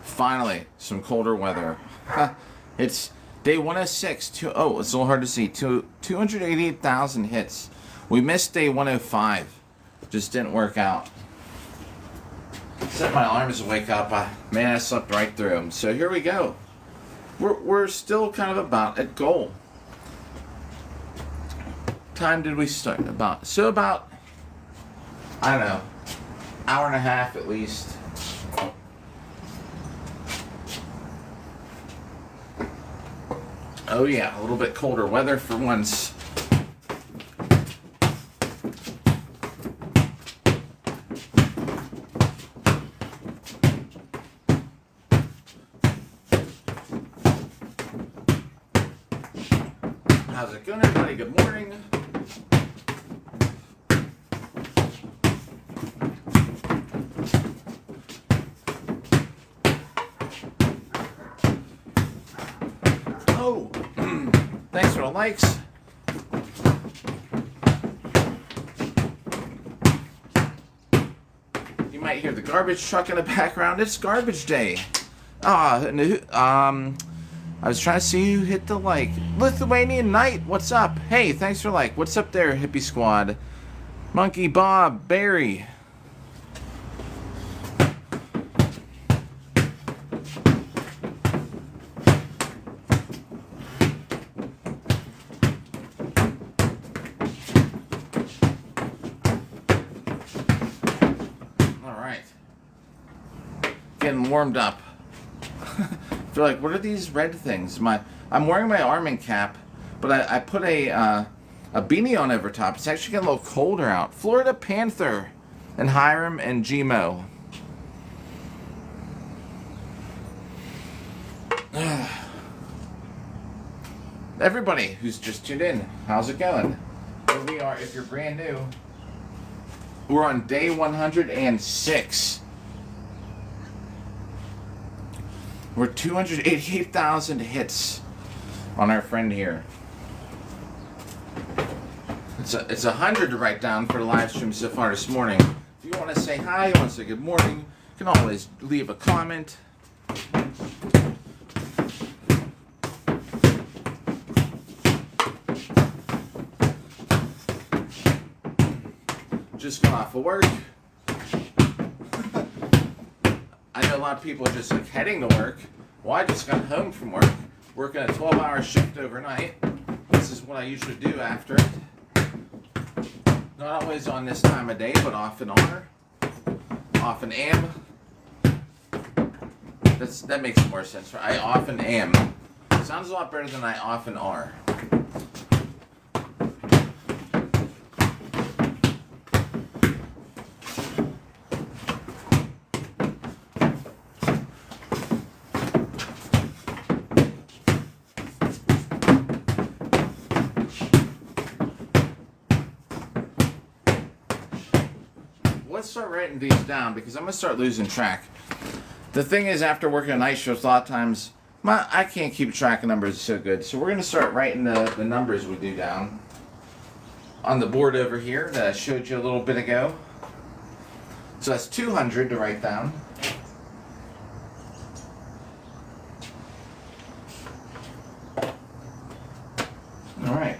Finally, some colder weather. It's day 106. It's a little hard to see. 288,000 hits. We missed day 105. Just didn't work out. Set my alarms to wake up. Man, I slept right through them. So here we go. We're still kind of about at goal. Time did we start? About I don't know, hour and a half at least. Oh yeah, a little bit colder weather for once. How's it going, everybody? Good morning. Oh, thanks for the likes. You might hear the garbage truck in the background. It's garbage day. I was trying to see who hit the like. Lithuanian Knight, what's up? Hey, thanks for like. What's up there, Hippie Squad? Monkey Bob, Barry. All right. Getting warmed up. They're like, what are these red things? I'm wearing my arming cap, but I put a beanie on over top. It's actually getting a little colder out. Florida Panther and Hiram and Gmo. Everybody who's just tuned in, how's it going? Here we are. If you're brand new, we're on day 106. We're 288,000 hits on our friend here. It's 100 to write down for the live stream so far this morning. If you want to say hi, you want to say good morning, you can always leave a comment. Just got off of work. I know a lot of people are just like heading to work. Well, I just got home from work, working a 12-hour shift overnight. This is what I usually do after it. Not always on this time of day, but often are. Often am. That makes more sense. I often am. Sounds a lot better than I often are. Let's start writing these down because I'm going to start losing track. The thing is, after working a night shift, a lot of times I can't keep track of numbers so good. So we're going to start writing the numbers we do down on the board over here that I showed you a little bit ago. So that's 200 to write down. All right.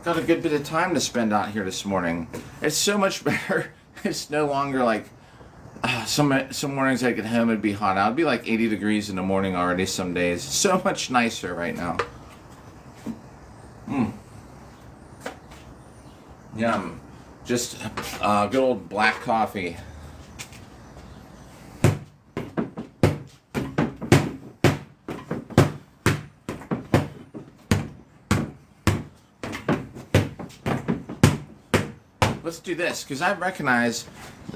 Got a good bit of time to spend out here this morning. It's so much better. It's no longer like some mornings I get home, it'd be hot out. It'd be like 80 degrees in the morning already some days. So much nicer right now. Yum. Just good old black coffee. Let's do this, because I recognize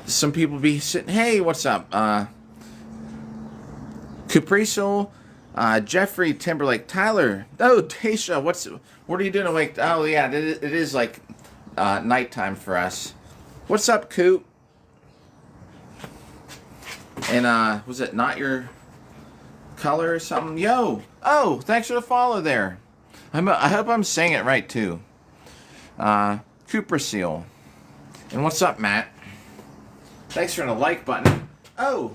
some people be sitting, hey, what's up? Capricel, Jeffrey, Timberlake, Tyler, oh, Tasha, what are you doing awake? Oh, yeah, it is like nighttime for us. What's up, Coop? And, was it not your color or something? Yo, oh, thanks for the follow there. I hope I'm saying it right, too. Cooper Seal. And what's up, Matt? Thanks for the like button. Oh,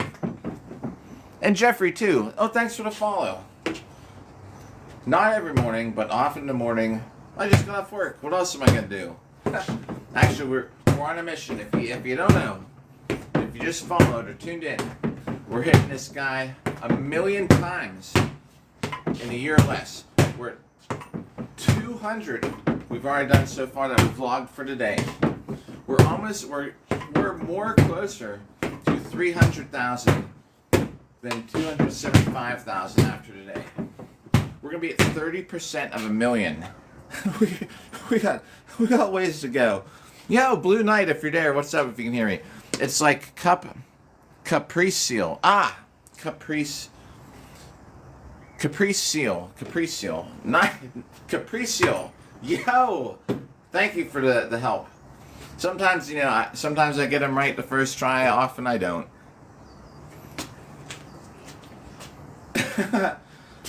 And Jeffrey, too. Oh, thanks for the follow. Not every morning, but often in the morning. I just got off work. What else am I going to do? Actually, we're on a mission. If you don't know, if you just followed or tuned in, we're hitting this guy 1 million times in a year or less. We're at 200 we've already done so far that we've vlogged for today. We're more closer to 300,000 than 275,000 after today. We're gonna be at 30% of 1 million. we got ways to go. Yo, Blue Knight, if you're there, what's up? If you can hear me, it's like Caprice Seal. Caprice Seal. Not Caprice Seal. Yo, thank you for the help. Sometimes, sometimes I get them right the first try. Often I don't.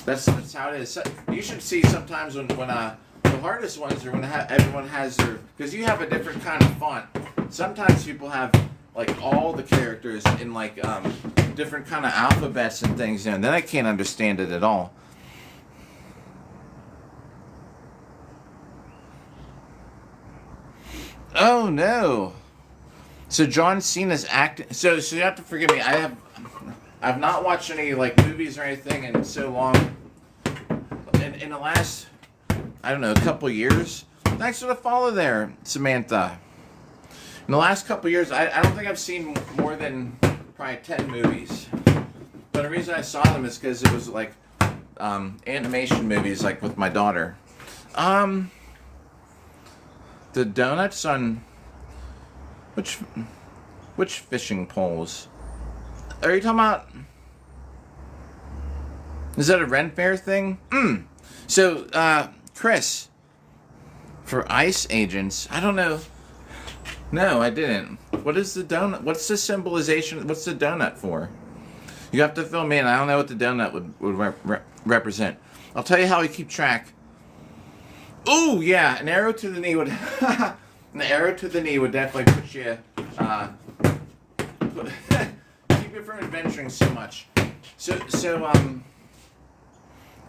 That's how it is. You should see sometimes when the hardest ones are when everyone has their, because you have a different kind of font. Sometimes people have like all the characters in like different kind of alphabets and things, and then I can't understand it at all. Oh no! So John Cena's acting. So you have to forgive me. I've not watched any like movies or anything in so long. In the last, I don't know, a couple years. Thanks for the follow there, Samantha. In the last couple years, I don't think I've seen more than probably 10 movies. But the reason I saw them is because it was like animation movies, like with my daughter. The donuts on which fishing poles? Are you talking about? Is that a Ren Fair thing? So, Chris, for ice agents, I don't know. No, I didn't. What is the donut? What's the symbolization? What's the donut for? You have to fill me in. I don't know what the donut would represent. I'll tell you how we keep track. Oh yeah, an arrow to the knee would. An arrow to the knee would definitely put you. Keep you from adventuring so much.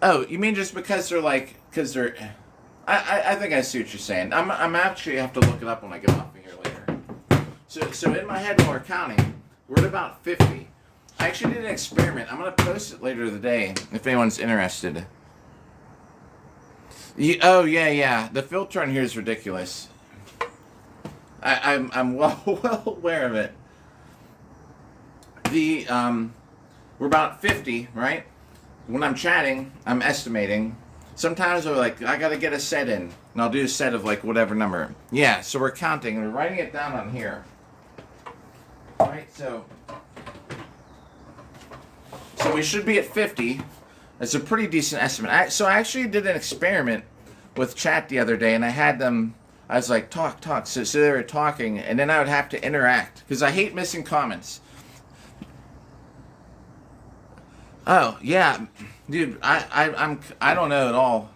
Oh, you mean just because they're like, because they're. I think I see what you're saying. I'm actually have to look it up when I get off of here later. So in my head, while we're counting, we're at about 50. I actually did an experiment. I'm gonna post it later today if anyone's interested. Oh yeah. The filter on here is ridiculous. I'm well aware of it. We're about 50, right? When I'm chatting, I'm estimating. Sometimes I'm like, I gotta get a set in, and I'll do a set of like whatever number. Yeah, so we're counting, and we're writing it down on here. Alright, so we should be at 50. It's a pretty decent estimate. So I actually did an experiment with chat the other day, and I had them, I was like, talk. So they were talking, and then I would have to interact, because I hate missing comments. Oh, yeah. Dude, I don't know at all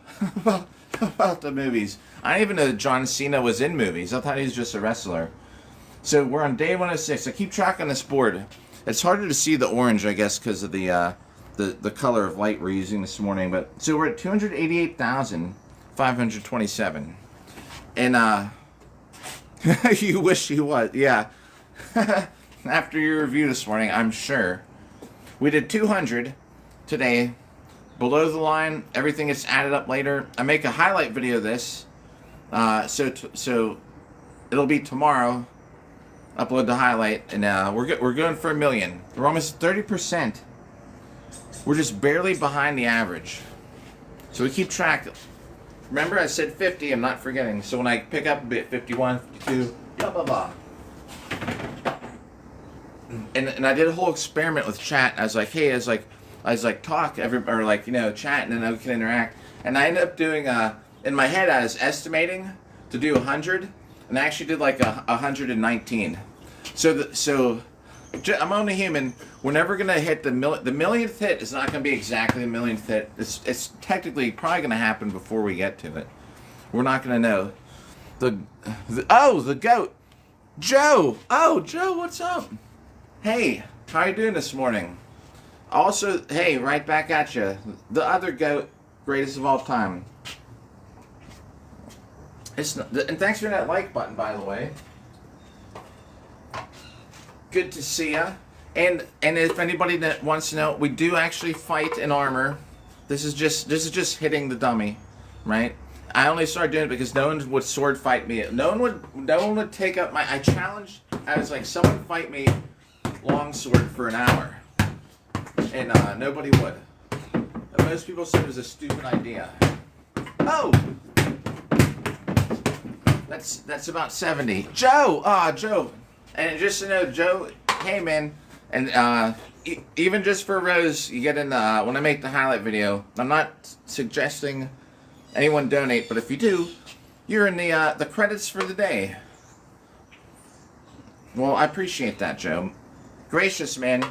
about the movies. I didn't even know that John Cena was in movies. I thought he was just a wrestler. So we're on day 106. I keep track on this board. It's harder to see the orange, I guess, because of the color of light we're using this morning. But so we're at 288,527. And you wish you was. Yeah. After your review this morning, I'm sure. We did 200 today. Below the line, everything gets added up later. I make a highlight video of this. So it'll be tomorrow. Upload the highlight, and we're going for 1 million. We're almost 30%. We're just barely behind the average. So we keep track. Remember, I said 50. I'm not forgetting. So when I pick up a bit, 51, 52, blah blah blah. And I did a whole experiment with chat. I was like, hey, I was like talk or like chat, and then we can interact. And I ended up doing in my head I was estimating to do 100, and I actually did like 119. So I'm only human. We're never gonna hit the millionth hit. Is not gonna be exactly the millionth hit. It's technically probably gonna happen before we get to it. We're not gonna know. The goat, Joe. Oh, Joe, what's up? Hey, how you doing this morning? Also, hey, right back at you. The other GOAT, greatest of all time. And thanks for that like button, by the way. Good to see ya. And if anybody that wants to know, we do actually fight in armor. This is just hitting the dummy, right? I only started doing it because no one would sword fight me. No one would take up my. I challenged. I was like, someone fight me longsword for an hour, and nobody would. And most people said it was a stupid idea. Oh, that's about 70. Joe, Joe, and just to know, Joe, hey man, and even just for Rose, you get in the when I make the highlight video. I'm not suggesting anyone donate, but if you do, you're in the credits for the day. Well, I appreciate that, Joe. Gracious, man.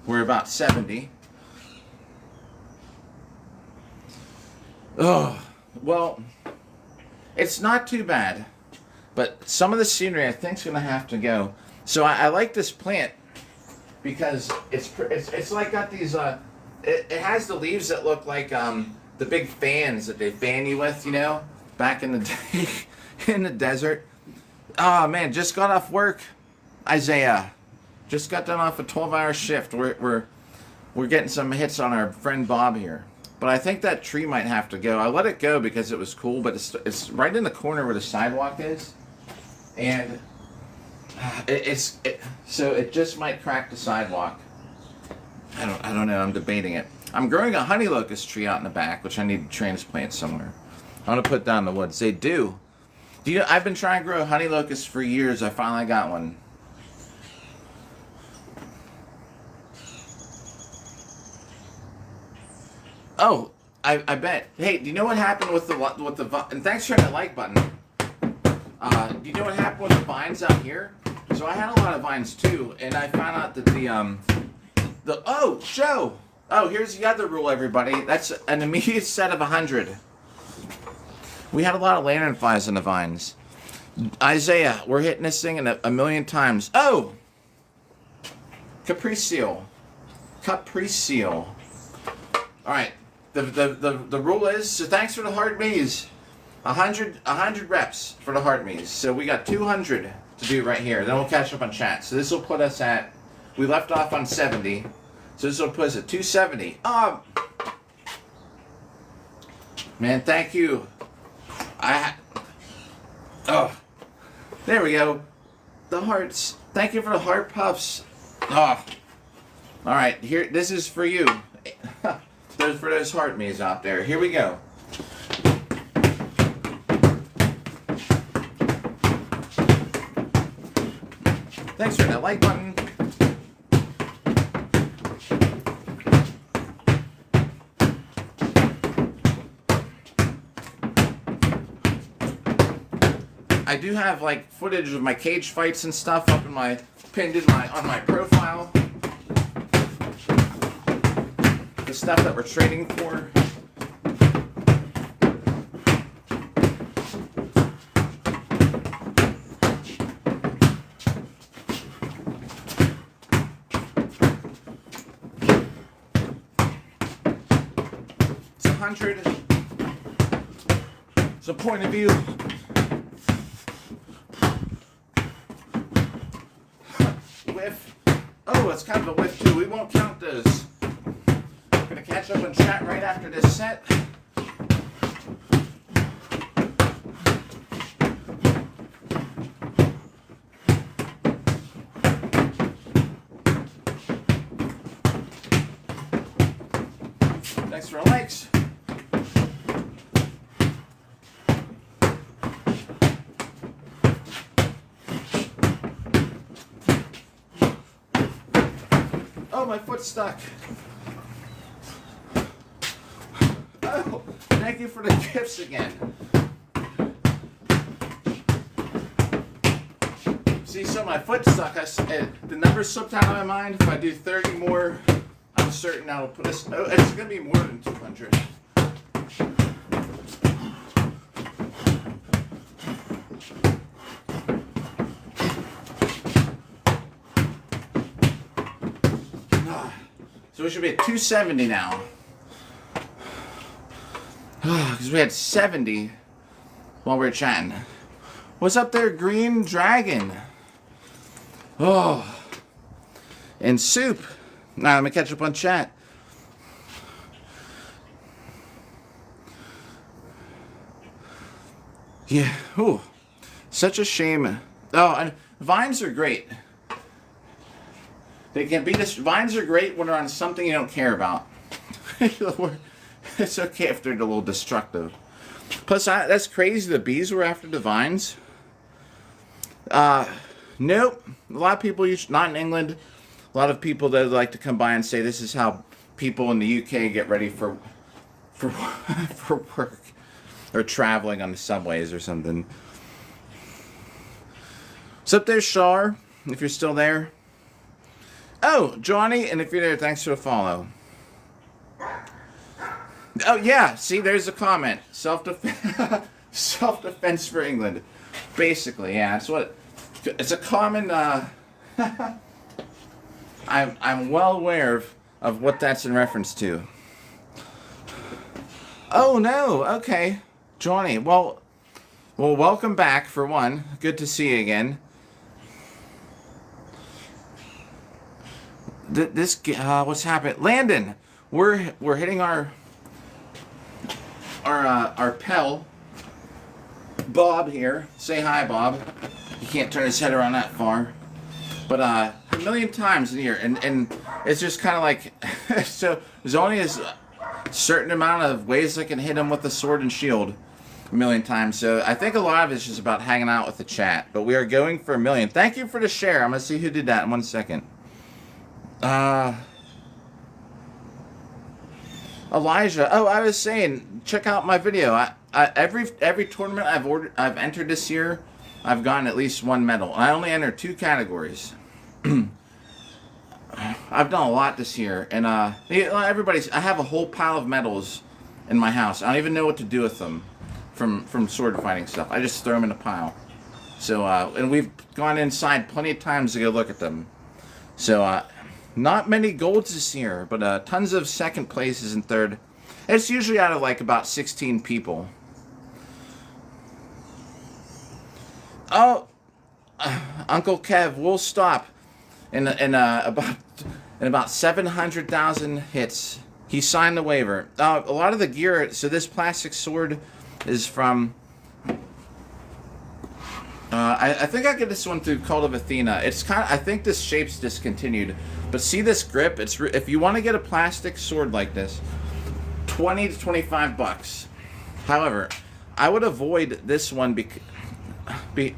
We're about 70. Oh, well, it's not too bad, but some of the scenery I think is gonna have to go. So I like this plant because it's like got these it has the leaves that look like the big fans that they fan you with, you know, back in the day in the desert. Oh man, just got off work, Isaiah. Just got done off a 12-hour shift. We're getting some hits on our friend Bob here. But I think that tree might have to go. I let it go because it was cool, but it's right in the corner where the sidewalk is, and so it just might crack the sidewalk. I don't know. I'm debating it. I'm growing a honey locust tree out in the back, which I need to transplant somewhere. I want to put down the woods. They do. Do you know? I've been trying to grow honey locusts for years. I finally got one. Oh, I bet. Hey, do you know what happened with the and thanks for that like button. Do you know what happened with the vines out here? So I had a lot of vines too, and I found out that oh, Joe. Oh, here's the other rule, everybody. That's an immediate set of 100. We had a lot of lanternflies in the vines. Isaiah, we're hitting this thing a million times. Oh, Capriccio. All right. The rule is, so thanks for the hard maze. 100 reps for the hard maze. So we got 200 to do right here. Then we'll catch up on chat. So this will put us at, we left off on 70. So this will put us at 270. Man, thank you. There we go. The hearts. Thank you for the heart puffs. All right, here. This is for you. For those heart maze out there. Here we go. Thanks for that like button. I do have like footage of my cage fights and stuff up in my on my profile. The stuff that we're trading for. It's 100. It's a point of view. Whiff. Oh, it's kind of a whiff too. We won't count those. Gonna catch up on chat right after this set. Thanks for the likes. Oh, my foot's stuck. Oh, thank you for the gifts again. See, so my foot's stuck. The number slipped out of my mind. If I do 30 more, I'm certain that'll put us. Oh, it's going to be more than 200. So we should be at 270 now. Because we had 70 while we were chatting. What's up there, Green Dragon? Oh. And Soup. Now let me catch up on chat. Yeah. Ooh. Such a shame. Oh, and Vines are great. They can be Vines are great when they're on something you don't care about. It's okay if they're a little destructive. Plus, that's crazy. The bees were after the vines. Nope. A lot of people, not in England, a lot of people that like to come by and say this is how people in the UK get ready for work or traveling on the subways or something. What's up there, Shar? If you're still there. Oh, Johnny, and if you're there, thanks for the follow. Oh, yeah, see, there's a comment. Self-defense for England. Basically, yeah, it's a common, I'm well aware of what that's in reference to. Oh, no, okay. Johnny, well, welcome back, for one. Good to see you again. What's happened? Landon, we're hitting our Pell. Bob here. Say hi, Bob. He can't turn his head around that far. But a million times a year, and it's just kind of like so. There's only a certain amount of ways I can hit him with the sword and shield. A million times. So I think a lot of it's just about hanging out with the chat. But we are going for 1 million. Thank you for the share. I'm gonna see who did that in 1 second. Elijah. Oh, I was saying, check out my video. Every tournament I've entered this year, I've gotten at least 1 medal. I only entered 2 categories. I've done a lot this year, and I have a whole pile of medals in my house. I don't even know what to do with them from sword fighting stuff. I just throw them in a pile. So and we've gone inside plenty of times to go look at them. So not many golds this year, but tons of second places and third. It's usually out of like about 16 people. Oh, Uncle Kev, we'll stop in about 700,000 hits. He signed the waiver. A lot of the gear. So this plastic sword is from. I think I get this one through Cult of Athena. It's kind of. I think this shape's discontinued. But see this grip? If you want to get a plastic sword like this, $20 to $25. However, I would avoid this one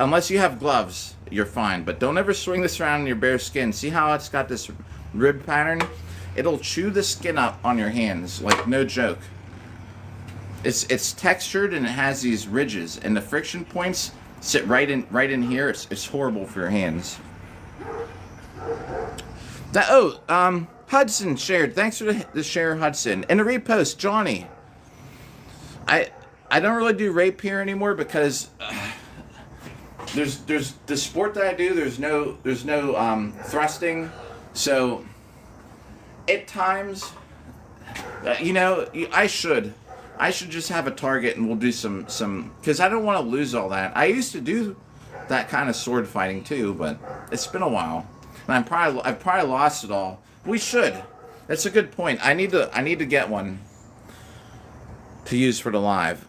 unless you have gloves. You're fine. But don't ever swing this around in your bare skin. See how it's got this rib pattern? It'll chew the skin up on your hands, like no joke. It's textured and it has these ridges, and the friction points sit right in here. It's horrible for your hands. Hudson shared. Thanks for the share, Hudson. And the repost, Johnny. I don't really do rape here anymore because there's the sport that I do. There's no thrusting, so at times, I should just have a target and we'll do some because I don't want to lose all that. I used to do that kind of sword fighting too, but it's been a while. And I've probably lost it all. We should. That's a good point. I need to get one to use for the live.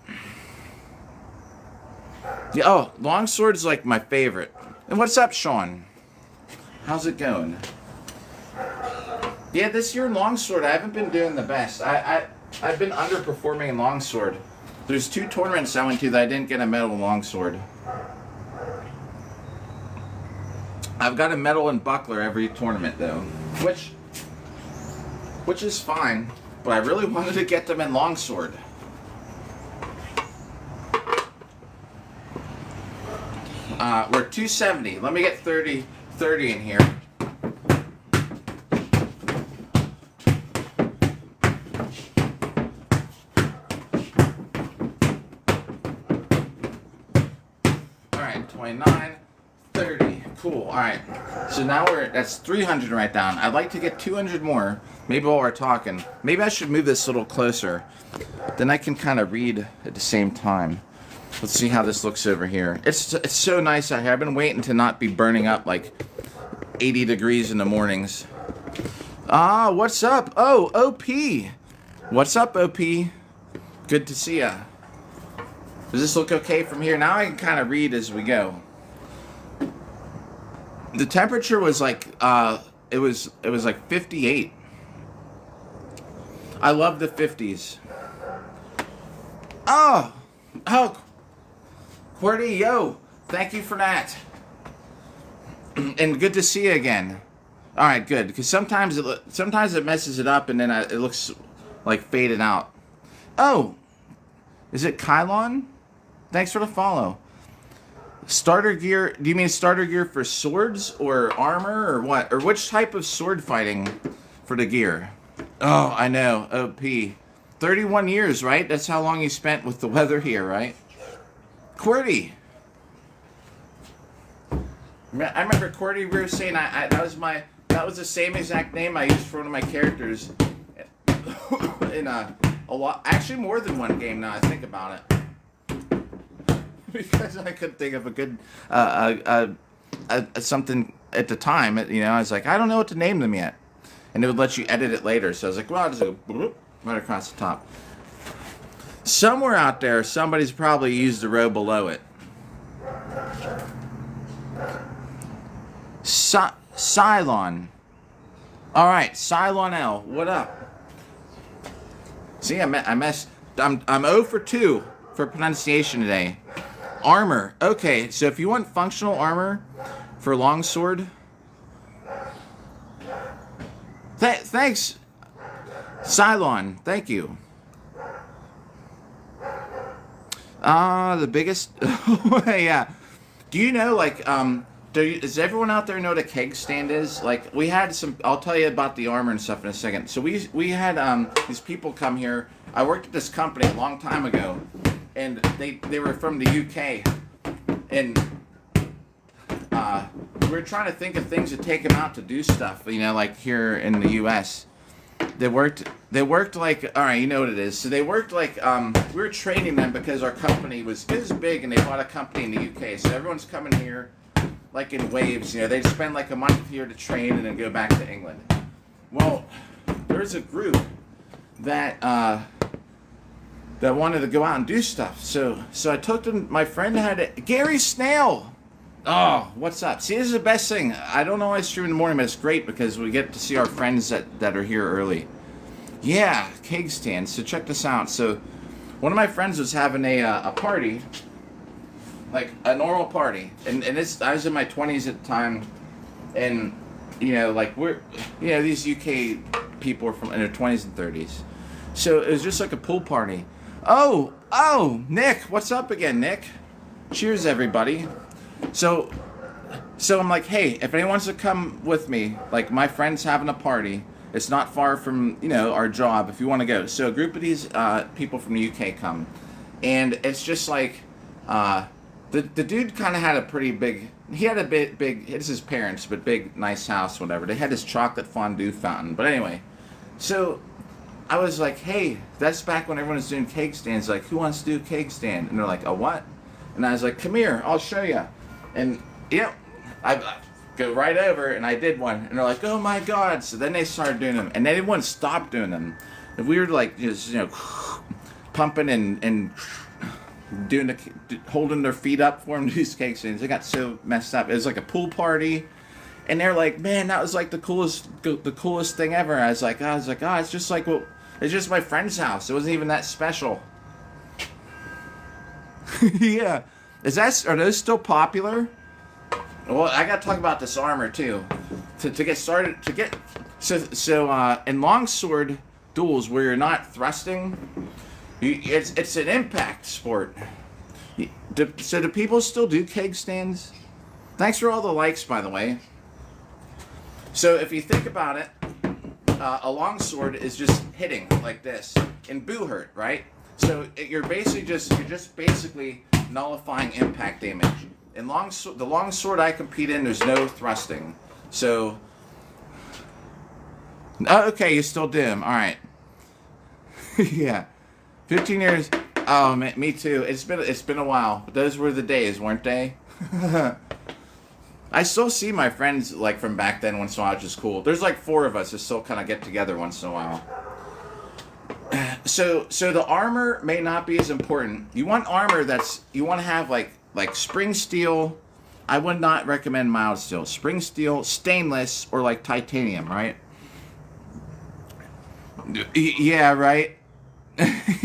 Yeah, longsword is like my favorite. And what's up, Sean? How's it going? Yeah, this year in longsword, I haven't been doing the best. I've been underperforming in longsword. There's 2 tournaments I went to that I didn't get a medal in longsword. I've got a medal in buckler every tournament though, which is fine, but I really wanted to get them in longsword. We're 270. Let me get 30 in here. All right, 29, 30. Cool. All right. So now that's 300 right down. I'd like to get 200 more. Maybe while we're talking. Maybe I should move this a little closer. Then I can kind of read at the same time. Let's see how this looks over here. It's so nice out here. I've been waiting to not be burning up like 80 degrees in the mornings. Ah, what's up? Oh, OP. What's up, OP? Good to see ya. Does this look okay from here? Now I can kind of read as we go. The temperature was like, it was like 58. I love the 50s. Oh, QWERTY, yo, thank you for that. And good to see you again. All right, good, because sometimes it messes it up, and then it looks like faded out. Oh, is it Kylon? Thanks for the follow. Starter gear, do you mean starter gear for swords or armor or what? Or which type of sword fighting for the gear? Oh, I know, OP. 31 years, right? That's how long you spent with the weather here, right? QWERTY. I remember QWERTY, we were saying that was the same exact name I used for one of my characters in a lot, actually more than one game now I think about it. Because I couldn't think of a good something at the time. I was like, I don't know what to name them yet, and it would let you edit it later. So I was like, well, I'll just go bloop, right across the top. Somewhere out there, somebody's probably used the row below it. Cylon. All right, Cylon L. What up? See, I messed. I'm 0 for 2 for pronunciation today. Armor. Okay, so if you want functional armor for longsword, thanks, Cylon. Thank you. The biggest. Yeah. Do you know, like, does everyone out there know what a keg stand is? Like, we had some. I'll tell you about the armor and stuff in a second. So we had these people come here. I worked at this company a long time ago, and they were from the UK, and we were trying to think of things to take them out to do stuff. Like here in the US. They worked like, all right, you know what it is. So they worked like, we were training them because our company was big, and they bought a company in the UK. So everyone's coming here, like in waves. They'd spend like a month here to train and then go back to England. Well, there's a group that wanted to go out and do stuff. So I took them. My friend had it. Gary Snail. Oh, what's up? See, this is the best thing. I don't always stream in the morning, but it's great because we get to see our friends that are here early. Yeah, keg stand. So check this out. So one of my friends was having a party, like a normal party, and I was in my 20s at the time, and like these UK people are in their 20s and 30s, so it was just like a pool party. Oh, Nick, what's up again, Nick? Cheers, everybody. So I'm like, hey, if anyone wants to come with me, like my friend's having a party. It's not far from, our job if you want to go. So a group of these people from the UK come. And it's just like, the dude kind of had a pretty big, he had a big, it's his parents, but big, nice house, whatever. They had this chocolate fondue fountain. But anyway, so I was like, hey, that's back when everyone was doing cake stands. Like, who wants to do a cake stand? And they're like, a what? And I was like, come here, I'll show you. And, I go right over, and I did one. And they're like, oh, my God. So then they started doing them. And they didn't want to stop doing them. And we were, like, just, pumping and doing holding their feet up for them to do these cake stands. They got so messed up. It was like a pool party. And they're like, man, that was, like, the coolest thing ever. I was like, oh, it's just like, well, it's just my friend's house. It wasn't even that special. Yeah. Are those still popular? Well, I got to talk about this armor too. To get started, so in longsword duels where you're not thrusting, it's an impact sport. So do people still do keg stands? Thanks for all the likes, by the way. So if you think about it, a longsword is just hitting like this in Boo-hurt, right? So you're just basically nullifying impact damage. In the longsword I compete in, there's no thrusting. So, oh, okay, you still do them. All right. Yeah, 15 years. Oh man, me too. It's been a while. But those were the days, weren't they? I still see my friends like from back then once in a while, which is cool. There's like 4 of us that still kind of get together once in a while. So the armor may not be as important. You want armor you want to have like spring steel. I would not recommend mild steel. Spring steel, stainless, or like titanium, right? Yeah, right.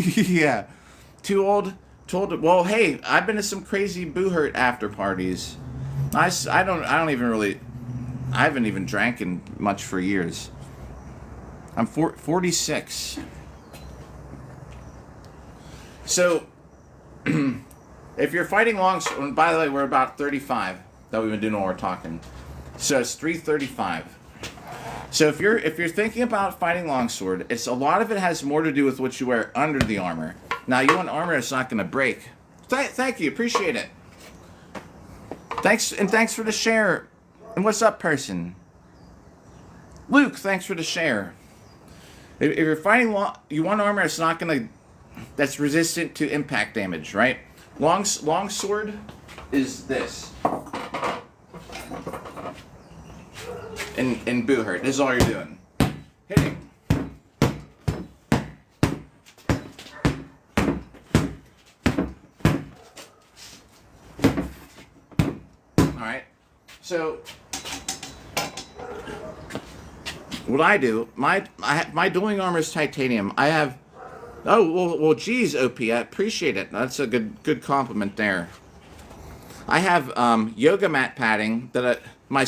Yeah. Too old. Well, hey, I've been to some crazy boo hurt after parties. I don't even really. I haven't even drank in much for years. I'm 46. So, if you're fighting longsword, by the way, we're about 35 that we've been doing while we're talking. So it's 3:35. So if you're thinking about fighting longsword, it's a lot of it has more to do with what you wear under the armor. Now you want armor that's not going to break. Thank you, appreciate it. Thanks for the share. And what's up, person? Luke, thanks for the share. If you're fighting you want armor that's resistant to impact damage, right? Longsword is this. In boo hurt. This is all you're doing. Hitting. Alright. So what I do, my dueling armor is titanium. I have well geez, OP, I appreciate it. That's a good compliment there. I have yoga mat padding that I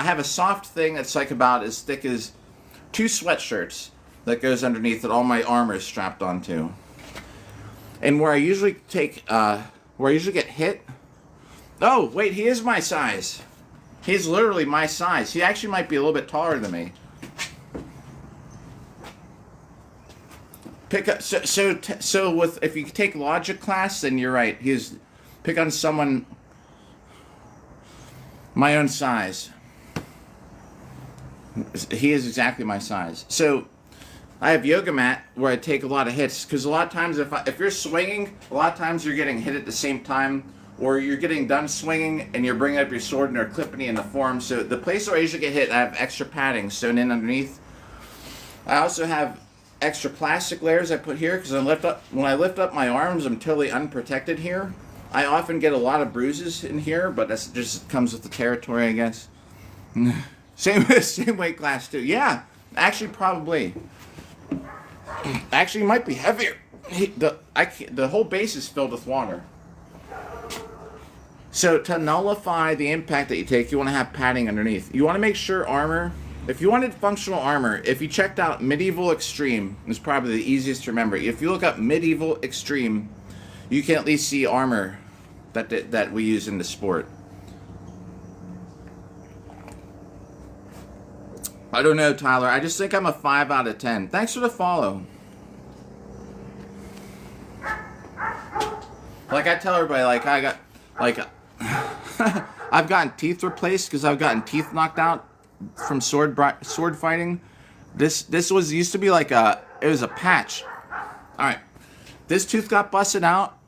have a soft thing that's like about as thick as 2 sweatshirts that goes underneath that all my armor is strapped onto. And where I usually get hit. Oh, wait, he is my size. He's literally my size. He actually might be a little bit taller than me. If you take logic class, then you're right. Pick on someone my own size. He is exactly my size. So I have yoga mat where I take a lot of hits because a lot of times if you're swinging, a lot of times you're getting hit at the same time, or you're getting done swinging and you're bringing up your sword and they're clipping you in the forearm. So the place where I usually get hit, I have extra padding sewn in underneath. I also have extra plastic layers I put here because when I lift up my arms, I'm totally unprotected here. I often get a lot of bruises in here, but that just comes with the territory, I guess. Same weight class too. Yeah, actually probably. Actually, it might be heavier. The whole base is filled with water. So to nullify the impact that you take, you want to have padding underneath. You want to make sure armor. If you wanted functional armor, if you checked out Medieval Extreme, it's probably the easiest to remember. If you look up Medieval Extreme, you can at least see armor that we use in the sport. I don't know, Tyler. I just think I'm a 5 out of 10. Thanks for the follow. Like I tell everybody, I've gotten teeth replaced because I've gotten teeth knocked out from sword fighting. This used to be like it was a patch. All right, this tooth got busted out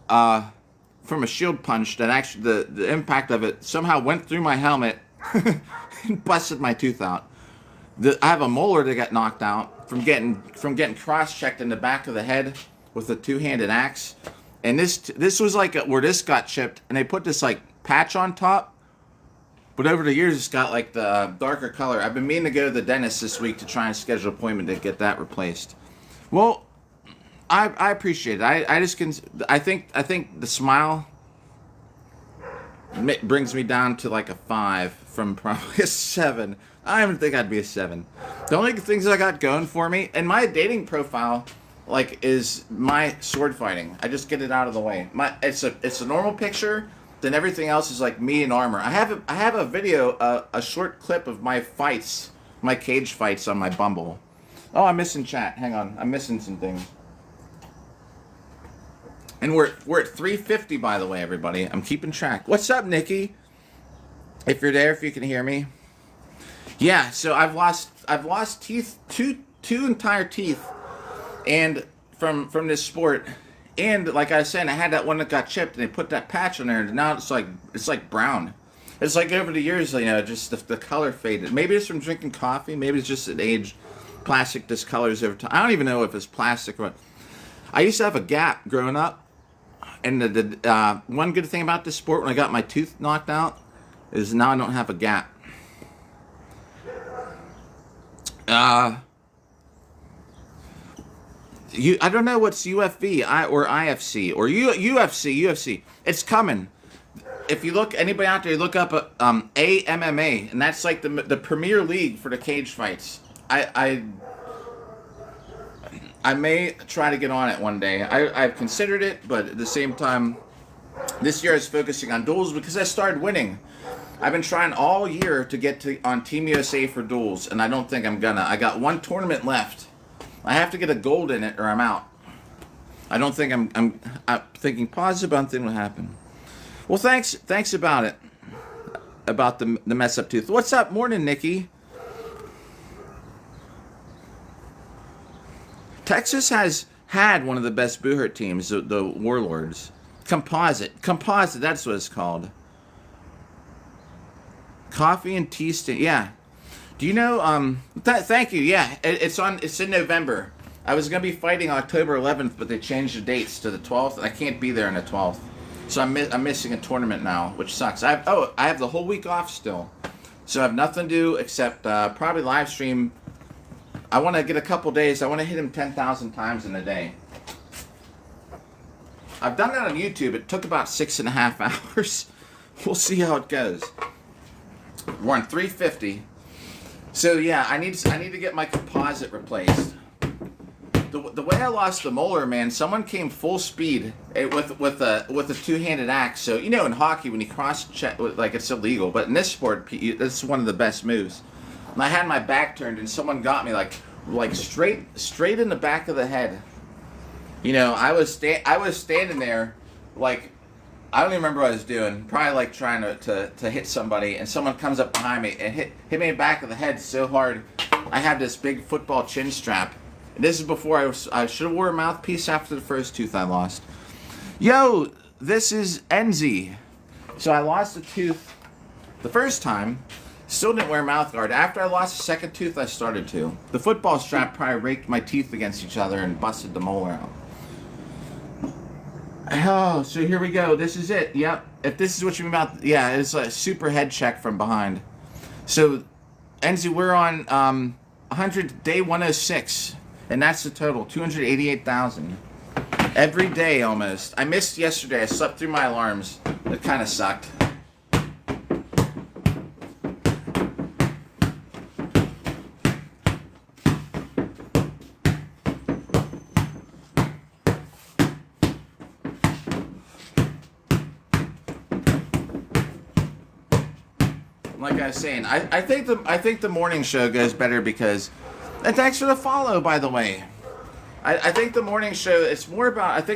from a shield punch that actually the impact of it somehow went through my helmet and busted my tooth out. I have a molar that got knocked out from getting cross-checked in the back of the head with a 2-handed axe. And this was like where this got chipped, and they put this like patch on top. But over the years, it's got like the darker color. I've been meaning to go to the dentist this week to try and schedule an appointment to get that replaced. Well, I appreciate it. I think the smile brings me down to like a 5 from probably a 7. I don't think I'd be a 7. The only things I got going for me, and my dating profile, is my sword fighting. I just get it out of the way. It's a normal picture. Then everything else is like me in armor. I have a video, a short clip of my fights, my cage fights on my Bumble. Oh, I'm missing chat. Hang on, I'm missing some things. And we're at 350, by the way, everybody. I'm keeping track. What's up, Nikki? If you're there, if you can hear me. Yeah, so I've lost teeth, two entire teeth, and from this sport, and like I was saying, I had that one that got chipped, and they put that patch on there, and now it's like brown. It's like over the years, just the color faded. Maybe it's from drinking coffee. Maybe it's just an age. Plastic discolors over time. I don't even know if it's plastic or what. I used to have a gap growing up, and the one good thing about this sport when I got my tooth knocked out is now I don't have a gap. I don't know what's UFV or IFC or UFC. It's coming. If you look, anybody out there, look up AMMA, and that's like the premier league for the cage fights. I may try to get on it one day. I've considered it, but at the same time, this year I was focusing on duels because I started winning. I've been trying all year to get on Team USA for duels, and I don't think I'm gonna. I got one tournament left. I have to get a gold in it, or I'm out. I don't think I'm thinking positive, but I think will happen. Well, thanks about it, about the mess up tooth. What's up? Morning, Nikki. Texas has had one of the best boo hurt teams, the Warlords. Composite, that's what it's called. Coffee and tea stand, yeah. Do you know, thank you, yeah, it's in November. I was going to be fighting October 11th, but they changed the dates to the 12th. I can't be there on the 12th. So I'm missing a tournament now, which sucks. I have the whole week off still. So I have nothing to do except probably live stream. I want to get a couple days. I want to hit him 10,000 times in a day. I've done that on YouTube. It took about 6.5 hours. We'll see how it goes. We're on 350. So yeah, I need to get my composite replaced. The way I lost the molar, man, someone came full speed with a two-handed axe. So in hockey when you cross check, like it's illegal, but in this sport, that's one of the best moves. And I had my back turned, and someone got me like straight in the back of the head. I was standing there, like I don't even remember what I was doing. Probably like trying to hit somebody, and someone comes up behind me and hit me in the back of the head so hard. I had this big football chin strap. And this is before I should have wore a mouthpiece after the first tooth I lost. Yo, this is Enzy. So I lost a tooth the first time. Still didn't wear a mouth guard. After I lost the second tooth, I started to. The football strap probably raked my teeth against each other and busted the molar out. Oh, so here we go. This is it. Yep. If this is what you mean about, yeah, it's a super head check from behind. So, Enzy, we're on 100 day 106, and that's the total, 288,000 every day almost. I missed yesterday. I slept through my alarms. It kind of sucked. Like I was saying, I think the morning show goes better because, and thanks for the follow, by the way. I think the morning show it's more about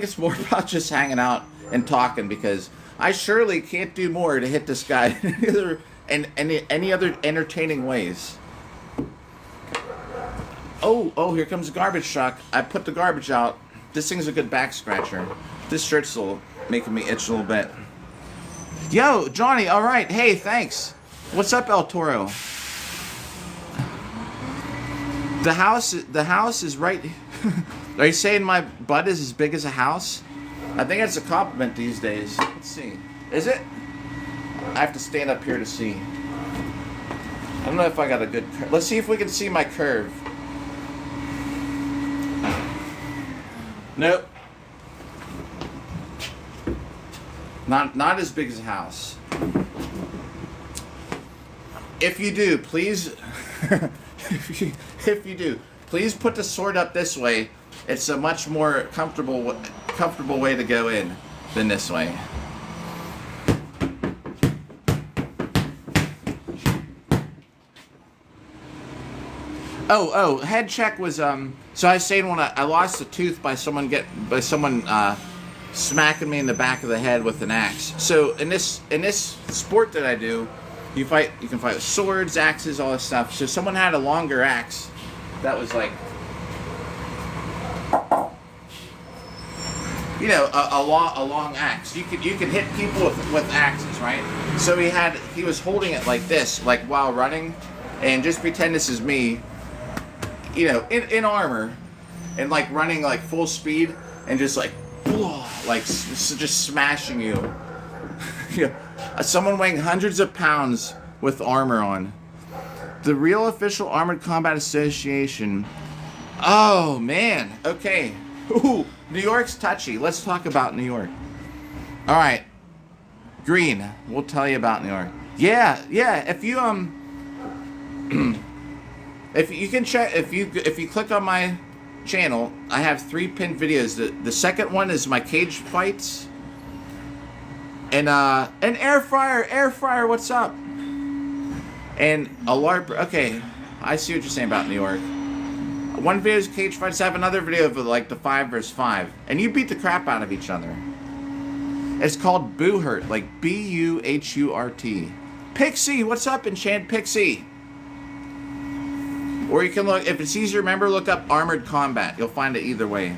just hanging out and talking because I surely can't do more to hit this guy in any other entertaining ways. Oh, here comes the garbage truck. I put the garbage out. This thing's a good back scratcher. This shirt's making me itch a little bit. Yo, Johnny, all right. Hey, thanks. What's up, El Toro? The house is right. Are you saying my butt is as big as a house? I think that's a compliment these days. Let's see. Is it? I have to stand up here to see. I don't know if I got a good curve. Let's see if we can see my curve. Nope. Not as big as a house. If you do, please, if you do, please put the sword up this way. It's a much more comfortable way to go in than this way. Oh, head check was so I was saying when I lost a tooth by someone smacking me in the back of the head with an axe. So in this sport that I do, You can fight with swords, axes, all this stuff. So someone had a longer axe that was like, you know, a long axe. You could hit people with axes, right? So he was holding it like this, like while running, and just pretend this is me, you know, in armor, and like running like full speed, and just like, just smashing you. You know, someone weighing hundreds of pounds with armor on. The real official Armored Combat Association. Oh man. Okay. Ooh, New York's touchy. Let's talk about New York. All right. Green. We'll tell you about New York. Yeah. If you if you can check, if you click on my channel, I have 3 pinned videos. The second one is my cage fights. And air fryer, what's up? And a LARP. Okay, I see what you're saying about New York. One video is cage fights. I have another video of like the 5 versus 5, and you beat the crap out of each other. It's called Boohurt, like B-U-H-U-R-T. Pixie, what's up, Enchant Pixie? Or you can look, if it's easier, remember, look up Armored Combat. You'll find it either way.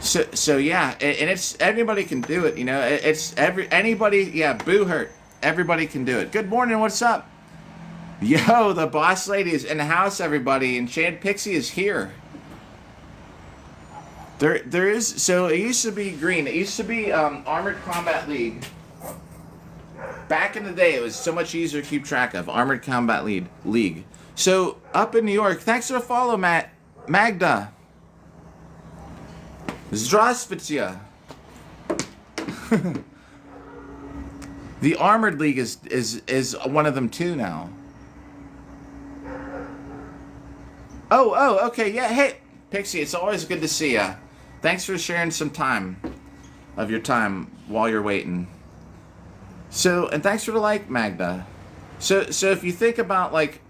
So yeah, and it's anybody can do it, you know. It's anybody, yeah. Boohurt, everybody can do it. Good morning, what's up? Yo, the boss lady is in the house, everybody. And Enchanted Pixie is here. There is, so it used to be green. It used to be Armored Combat League. Back in the day, it was so much easier to keep track of. Armored Combat League. So up in New York, thanks for the follow, Magda. Zdravstvuyte. The Armored League is one of them too now. Oh, okay, yeah. Hey, Pixie, it's always good to see ya. Thanks for sharing some time of your time while you're waiting. So, and thanks for the like, Magda. So if you think about, like,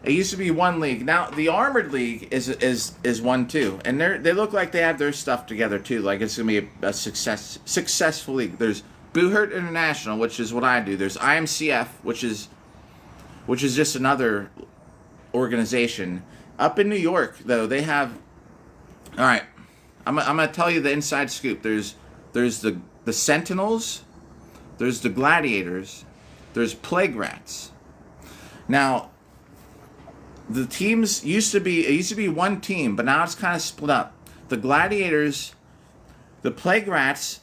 it used to be one league. Now the Armored League is one too, and they look like they have their stuff together too. Like it's gonna be a successful league. There's Boohurt International, which is what I do. There's IMCF, which is just another organization. Up in New York, though, they have. All right, I'm gonna tell you the inside scoop. There's the Sentinels, there's the Gladiators, there's Plague Rats. Now, the teams used to be one team, but now it's kind of split up. The Gladiators, the Plague Rats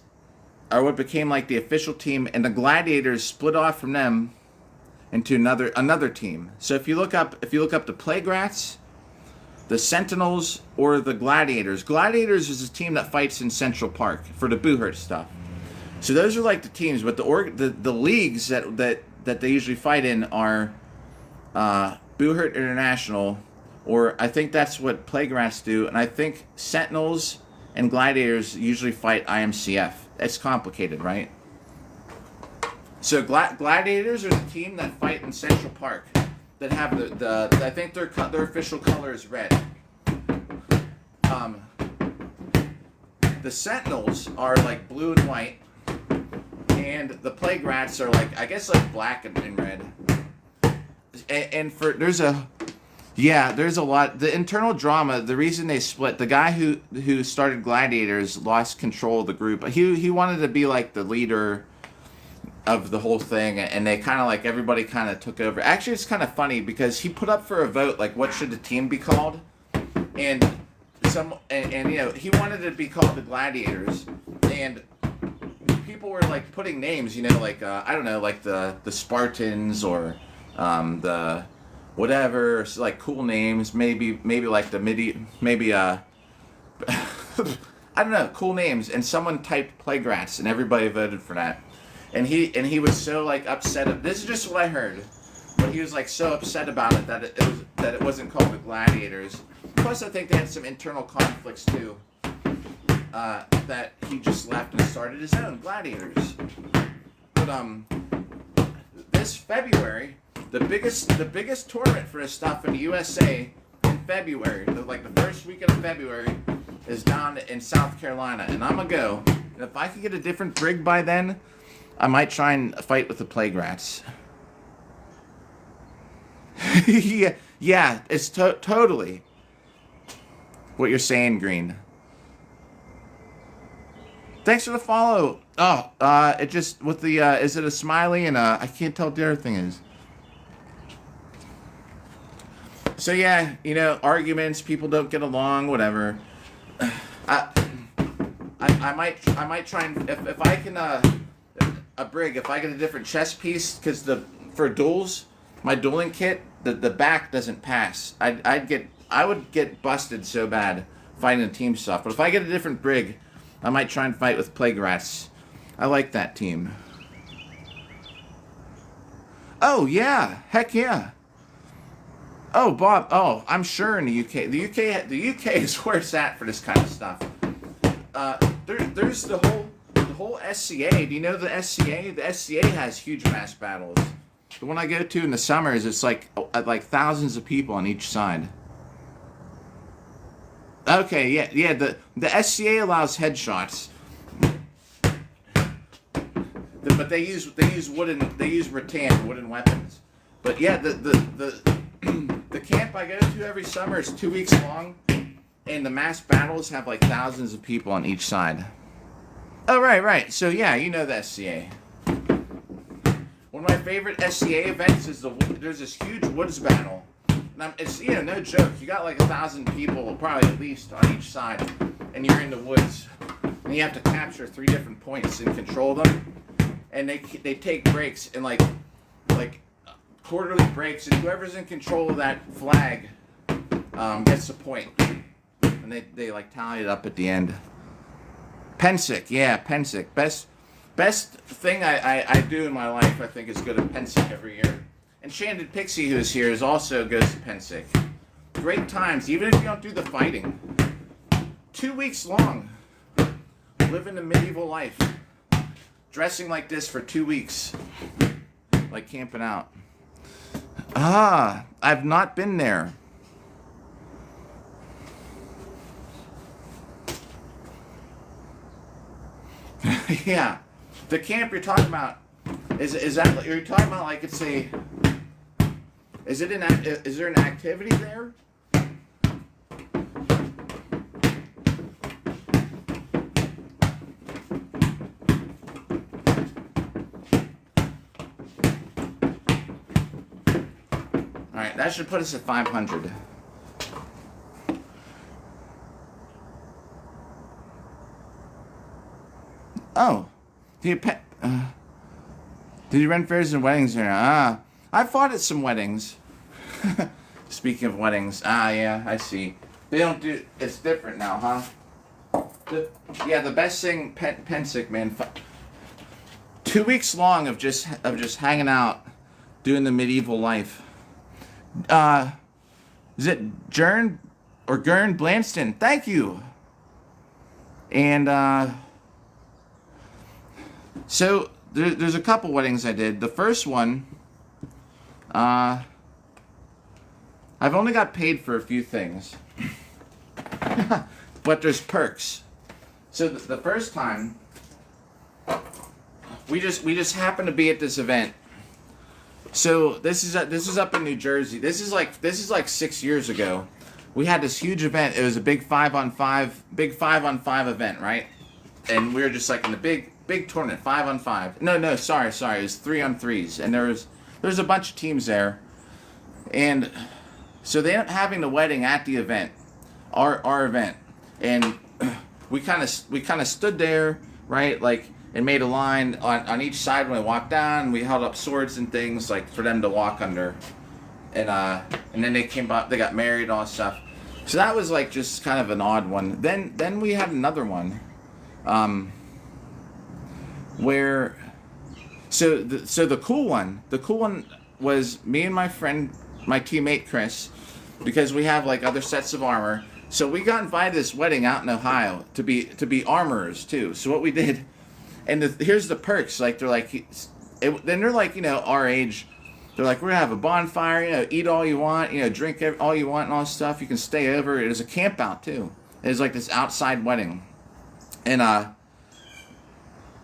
are what became like the official team, and the Gladiators split off from them into another team. So if you look up the Plague Rats, the Sentinels, or the Gladiators. Gladiators is a team that fights in Central Park for the Boohurt stuff. So those are like the teams, but the leagues that they usually fight in are Boohurt International, or I think that's what Plague Rats do, and I think Sentinels and Gladiators usually fight IMCF. It's complicated, right? So Gladiators are the team that fight in Central Park, that have the I think their official color is red. The Sentinels are like blue and white, and the Plague Rats are like, I guess, like black and red. And there's a lot. The internal drama, the reason they split, the guy who started Gladiators lost control of the group. He wanted to be like the leader of the whole thing, and they kind of like, everybody kind of took over. Actually, it's kind of funny because he put up for a vote, like, what should the team be called? And you know, he wanted it to be called the Gladiators, and people were like putting names, you know, like I don't know, like the Spartans, or the whatever, so like cool names, maybe like the I don't know, cool names, and someone typed Plague Rats, and everybody voted for that, and he was so like upset. This is just what I heard, but he was like so upset about it that it wasn't called the Gladiators. Plus, I think they had some internal conflicts too, that he just left and started his own Gladiators. But this February, the biggest tournament for his stuff in the USA in February, like the first weekend of February, is down in South Carolina, and I'm gonna go. And if I could get a different brig by then, I might try and fight with the plague rats. Yeah, yeah, it's totally what you're saying, Green. Thanks for the follow. Oh, it just with the is it a smiley and I can't tell what the other thing is. So yeah, arguments, people don't get along, whatever. I I might try and if I can a brig, if I get a different chess piece, because for duels, my dueling kit, the back doesn't pass. I would get busted so bad fighting the team stuff. But if I get a different brig, I might try and fight with plague rats. I like that team. Oh yeah, heck yeah. Oh Bob, oh I'm sure in the UK, the UK is where it's at for this kind of stuff. There's the whole SCA. Do you know the SCA? The SCA has huge mass battles. The one I go to in the summers, it's like thousands of people on each side. Okay, yeah. The SCA allows headshots, but they use rattan wooden weapons. But yeah, the camp I go to every summer is 2 weeks long, and the mass battles have like thousands of people on each side. Oh right. So yeah, you know the SCA. One of my favorite SCA events is there's this huge woods battle. And it's no joke. You got like 1,000 people, probably at least, on each side, and you're in the woods, and you have to capture 3 different points and control them. And they take breaks and like quarterly breaks, and whoever's in control of that flag gets the point. And they like tally it up at the end. Pensick, yeah, Pensick. Best thing I do in my life, I think, is go to Pensick every year. And Shanded Pixie, who's here, also goes to Pensick. Great times, even if you don't do the fighting. 2 weeks long. Living a medieval life. Dressing like this for 2 weeks. Like camping out. Ah, I've not been there. Yeah. The camp you're talking about, is that, you're talking about like it's a, is there an activity there? Alright, that should put us at 500. Oh. Did you rent fairs and weddings here? I fought at some weddings. Speaking of weddings, yeah, I see. They don't do. It's different now, huh? The best thing, Pensick, man. 2 weeks long of just hanging out, doing the medieval life. Is it Gern Blanston? Thank you. And so there's a couple weddings I did. The first one, I've only got paid for a few things, but there's perks. So the first time, we just happened to be at this event. So this is up in New Jersey. This is like 6 years ago. We had this huge event. It was a big 5-on-5 event, right? And we were just like in the big tournament, 5-on-5. No, sorry. It was 3-on-3s, and there's a bunch of teams there, and so they ended up having the wedding at the event, our event, and we kind of stood there, right, like, and made a line on each side when we walked down. We held up swords and things like for them to walk under, and then they came up, they got married, all that stuff. So that was like just kind of an odd one. Then we had another one. Where, so the cool one was me and my friend, my teammate Chris, because we have like other sets of armor. So we got invited to this wedding out in Ohio to be armorers too. So what we did, and here's the perks. Like they're like, then they're like our age. They're like, we're gonna have a bonfire. Eat all you want. Drink all you want and all this stuff. You can stay over. It was a camp out too. It was like this outside wedding, and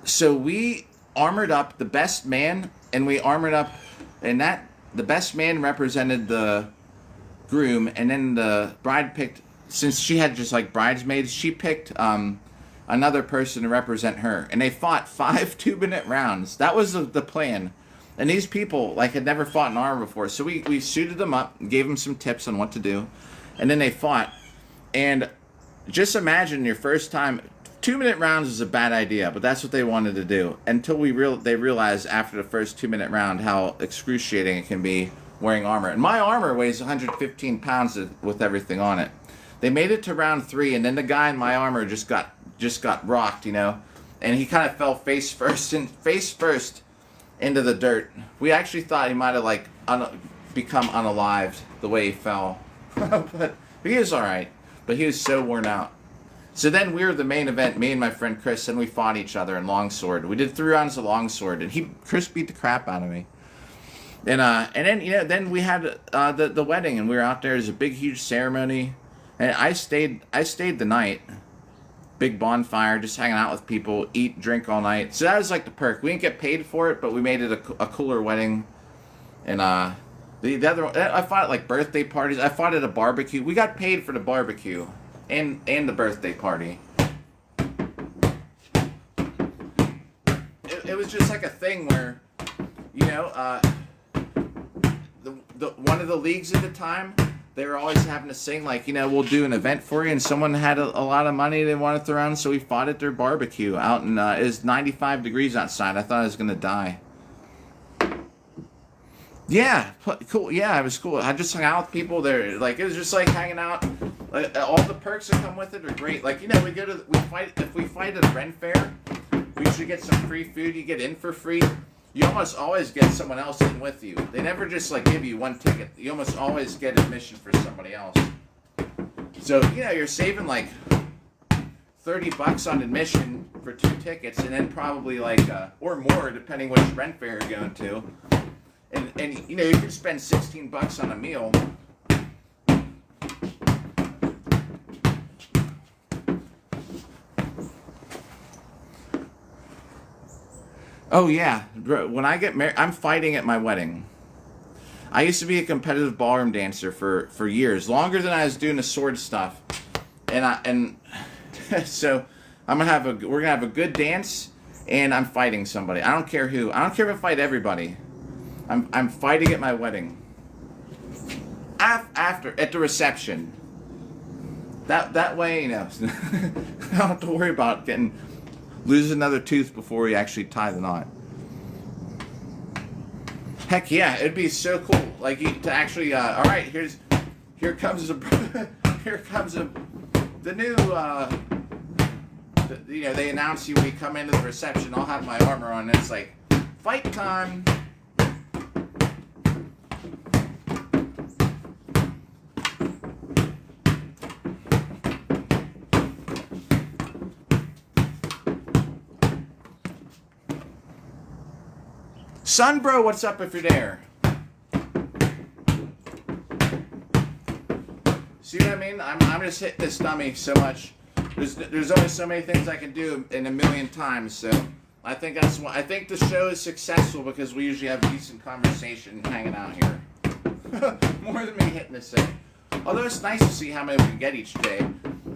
so we armored up the best man, and we armored up, and that the best man represented the groom, and then the bride picked, since she had just like bridesmaids, she picked another person to represent her, and they fought 5 2-minute rounds. That was the plan. And these people like had never fought in armor before, so we suited them up, gave them some tips on what to do, and then they fought. And just imagine your first time. 2-minute rounds is a bad idea, but that's what they wanted to do. Until they realized after the first 2-minute round how excruciating it can be wearing armor. And my armor weighs 115 pounds with everything on it. They made it to round 3, and then the guy in my armor just got rocked, you know, and he kind of fell face first into the dirt. We actually thought he might have like become unalived the way he fell, but he was all right. But he was so worn out. So then we were the main event, me and my friend Chris, and we fought each other in longsword. We did 3 rounds of longsword, and Chris beat the crap out of me. And then, you know, then we had the wedding, and we were out there. It was a big, huge ceremony, and I stayed the night. Big bonfire, just hanging out with people, eat, drink all night. So that was like the perk. We didn't get paid for it, but we made it a cooler wedding. And the other one, I fought at like birthday parties. I fought at a barbecue. We got paid for the barbecue and the birthday party. It was just like a thing where, you know, one of the leagues at the time, they were always having to sing, like, you know, we'll do an event for you, and someone had a lot of money they wanted to throw around, so we fought at their barbecue out in, it was 95 degrees outside. I thought I was going to die. Yeah, cool. Yeah, it was cool. I just hung out with people there. Like, it was just like hanging out. Like, all the perks that come with it are great. Like, you know, if we fight at a Ren Fair, we usually get some free food. You get in for free. You almost always get someone else in with you. They never just like give you one ticket. You almost always get admission for somebody else. So, you know, you're saving like $30 on admission for 2 tickets, and then probably like or more depending which Ren Fair you're going to. And you know, you can spend $16 on a meal. Oh yeah, when I get married, I'm fighting at my wedding. I used to be a competitive ballroom dancer for years, longer than I was doing the sword stuff, and so we're gonna have a good dance, and I'm fighting somebody. I don't care who. I don't care if I fight everybody. I'm fighting at my wedding. After at the reception. That way, you know, I don't have to worry about lose another tooth before we actually tie the knot. Heck yeah, it'd be so cool, like to actually. All right, here comes the new. You know, they announce you when you come into the reception. I'll have my armor on, and it's like fight time. Son, bro, what's up if you're there? See what I mean? I'm just hitting this dummy so much. There's only so many things I can do in a million times, so I think that's why I think the show is successful, because we usually have decent conversation hanging out here. More than me hitting this thing. Although it's nice to see how many we can get each day.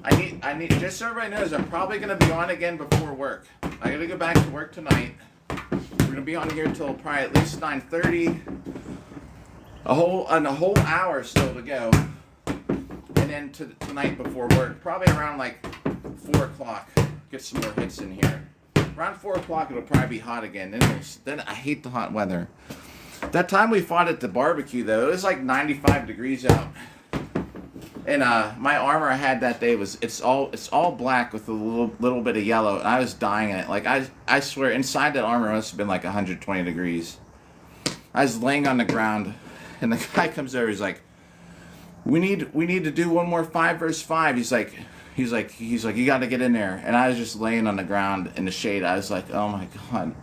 I need just so everybody knows, I'm probably gonna be on again before work. I gotta go back to work tonight. We're gonna be on here till probably at least 9:30. A whole hour still to go, and then tonight before work, probably around like 4 o'clock. Get some more hits in here. Around 4 o'clock, it'll probably be hot again. Then I hate the hot weather. That time we fought at the barbecue, though, it was like 95 degrees out. And my armor I had that day it's all black with a little bit of yellow, and I was dying in it. Like I swear, inside that armor must have been like 120 degrees. I was laying on the ground, and the guy comes over. He's like, "We need to do one more 5 versus 5." He's like, "You got to get in there." And I was just laying on the ground in the shade. I was like, "Oh my god."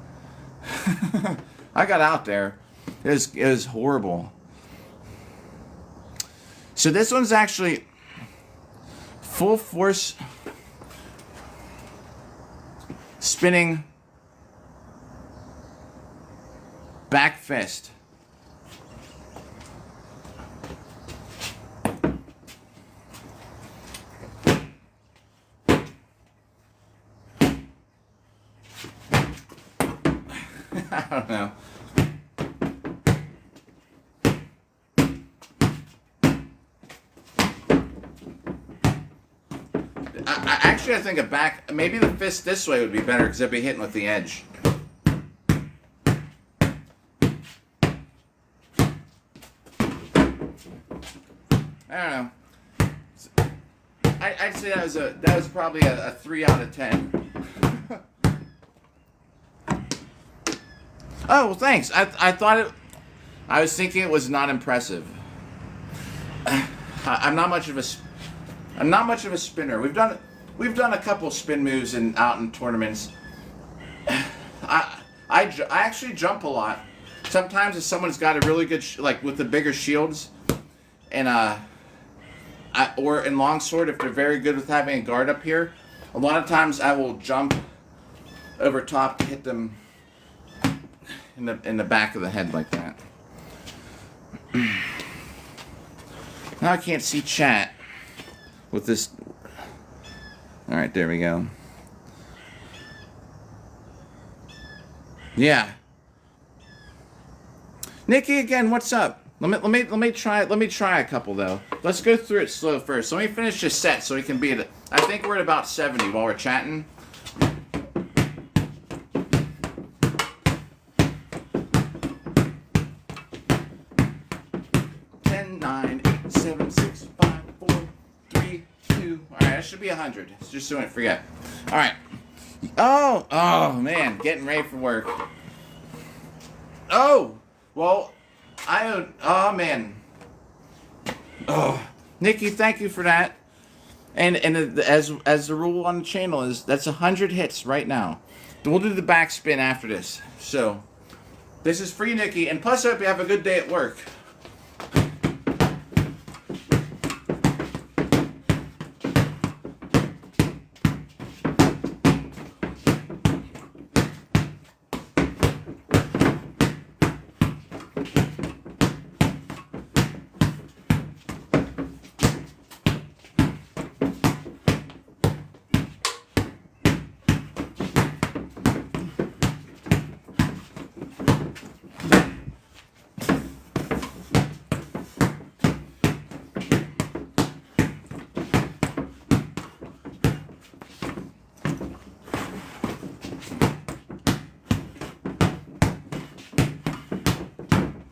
I got out there. It was horrible. So this one's actually full force spinning Back fist. I don't know. Actually, I think a back, maybe the fist this way would be better because I'd be hitting with the edge. I don't know. I'd say that was probably a 3 out of 10. Oh, well, thanks. I thought it. I was thinking it was not impressive. I'm not much of a spinner. We've done a couple spin moves out in tournaments. I actually jump a lot. Sometimes if someone's got a really good like with the bigger shields, and or in longsword if they're very good with having a guard up here, a lot of times I will jump over top to hit them in the back of the head like that. Now I can't see chat with this. All right, there we go. Yeah. Nikki again, what's up? Let me try a couple though. Let's go through it slow first. Let me finish this set so we can be at. I think we're at about 70 while we're chatting. 9, 8, 7, 6, 5, 4, 3, 2. All right, that should be 100. Just so I don't forget. All right. Oh man, getting ready for work. Oh, well, oh man. Oh, Nikki, thank you for that. And as the rule on the channel is, that's 100 hits right now. We'll do the backspin after this. So, this is for you, Nikki, and plus I hope you have a good day at work.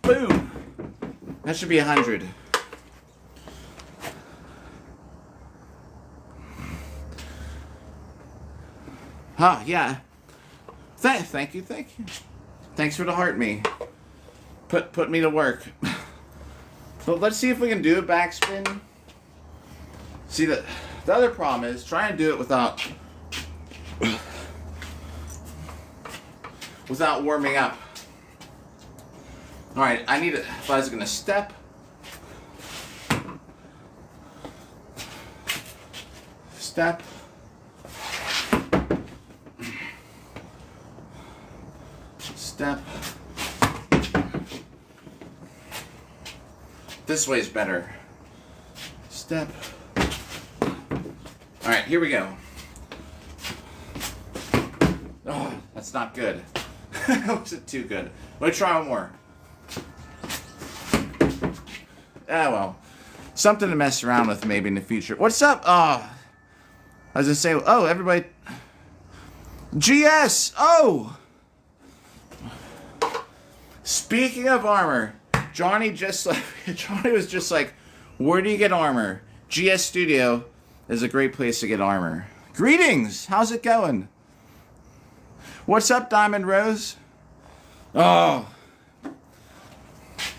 Boom! That should be 100. Huh, yeah. Thank you. Thanks for the heart me. Put me to work. But let's see if we can do a backspin. See, the other problem is trying to do it without warming up. All right, if I was gonna step, this way is better. Step. All right, here we go. Oh, that's not good. That wasn't too good. Let me try one more. Ah, well. Something to mess around with maybe in the future. What's up? Oh. I was going to say, oh, everybody. GS! Oh! Speaking of armor, Johnny was just like, where do you get armor? GS Studio is a great place to get armor. Greetings! How's it going? What's up, Diamond Rose? Oh.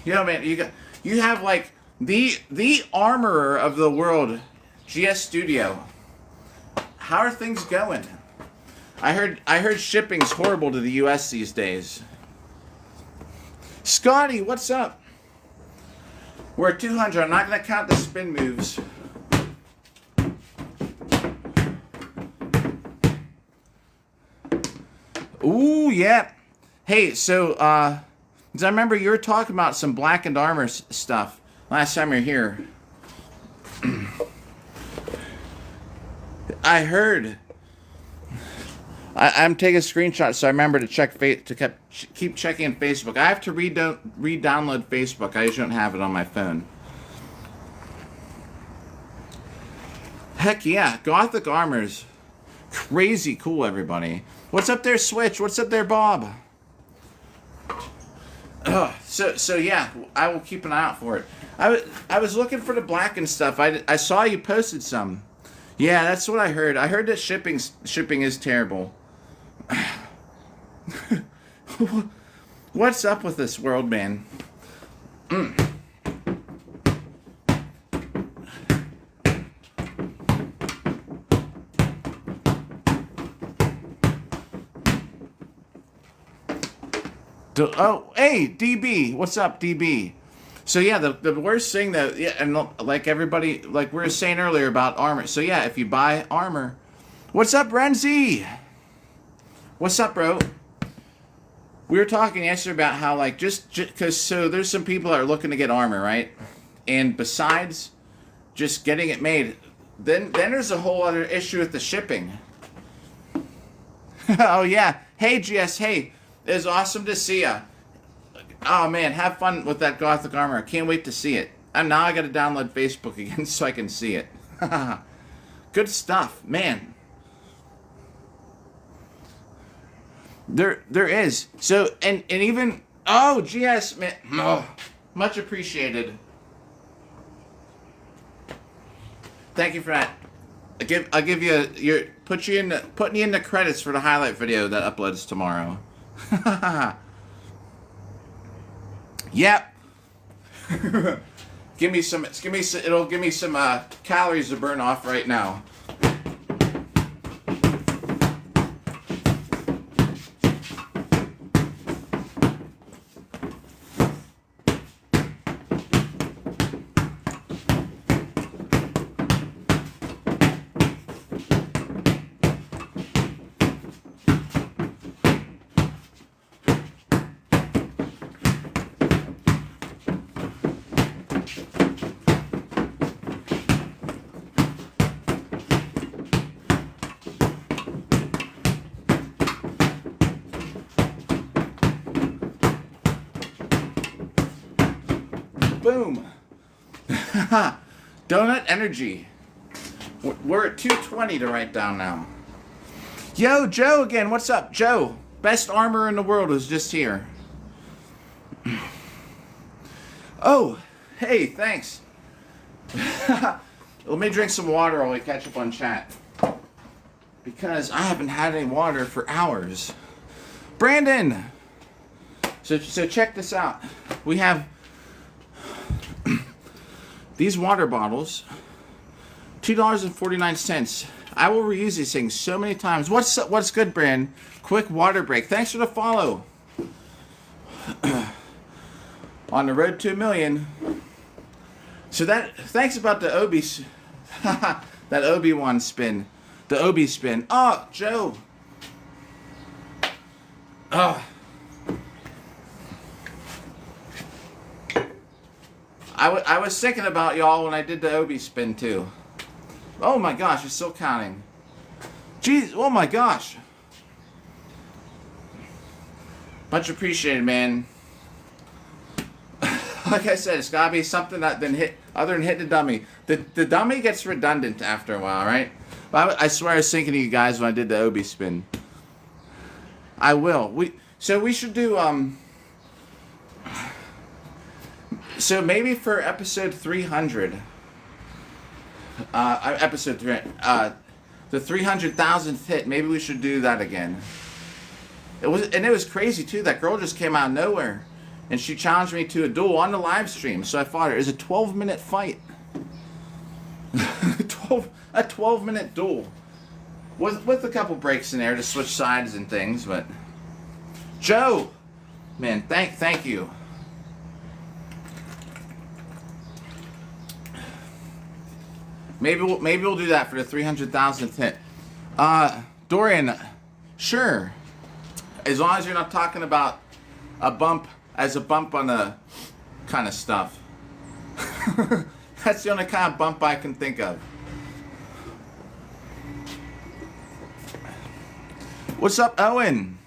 Yo, man, you have like the armorer of the world, GS Studio. How are things going? I heard shipping's horrible to the US these days. Scotty, what's up? We're at 200. I'm not going to count the spin moves. Ooh, yeah. Hey, so Because I remember you were talking about some blackened armor stuff last time you were here. I heard. I'm taking a screenshot so I remember to keep checking Facebook. I have to re-download Facebook. I just don't have it on my phone. Heck yeah, Gothic Armors. Crazy cool, everybody. What's up there, Switch? What's up there, Bob? So yeah, I will keep an eye out for it. I was looking for the blackened stuff. I saw you posted some. Yeah, that's what I heard. I heard that shipping is terrible. What's up with this world, man? Oh, hey, DB. What's up, DB? So yeah, the worst thing that, yeah, and like everybody, like we were saying earlier about armor. So yeah, if you buy armor, what's up, Renzi? What's up, bro? We were talking yesterday about how like just because so there's some people that are looking to get armor, right? And besides just getting it made, then there's a whole other issue with the shipping. Oh yeah, hey GS, hey. It's awesome to see ya. Oh man, have fun with that Gothic armor. I can't wait to see it. And now I gotta download Facebook again so I can see it. Good stuff, man. There is. So and even GS, man, much appreciated. Thank you for that. I'll give you putting you in the credits for the highlight video that uploads tomorrow. Yep. It'll give me some calories to burn off right now. Boom. Donut energy. We're at 220 to write down now. Yo, Joe again. What's up, Joe? Best armor in the world is just here. Oh, hey, thanks. Let me drink some water while we catch up on chat. Because I haven't had any water for hours. Brandon! So check this out. We have these water bottles, $2.49. I will reuse these things so many times. What's good, Brand? Quick water break. Thanks for the follow. On the road to 1 million. So thanks about the Obi, that Obi-Wan spin. The Obi spin. Oh, Joe. Oh. I was thinking about y'all when I did the Obi spin too. Oh my gosh, it's still counting. Jeez, oh my gosh. Much appreciated, man. Like I said, it's gotta be something that other than hit the dummy. The dummy gets redundant after a while, right? But I swear I was thinking of you guys when I did the Obi spin. I will. So we should do so maybe for episode 300, episode 3, the 300,000th hit, maybe we should do that again. It was crazy too. That girl just came out of nowhere, and she challenged me to a duel on the live stream. So I fought her. It was a 12-minute fight. A 12-minute duel, with a couple breaks in there to switch sides and things. But Joe, man, thank you. Maybe we'll do that for the 300,000th hit. Dorian, sure. As long as you're not talking about a bump as a bump on the kind of stuff. That's the only kind of bump I can think of. What's up, Owen?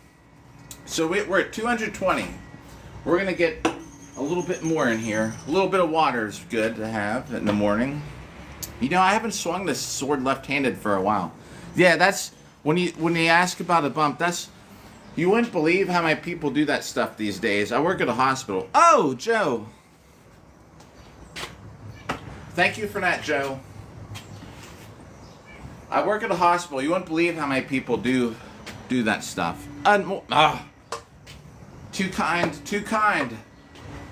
So we're at 220. We're going to get a little bit more in here. A little bit of water is good to have in the morning. You know, I haven't swung this sword left-handed for a while. Yeah, that's when you ask about a bump, that's, you wouldn't believe how many people do that stuff these days. I work at a hospital. Oh, Joe. Thank you for that, Joe. I work at a hospital. You wouldn't believe how many people do that stuff. Too kind, too kind.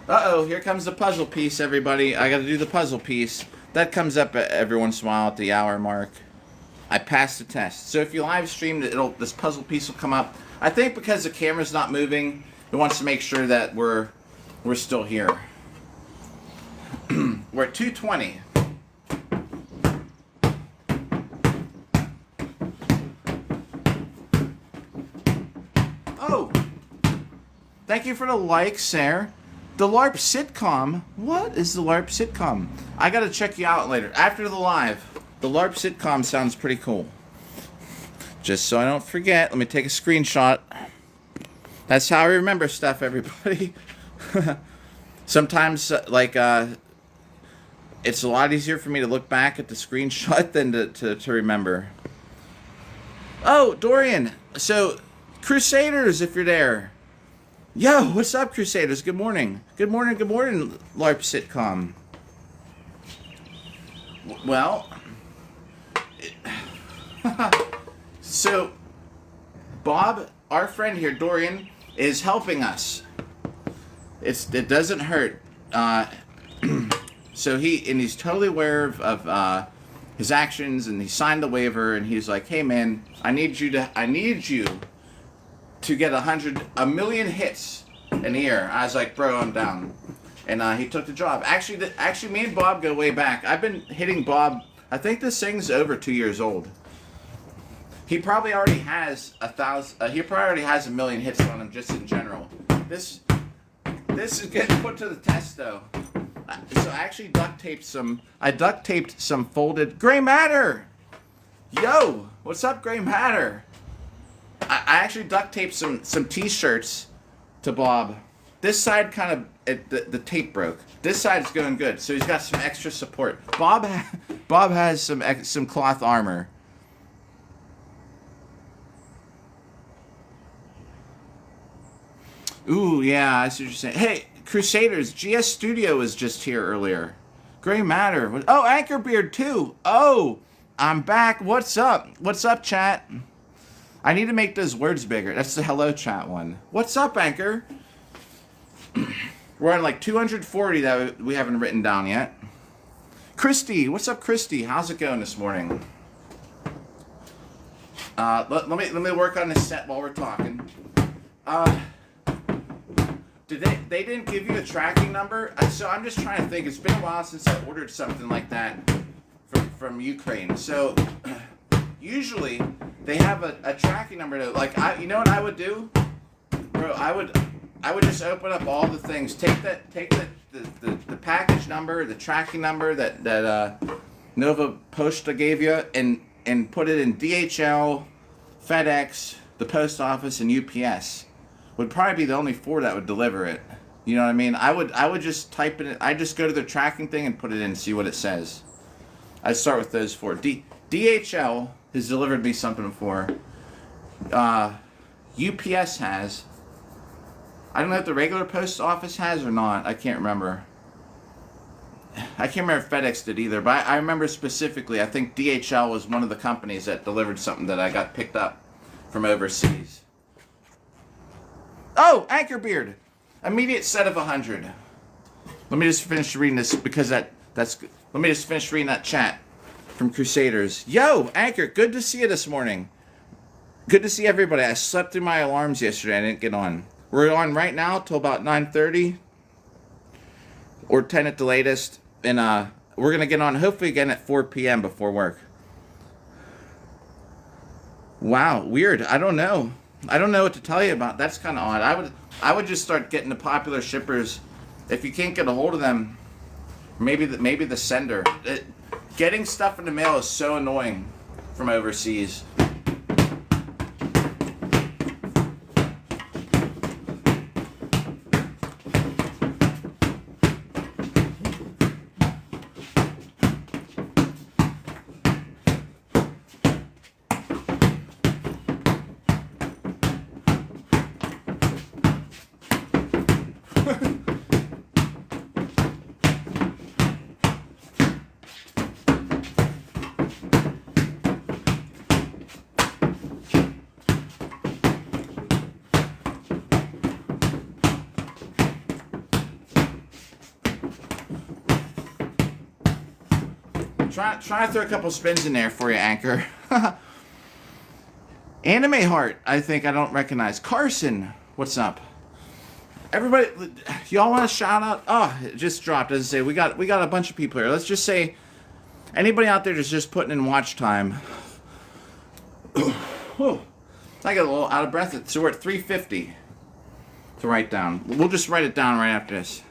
Uh-oh, here comes the puzzle piece, everybody. I gotta do the puzzle piece. That comes up every once in a while at the hour mark. I passed the test. So if you live stream, this puzzle piece will come up. I think because the camera's not moving, it wants to make sure that we're still here. We're at 220. Oh! Thank you for the like, Sarah. The LARP sitcom? What is the LARP sitcom? I gotta check you out later. After the live. The LARP sitcom sounds pretty cool. Just so I don't forget, let me take a screenshot. That's how I remember stuff, everybody. Sometimes, it's a lot easier for me to look back at the screenshot than to remember. Oh, Dorian. So, Crusaders, if you're there. Yo, what's up, Crusaders? Good morning. Good morning, LARP sitcom. Well, so Bob, our friend here, Dorian, is helping us. It doesn't hurt. So he's totally aware of his actions, and he signed the waiver, and he's like, "Hey man, I need you to get 1 million hits in a year." I was like, "Bro, I'm down." And he took the job. Actually, me and Bob go way back. I've been hitting Bob. I think this thing's over 2 years old. He probably already has 1,000. He probably already has 1 million hits on him just in general. This is getting put to the test though. So I actually duct taped some. I duct taped some folded Gray Matter. Yo, what's up, Gray Matter? I actually duct taped some T-shirts to Bob. This side kind of the tape broke. This side's going good, so he's got some extra support. Bob has some cloth armor. Ooh, yeah, I see what you're saying. Hey, Crusaders, GS Studio was just here earlier. Gray Matter. Oh, Anchorbeard too. Oh, I'm back. What's up? What's up, chat? I need to make those words bigger. That's the hello chat one. What's up, Anchor? We're on like 240 that we haven't written down yet. Christy, what's up, Christy? How's it going this morning? Let me work on this set while we're talking. They didn't give you a tracking number? So I'm just trying to think. It's been a while since I ordered something like that from Ukraine. So usually they have a tracking number. Like, you know what I would do, bro? I would just open up all the things. Take the package number, the tracking number that Nova Posta gave you, and put it in DHL, FedEx, the post office, and UPS. Would probably be the only 4 that would deliver it. You know what I mean? I would just type it in. I just go to the tracking thing and put it in and see what it says. I'd start with those 4. DHL has delivered me something before. UPS has. I don't know if the regular post office has or not. I can't remember. I can't remember if FedEx did either, but I remember specifically, I think DHL was one of the companies that delivered something that I got picked up from overseas. Oh, Anchorbeard! Immediate set of 100. Let me just finish reading this because that's good. Let me just finish reading that chat from Crusaders. Yo, Anchor, good to see you this morning. Good to see everybody. I slept through my alarms yesterday. I didn't get on. We're on right now till about 9:30 or 10 at the latest. And we're going to get on hopefully again at 4 p.m. before work. Wow, weird. I don't know. I don't know what to tell you about. That's kind of odd. I would just start getting the popular shippers. If you can't get a hold of them, maybe the sender. Getting stuff in the mail is so annoying from overseas. Try to throw a couple spins in there for you, Anchor. Anime Heart, I think I don't recognize. Carson, what's up? Everybody, y'all want a shout out? Oh, it just dropped. Doesn't say we got a bunch of people here. Let's just say anybody out there that's just putting in watch time. I got a little out of breath. So we're at 350 to write down. We'll just write it down right after this.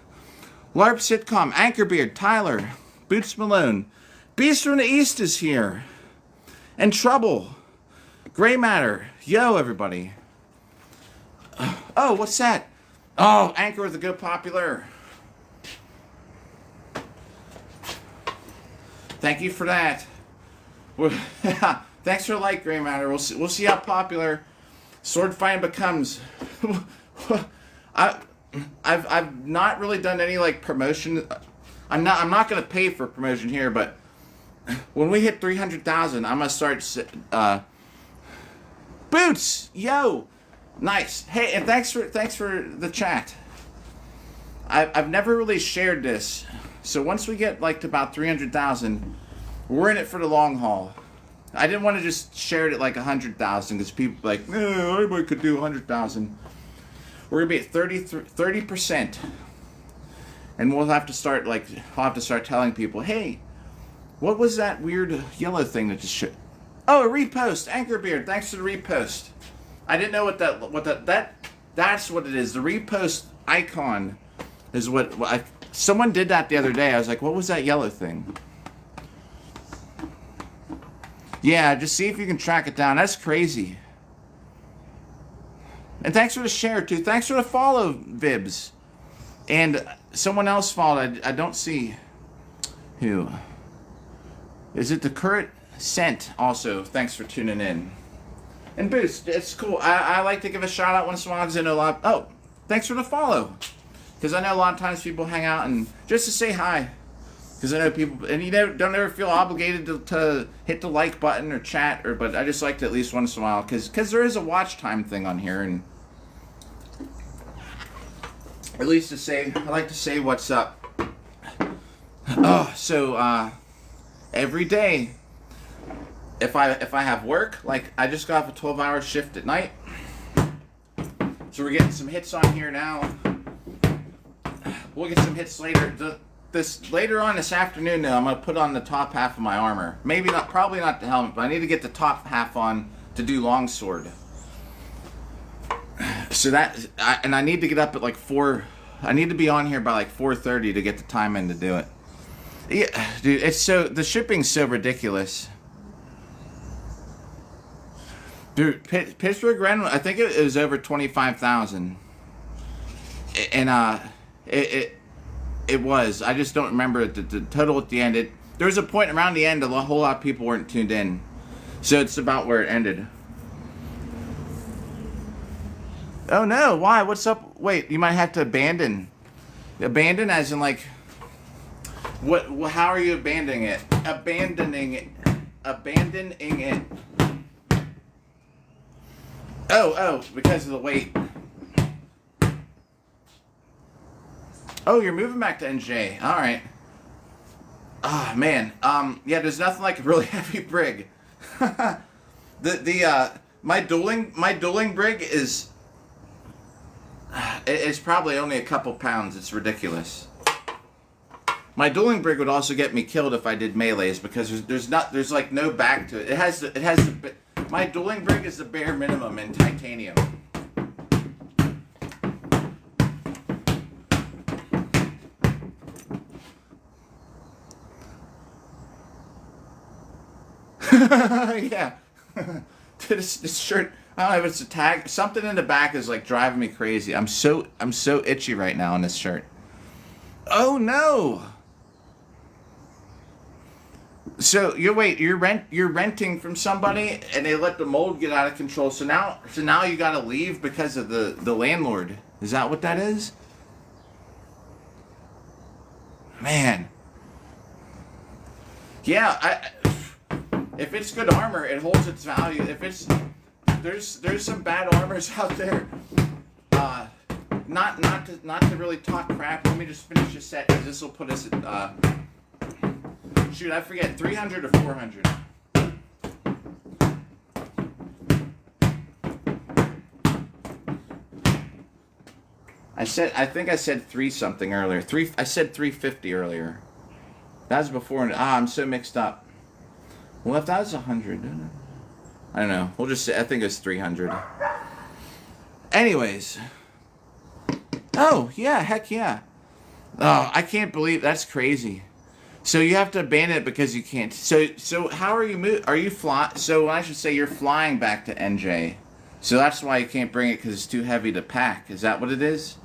LARP sitcom, Anchorbeard, Tyler, Boots Malone. Beast from the East is here. And Trouble. Gray Matter. Yo, everybody. Oh, what's that? Oh, Anchor with the Go Popular. Thank you for that. Thanks for the like, Gray Matter. We'll see how popular sword fighting becomes. I've not really done any like promotion. I'm not gonna pay for promotion here, but when we hit 300,000, I'm gonna start. Boots, yo, nice. Hey, and thanks for the chat. I've never really shared this, so once we get like to about 300,000, we're in it for the long haul. I didn't want to just share it at like 100,000 because people like, anybody could do 100,000. We're gonna be at 30%, and I'll have to start telling people, hey. What was that weird yellow thing that just showed? Oh, a repost. Anchorbeard, thanks for the repost. I didn't know that's what it is. The repost icon is someone did that the other day. I was like, what was that yellow thing? Yeah, just see if you can track it down. That's crazy. And thanks for the share, too. Thanks for the follow, Vibs. And someone else followed. I don't see who. Is it the current scent? Also, thanks for tuning in. And Boost, it's cool. I like to give a shout out once in a while because I know a lot. Oh, thanks for the follow. Because I know a lot of times people hang out and just to say hi. Because I know people, and you don't ever feel obligated to hit the like button or chat, but I just like to at least once in a while because there is a watch time thing on here, and at least I like to say what's up. Oh, so every day, if I have work, like I just got off a 12-hour shift at night, so we're getting some hits on here now. We'll get some hits later. Later on this afternoon, though, I'm gonna put on the top half of my armor. Probably not the helmet, but I need to get the top half on to do longsword. So I need to get up at like 4. I need to be on here by like 4:30 to get the time in to do it. Yeah, dude, the shipping's so ridiculous. Dude, Pittsburgh Ren, I think it was over 25,000. And it was. I just don't remember the total at the end. There was a point around the end a whole lot of people weren't tuned in. So it's about where it ended. Oh no, why? What's up? Wait, you might have to abandon. Abandon as in like what how are you abandoning it? Abandoning it. Abandoning it. Oh, because of the weight. Oh, you're moving back to NJ. All right. Ah, man. Yeah, there's nothing like a really heavy brig. My dueling brig is it's probably only a couple pounds. It's ridiculous. My dueling brig would also get me killed if I did melees because there's like no back to it. It has My dueling brig is the bare minimum in titanium. Yeah. This shirt, I don't know if it's a tag. Something in the back is like driving me crazy. I'm so itchy right now on this shirt. Oh no. So you're renting from somebody and they let the mold get out of control. So now you got to leave because of the landlord. Is that what that is? Man. Yeah, if it's good armor, it holds its value. If it's there's some bad armors out there. Not to really talk crap. Let me just finish this set because this will put us at shoot, I forget, 300 or 400. I think I said 3 something earlier. I said 350 earlier. That was before. I'm so mixed up. Well, if that was 100, I don't know. We'll just say, I think it's 300. Anyways. Oh, yeah, heck yeah. Oh, I can't believe, that's crazy. So you have to abandon it because you can't. So how are you are you fly? So I should say you're flying back to NJ. So that's why you can't bring it because it's too heavy to pack. Is that what it is?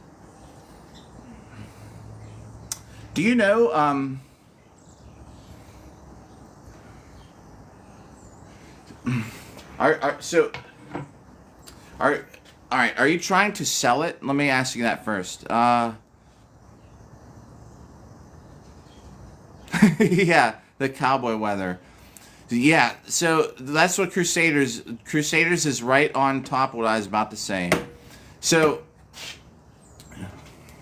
Do you know, all right, are you trying to sell it? Let me ask you that first. Yeah, the cowboy weather. Yeah, so that's what Crusaders is right on top of what I was about to say. So,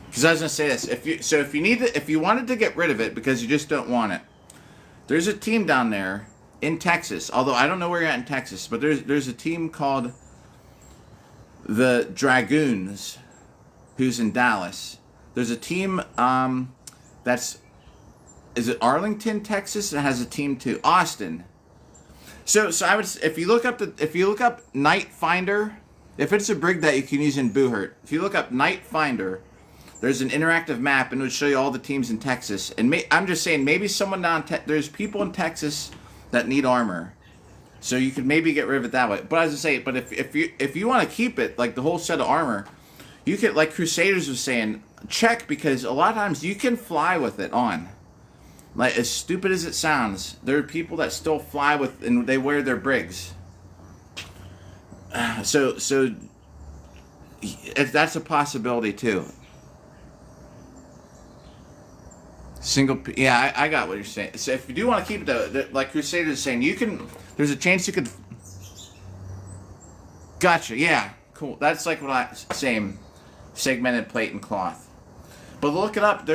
because I was gonna say this, if you wanted to get rid of it because you just don't want it, there's a team down there in Texas. Although I don't know where you're at in Texas, but there's a team called the Dragoons, who's in Dallas. There's a team is it Arlington, Texas? It has a team too. Austin. So I would, if you look up Night Finder, if it's a brig that you can use in Boohurt, if you look up Night Finder, there's an interactive map and it would show you all the teams in Texas. And I'm just saying, maybe someone there's people in Texas that need armor, so you could maybe get rid of it that way. But as I say, but if you want to keep it, like the whole set of armor, you could, like Crusaders was saying, check, because a lot of times you can fly with it on. Like, as stupid as it sounds, there are people that still fly with, and they wear their brigs. So that's a possibility too. Yeah, I got what you're saying. So if you do want to keep it, though, like Crusaders is saying, there's a chance you could. Gotcha. Yeah, cool. That's like what same segmented plate and cloth. But look it up.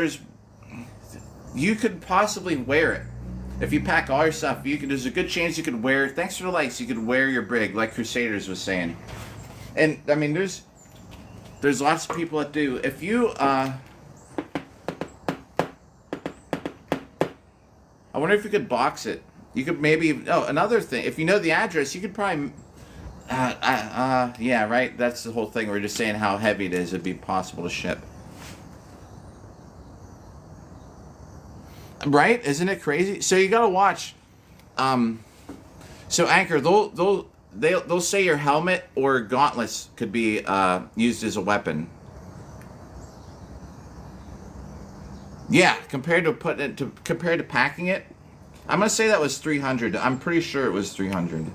You could possibly wear it. If you pack all your stuff, there's a good chance you could wear, thanks for the likes, you could wear your brig, like Crusaders was saying. And, I mean, there's lots of people that do. If you, I wonder if you could box it. You could maybe, another thing, if you know the address, you could probably, yeah, right? That's the whole thing. We're just saying how heavy it is. It'd be possible to ship. Right? Isn't it crazy? So you gotta watch. So Anchor, they'll say your helmet or gauntlets could be used as a weapon. Yeah, compared to packing it, I'm gonna say that was 300. I'm pretty sure it was 300.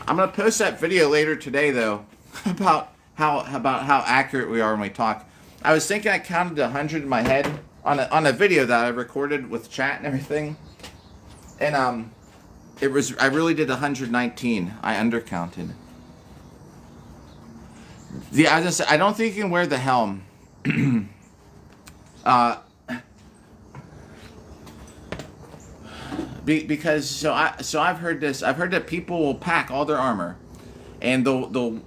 I'm gonna post that video later today though about how accurate we are when we talk. I was thinking I counted 100 in my head on a video that I recorded with chat and everything, and I really did 119. I undercounted. Yeah, I was gonna say, I don't think you can wear the helm. Because I've heard this. I've heard that people will pack all their armor, and they'll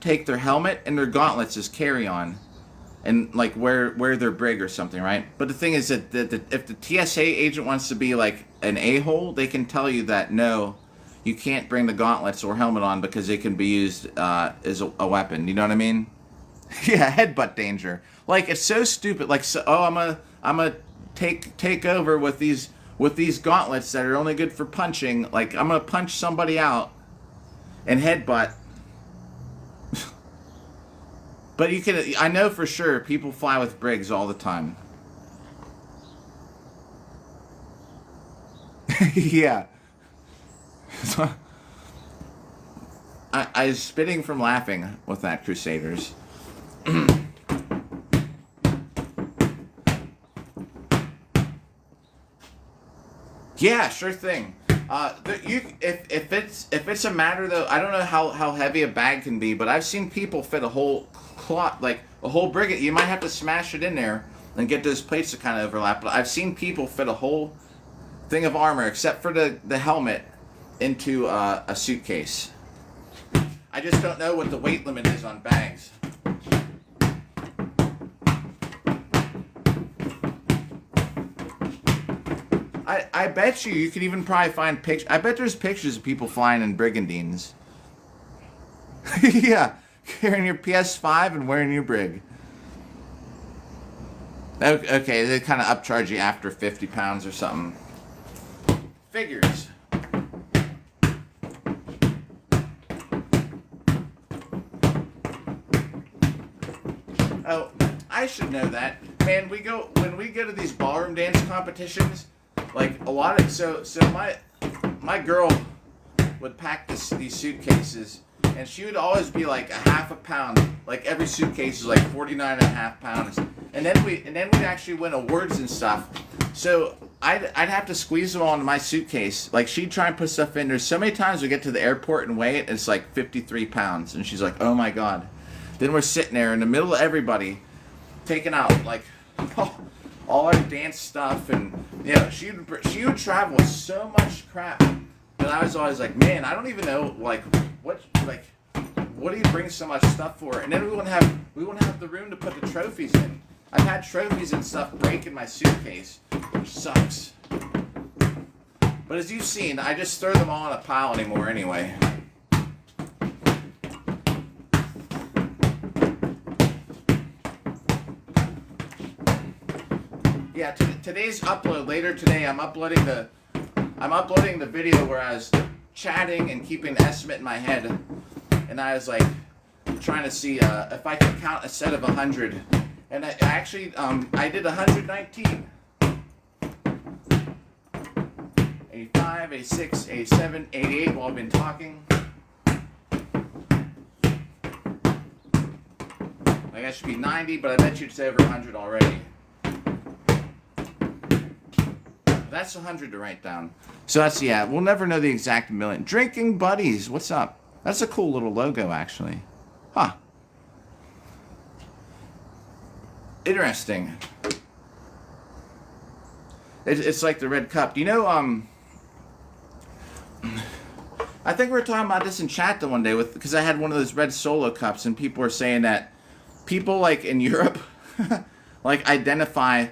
take their helmet and their gauntlets as carry-on, and like wear their brig or something, right? But the thing is that if the TSA agent wants to be like an a-hole, they can tell you that no, you can't bring the gauntlets or helmet on because they can be used as a weapon. You know what I mean? Yeah, headbutt danger. Like, it's so stupid. Like, so, oh, I'm gonna take over with these gauntlets that are only good for punching. Like, I'm gonna punch somebody out and headbutt. But you can. I know for sure people fly with brigs all the time. Yeah. I was spitting from laughing with that, Crusaders. Yeah, sure thing. If it's a matter though, I don't know how heavy a bag can be, but I've seen people fit a whole cloth, like a whole brigade. You might have to smash it in there and get those plates to kind of overlap. But I've seen people fit a whole thing of armor, except for the helmet, into a suitcase. I just don't know what the weight limit is on bags. I bet you can even probably find pictures. I bet there's pictures of people flying in brigandines. Yeah, carrying your PS5 and wearing your brig. Okay, they kind of upcharge you after 50 pounds or something. Figures. Oh, I should know that. Man, when we go to these ballroom dance competitions, like a lot of so my girl would pack these suitcases, and she would always be like a half a pound. Like every suitcase is like 49.5 pounds, and then we'd actually win awards and stuff. So I'd have to squeeze them all into my suitcase. Like, she'd try and put stuff in there. So many times we get to the airport and weigh it, and it's like 53 pounds, and she's like, oh my god. Then we're sitting there in the middle of everybody, taking out like all our dance stuff, and she would travel with so much crap that I was always like, man, I don't even know what do you bring so much stuff for? And then we wouldn't have the room to put the trophies in. I've had trophies and stuff break in my suitcase, which sucks. But as you've seen, I just throw them all in a pile anymore anyway. Yeah, today's upload. Later today, I'm uploading the video where I was chatting and keeping an estimate in my head, and I was like trying to see if I could count a set of 100, and I actually I did 119. 85, 86, 87, 88 while I've been talking. Like, I should be 90, but I bet you it's over 100 already. That's 100 to write down. So that's, yeah, we'll never know the exact million. Drinking Buddies, what's up? That's a cool little logo, actually. Huh. Interesting. It's like the red cup. Do you know, I think we were talking about this in chat the one day because I had one of those red Solo cups, and people were saying that people like in Europe like identify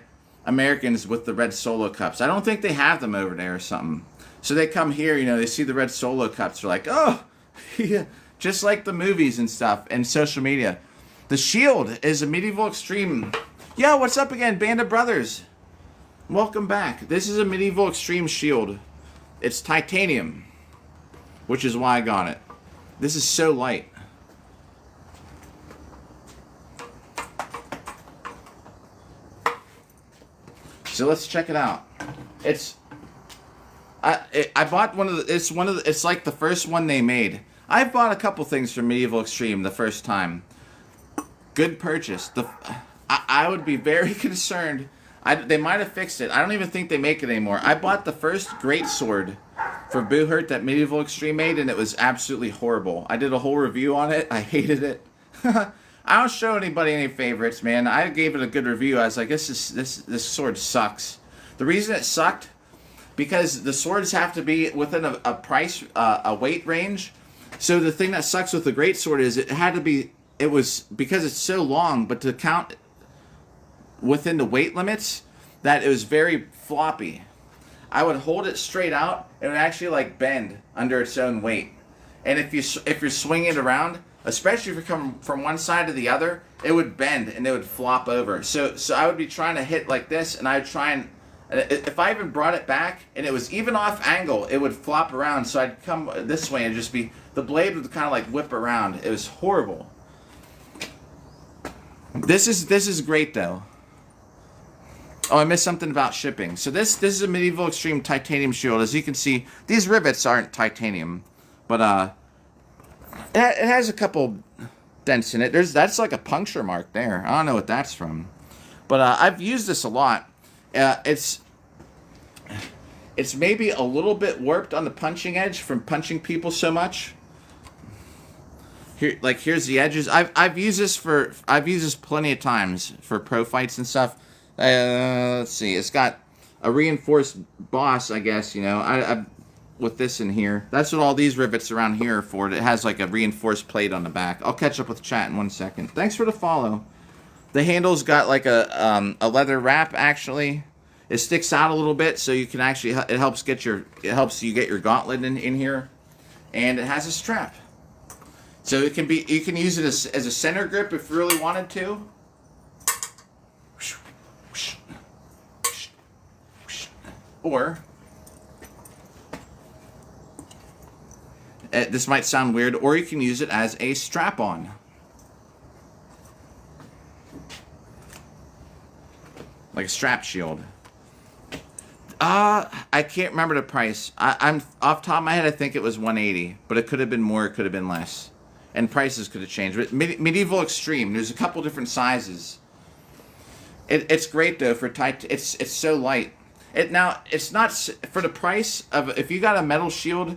Americans with the red Solo cups. I don't think they have them over there or something. So they come here, they see the red Solo cups. They're like, oh, yeah, just like the movies and stuff and social media. The Shield is a medieval extreme. Yo, what's up again, Band of Brothers? Welcome back. This is a medieval extreme shield. It's titanium, which is why I got it. This is so light. So let's check it out. I bought one of the. It's like the first one they made. I bought a couple things from Medieval Extreme the first time. Good purchase. I would be very concerned. They might have fixed it. I don't even think they make it anymore. I bought the first great sword for Boohurt that Medieval Extreme made, and it was absolutely horrible. I did a whole review on it. I hated it. I don't show anybody any favorites, man. I gave it a good review. I was like, this sword sucks. The reason it sucked, because the swords have to be within a price, a weight range. So the thing that sucks with the great sword is it was because it's so long, but to count within the weight limits, that it was very floppy. I would hold it straight out, and it would actually like bend under its own weight. And if you're swinging it around, especially if you're coming from one side to the other, it would bend and it would flop over. So I would be trying to hit like this, and I'd try and if I even brought it back and it was even off angle, it would flop around. So I'd come this way and just be, the blade would kind of like whip around. It was horrible. This is great though. Oh, I missed something about shipping. So this is a Medieval Extreme titanium shield. As you can see, these rivets aren't titanium, but it has a couple dents in it. That's like a puncture mark there. I don't know what that's from, but I've used this a lot. It's maybe a little bit warped on the punching edge from punching people so much. Here, like here's the edges. I've used this plenty of times for pro fights and stuff. Let's see. It's got a reinforced boss, I guess. You know, I with this in here. That's what all these rivets around here are for. It has like a reinforced plate on the back. I'll catch up with chat in 1 second. Thanks for the follow. The handle's got like a leather wrap. Actually, it sticks out a little bit, so you can actually it helps you get your gauntlet in here, and it has a strap. So you can use it as a center grip if you really wanted to. Or, this might sound weird, or you can use it as a strap-on. Like a strap shield. I can't remember the price. I'm off the top of my head, I think it was $180, but it could have been more, it could have been less. And prices could have changed. But Medieval Extreme, there's a couple different sizes. It's great though for tight. It's so light. It's not for the price of, if you got a metal shield,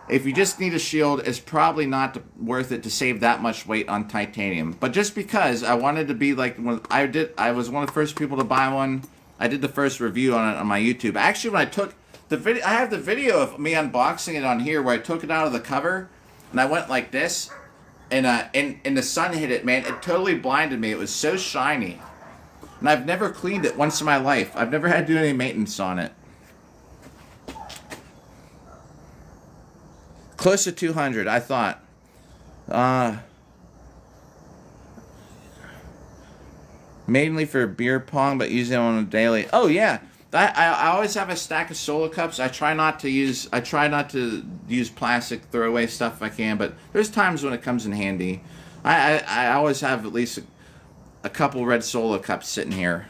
if you just need a shield, it's probably not worth it to save that much weight on titanium. But just because I wanted to be like, I was one of the first people to buy one. I did the first review on it on my YouTube. Actually, when I took the video, I have the video of me unboxing it on here where I took it out of the cover and I went like this, and the sun hit it, man. It totally blinded me. It was so shiny. And I've never cleaned it once in my life. I've never had to do any maintenance on it. Close to 200, I thought. Mainly for beer pong, but using it on a daily. Oh yeah, I always have a stack of solo cups. I try not to use plastic throwaway stuff if I can, but there's times when it comes in handy. I always have at least a couple red solo cups sitting here.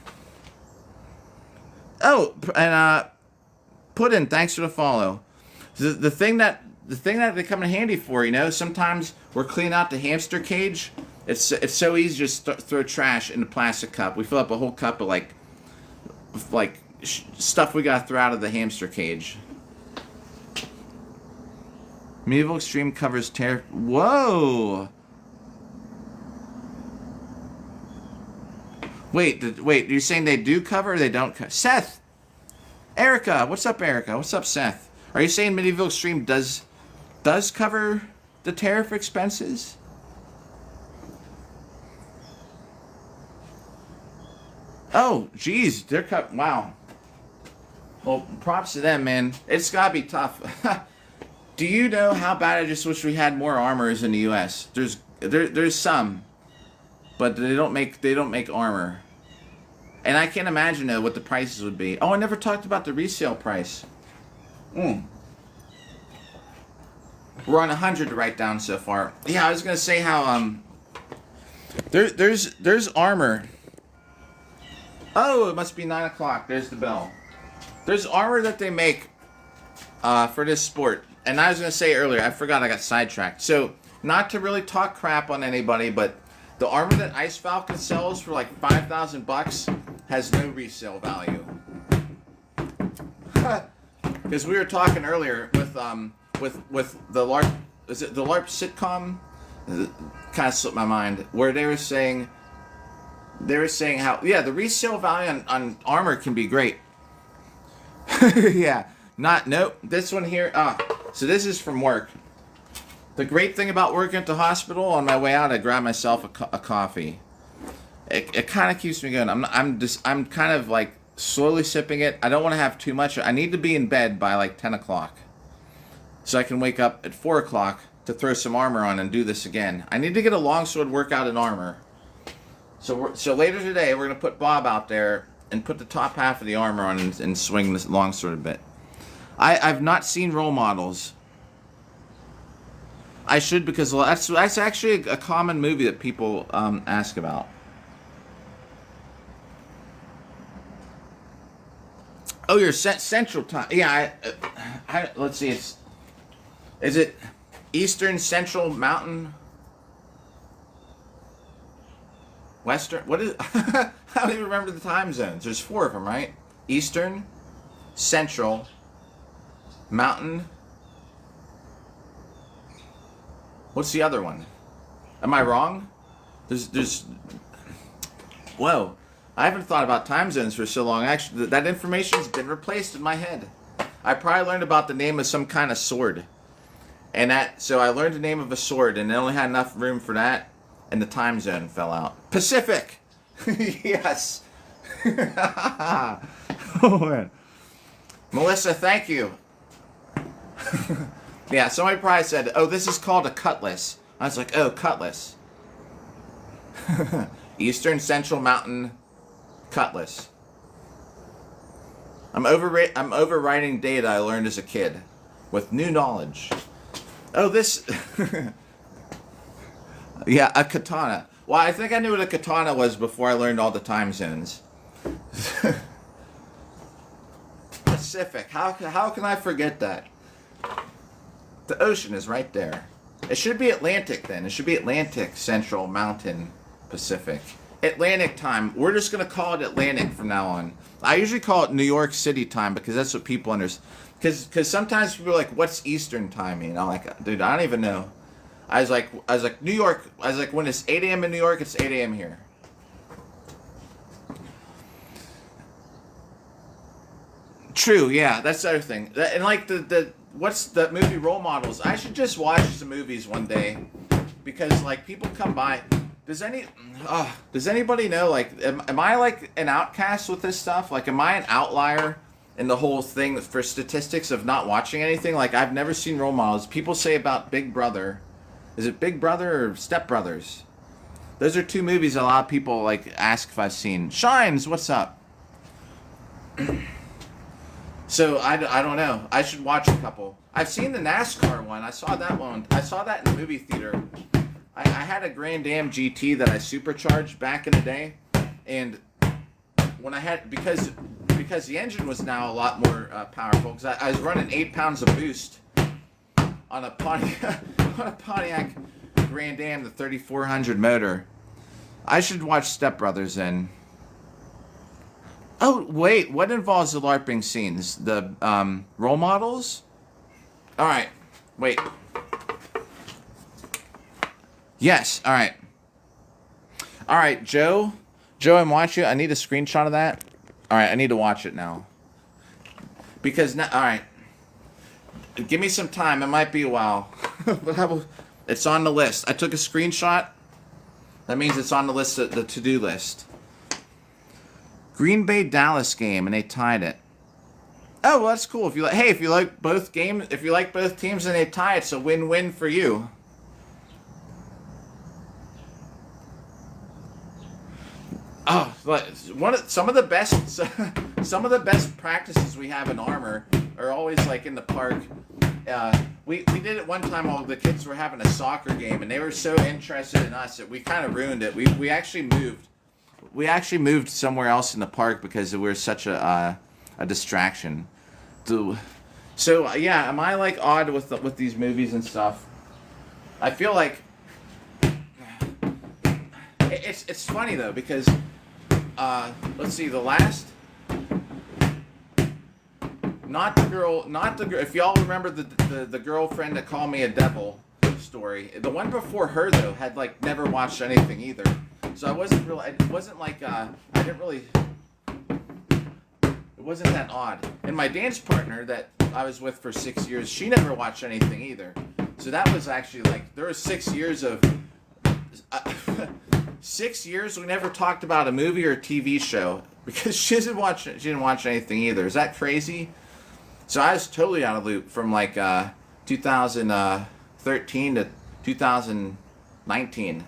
Oh, and Puddin', thanks for the follow. The thing that they come in handy for, you know, sometimes we're cleaning out the hamster cage. It's so easy to just throw trash in a plastic cup. We fill up a whole cup of like stuff we gotta throw out of the hamster cage. Medieval Extreme covers tear. Whoa. Wait, you're saying they do cover or they don't cover? Seth! Erica! What's up, Erica? What's up, Seth? Are you saying Medieval Extreme does cover the tariff expenses? Oh, geez. They're wow. Well, props to them, man. It's gotta be tough. Do you know how bad I just wish we had more armors in the U.S.? There's some. But they don't make armor. And I can't imagine though what the prices would be. Oh, I never talked about the resale price. We're on 100 to write down so far. Yeah, I was gonna say how there's armor. Oh, it must be 9 o'clock. There's the bell. There's armor that they make for this sport. And I was gonna say earlier, I forgot, I got sidetracked. So not to really talk crap on anybody, but the armor that Ice Falcon sells for like $5,000 has no resale value. Because we were talking earlier with the LARP, is it the LARP sitcom? Kind of slipped my mind. Where they were saying how, yeah, the resale value on armor can be great. Yeah, nope. This one here. So this is from work. The great thing about working at the hospital, on my way out, I grab myself a coffee. It kind of keeps me going. I'm kind of like slowly sipping it. I don't want to have too much. I need to be in bed by like 10 o'clock. So I can wake up at 4 o'clock to throw some armor on and do this again. I need to get a longsword workout in armor. So later today, we're going to put Bob out there and put the top half of the armor on and swing this longsword a bit. I've not seen Role Models. I should, because that's actually a common movie that people ask about. Oh, you're Central Time. Yeah, let's see. Is it Eastern, Central, Mountain, Western? What is? I don't even remember the time zones. There's 4 of them, right? Eastern, Central, Mountain. What's the other one? Am I wrong? There's. Whoa. I haven't thought about time zones for so long. Actually, that information's been replaced in my head. I probably learned about the name of some kind of sword. So I learned the name of a sword, and I only had enough room for that, and the time zone fell out. Pacific! Yes! Oh, man. Melissa, thank you. Yeah, somebody probably said, oh, this is called a cutlass. I was like, oh, cutlass. Eastern, Central, Mountain, cutlass. I'm overwriting data I learned as a kid with new knowledge. Oh, this... Yeah, a katana. Well, I think I knew what a katana was before I learned all the time zones. Pacific. How can I forget that? The ocean is right there. It should be Atlantic then. It should be Atlantic, Central, Mountain, Pacific. Atlantic time. We're just going to call it Atlantic from now on. I usually call it New York City time because that's what people understand. Because sometimes people are like, what's Eastern time mean? I'm like, dude, I don't even know. I was like, New York. I was like, when it's 8 a.m. in New York, it's 8 a.m. here. True, yeah, that's the other thing. And like what's the movie Role Models? I should just watch some movies one day, because like people come by. Does anybody know, like, am I like an outcast with this stuff? Like, am I an outlier in the whole thing for statistics of not watching anything? Like, I've never seen Role Models. People say about Big Brother. Is it Big Brother or Step Brothers? Those are 2 movies a lot of people like ask if I've seen. Shines, what's up? So I don't know. I should watch a couple. I've seen the NASCAR one. I saw that one. I saw that in the movie theater. I had a Grand Am GT that I supercharged back in the day, and when I had because the engine was now a lot more powerful, because I was running 8 pounds of boost on a Pontiac Grand Am, the 3400 motor. I should watch Step Brothers then. Oh, wait, what involves the LARPing scenes? The Role Models? Alright, wait. Yes, alright. Alright, Joe, I'm watching. I need a screenshot of that. Alright, I need to watch it now. Because now, alright. Give me some time, it might be a while. It's on the list. I took a screenshot. That means it's on the list, the to-do list. Green Bay Dallas game, and they tied it. Oh, well, that's cool. If you like both teams and they tie it, it's a win-win for you. Oh, some of the best practices we have in armor are always like in the park. We did it one time while the kids were having a soccer game, and they were so interested in us that we kind of ruined it. We actually moved. We actually moved somewhere else in the park because we were such a distraction. So yeah, am I like odd with these movies and stuff? I feel like it's funny though, because let's see, the last, not the girl. If y'all remember the girlfriend that called me a devil story, the one before her though had like never watched anything either. So it wasn't like I didn't really. It wasn't that odd. And my dance partner that I was with for 6 years, she never watched anything either. So that was actually like, there were 6 years of 6 years we never talked about a movie or a TV show. because she didn't watch anything either. Is that crazy? So I was totally out of loop from like 2013 to 2019.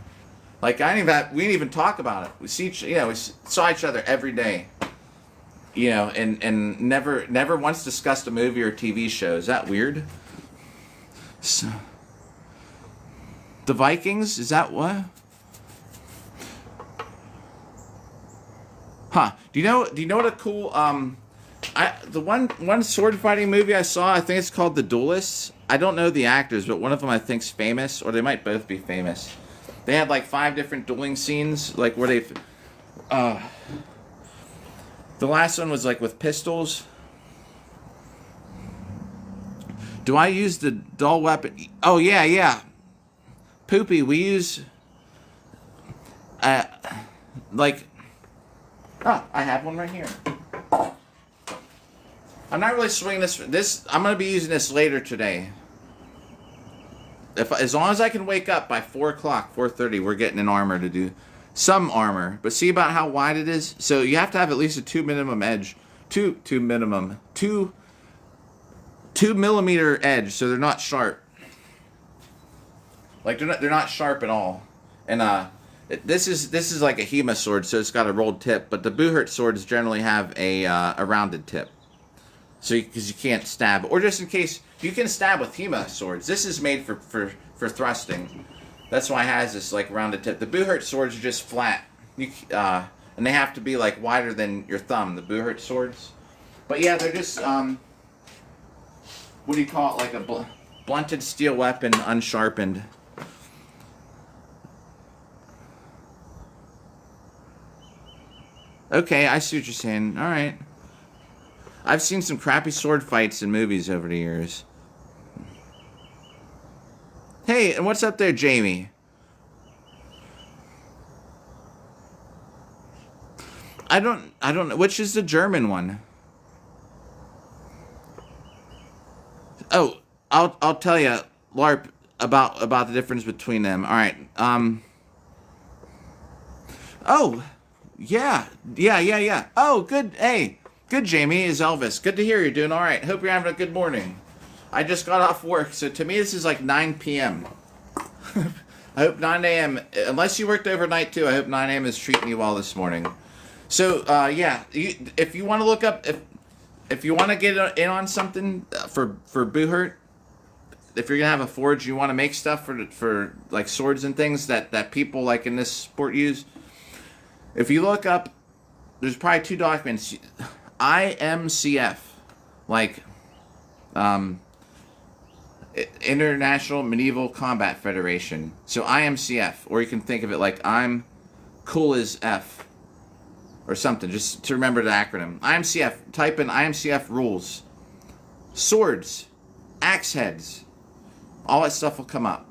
Like we didn't even talk about it. We saw each other every day. And never once discussed a movie or TV show. Is that weird? So, the Vikings, is that what? Huh? Do you know what a cool the one sword fighting movie I saw, I think it's called The Duelists. I don't know the actors, but one of them I think's famous, or they might both be famous. They had like 5 different dueling scenes, like where they the last one was like with pistols. Do I use the dull weapon? Oh yeah. Poopy, we use like I have one right here. I'm not really swinging this. I'm gonna be using this later today. As long as I can wake up by 4 o'clock, 4:30, we're getting an armor to do some armor. But see about how wide it is. So you have to have at least a 2 minimum edge, 2 millimeter edge, so they're not sharp. Like they're not sharp at all. And this is like a HEMA sword, so it's got a rolled tip. But the Buhurt swords generally have a rounded tip. So because you can't stab, or just in case you can stab with HEMA swords. This is made for thrusting. That's why it has this like rounded tip. The Buhurt swords are just flat, and they have to be like wider than your thumb. The Buhurt swords, but yeah, they're just what do you call it? Like a blunted steel weapon, unsharpened. Okay, I see what you're saying. All right. I've seen some crappy sword fights in movies over the years. Hey, and what's up there, Jamie? I don't know. Which is the German one? Oh, I'll tell you, LARP, about the difference between them. All right. Oh, yeah. Oh, good. Hey. Good, Jamie, is Elvis. Good to hear you're doing all right. Hope you're having a good morning. I just got off work, so to me this is like 9 p.m. I hope 9 a.m., unless you worked overnight too, I hope 9 a.m. is treating you well this morning. So, yeah, if you want to look up, if you want to get in on something for Buhurt, if you're going to have a forge, you want to make stuff for like swords and things that people like in this sport use, if you look up, there's probably 2 documents. IMCF, like International Medieval Combat Federation. So IMCF, or you can think of it like I'm cool as F, or something, just to remember the acronym. IMCF, type in IMCF rules. Swords, axe heads, all that stuff will come up.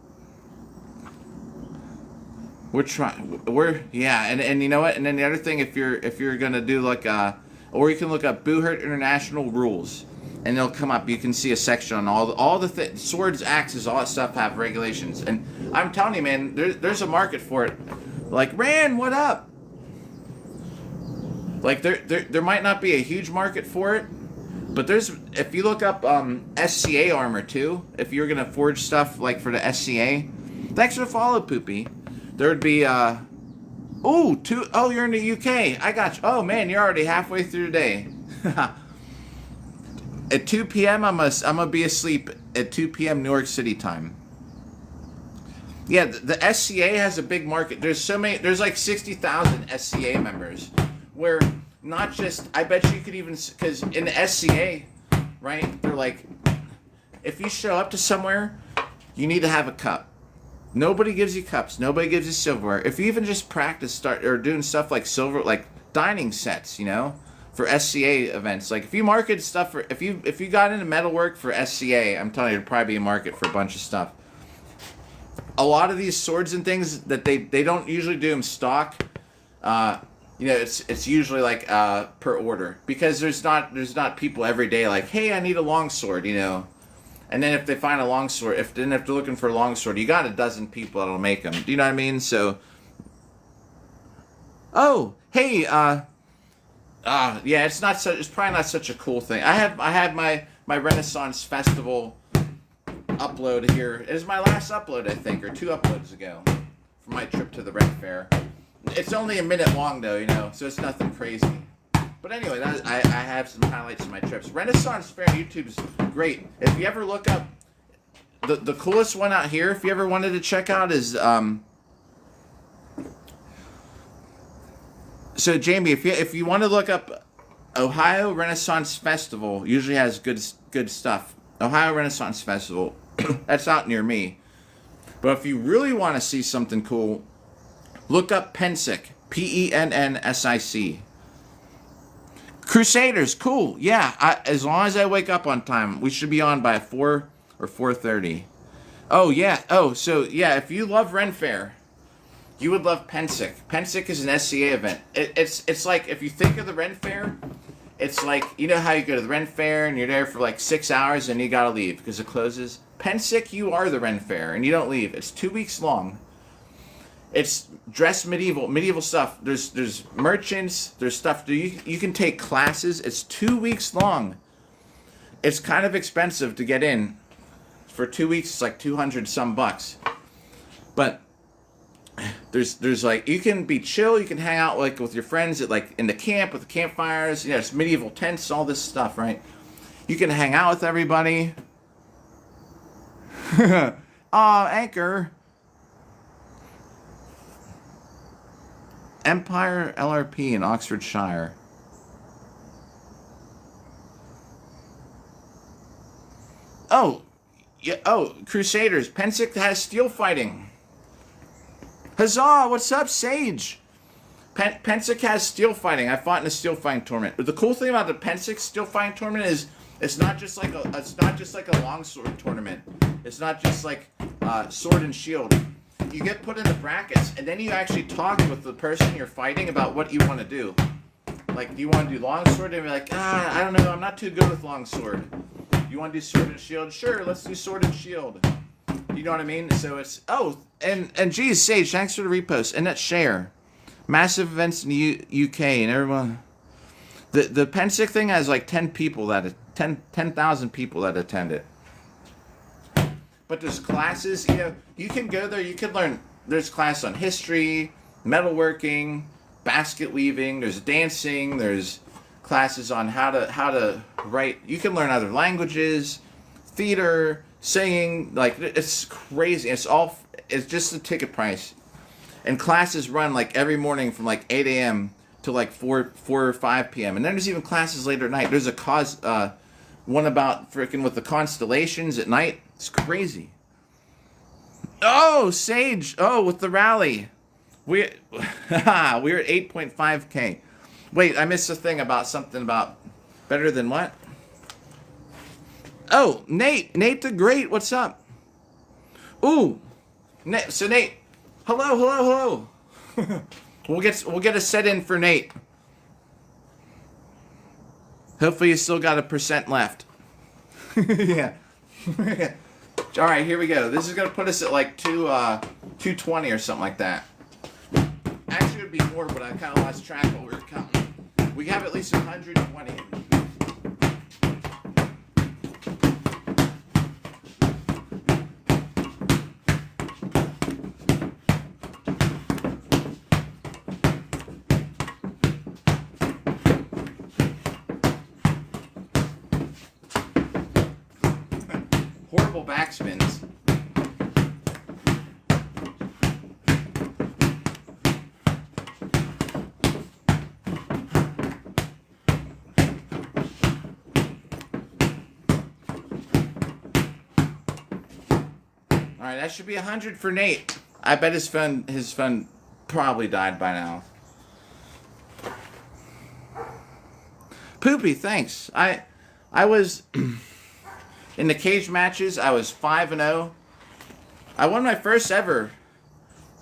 Yeah, and you know what? And then the other thing, if you're gonna do like or you can look up Buhurt International Rules, and they'll come up. You can see a section on all the swords, axes, all that stuff have regulations. And I'm telling you, man, there's a market for it. Like, Rand, what up? Like there might not be a huge market for it, but if you look up SCA armor too, if you're gonna forge stuff like for the SCA, thanks for the follow, Poopy. There would be you're in the UK. I got you. Oh man, you're already halfway through the day. At 2 p.m. I'm gonna be asleep at 2 p.m. New York City time. Yeah, the SCA has a big market. There's like 60,000 SCA members, where not just, I bet you could even, because in the SCA, right, they're like, if you show up to somewhere, you need to have a cup. Nobody gives you cups. Nobody gives you silverware. If you even just practice or doing stuff like silver, like dining sets, for SCA events. Like if you market stuff if you got into metalwork for SCA, I'm telling you, there'd probably be a market for a bunch of stuff. A lot of these swords and things that they don't usually do them stock. It's usually like per order, because there's not people every day like, hey, I need a longsword, And then if they find a longsword, if they're looking for a longsword, you got a dozen people that'll make them. Do you know what I mean? So, oh, hey, Yeah, it's not so. It's probably not such a cool thing. I had my Renaissance Festival upload here. It is my last upload, I think, or two uploads ago, for my trip to the Ren Fair. It's only a minute long though, so it's nothing crazy. But anyway, I have some highlights of my trips. Renaissance Fair on YouTube is great. If you ever look up the coolest one out here, if you ever wanted to check out, is so Jamie, if you want to look up Ohio Renaissance Festival, usually has good stuff. Ohio Renaissance Festival, that's out near me. But if you really want to see something cool, look up Pensic, Pennsic. Crusaders, cool. Yeah, as long as I wake up on time, we should be on by 4 or 4:30. Oh yeah. Oh, so yeah, if you love Ren Fair, you would love Pensic. Pensic is an SCA event. It's like, if you think of the Ren Fair, it's like, how you go to the Ren Fair and you're there for like 6 hours and you gotta leave because it closes. Pensic, you are the Ren Fair and you don't leave. It's 2 weeks long. It's dressed medieval stuff. There's merchants. There's stuff. You can take classes. It's 2 weeks long. It's kind of expensive to get in. For 2 weeks, it's like 200 some bucks. But there's like, you can be chill. You can hang out like with your friends at like in the camp with the campfires. It's medieval tents, all this stuff, right? You can hang out with everybody. Anchor. Empire LRP in Oxfordshire. Oh, yeah. Oh, Crusaders. Pensic has steel fighting. Huzzah! What's up, Sage? Pensic has steel fighting. I fought in a steel fighting tournament. But the cool thing about the Pensic steel fighting tournament is it's not just like a longsword tournament. It's not just like sword and shield. You get put in the brackets, and then you actually talk with the person you're fighting about what you want to do. Like, do you want to do longsword? And you're like, I don't know, I'm not too good with longsword. You want to do sword and shield? Sure, let's do sword and shield. You know what I mean? So it's, and geez, Sage, thanks for the repost. And that's share. Massive events in the UK, and everyone. The Pensic thing has like 10,000 people that attend it. But there's classes, you can go there, you can learn, there's class on history, metalworking, basket weaving, there's dancing, there's classes on how to write, you can learn other languages, theater, singing, like, it's crazy, it's just the ticket price. And classes run like every morning from like 8 a.m. to like 4 or 5 p.m. And then there's even classes later at night. There's a one about freaking with the constellations at night. It's crazy. Oh, Sage. Oh, with the rally. We're at 8.5K. Wait, I missed a thing about something about better than what? Oh, Nate. Nate the Great. What's up? Ooh. So Nate. Hello. We'll get a set in for Nate. Hopefully you still got 1% left. Yeah. All right, here we go. This is gonna put us at like 220 or something like that. Actually, it would be more, but I kind of lost track while we were counting. We have at least 120. Horrible backspins. All right, that should be 100 for Nate. I bet his phone probably died by now. Poopy, thanks. I was in the cage matches. I was 5-0. I won my first ever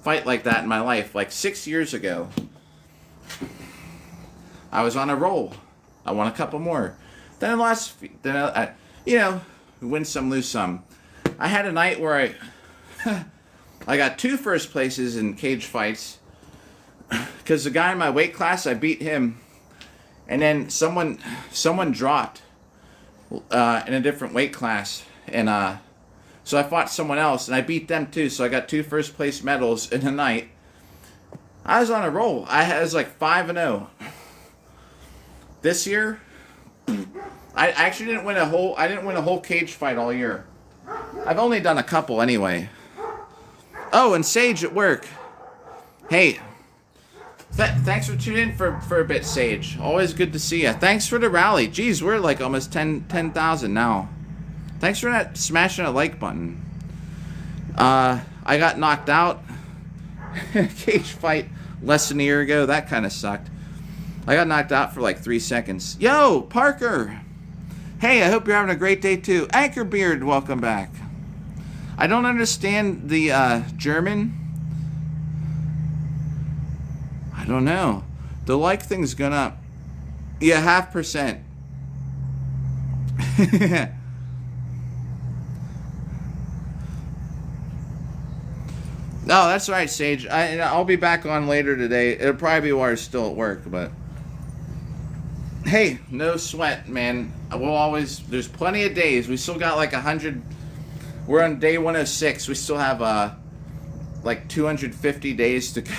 fight like that in my life, like 6 years ago. I was on a roll. I won a couple more. Then I lost. Then I win some, lose some. I had a night where I got 2 first places in cage fights because the guy in my weight class, I beat him. and then someone dropped in a different weight class, and so I fought someone else, and I beat them too. So I got 2 first place medals in a night. I was on a roll. I was like 5-0. This year, I actually didn't win a whole cage fight all year. I've only done a couple anyway. Oh, and Sage at work. Hey, thanks for tuning in for a bit, Sage. Always good to see you. Thanks for the rally. Jeez, we're like almost 10,000 now. Thanks for smashing that like button. I got knocked out. Cage fight less than a year ago. That kind of sucked. I got knocked out for like 3 seconds. Yo, Parker. Hey, I hope you're having a great day too. Anchorbeard, welcome back. I don't understand the German. I don't know. The like thing's gone up. Yeah, 0.5%. No, that's right, Sage. I'll be back on later today. It'll probably be while you're still at work, but hey, no sweat, man. There's plenty of days. We still got like 100. We're on day 106. We still have like 250 days to go.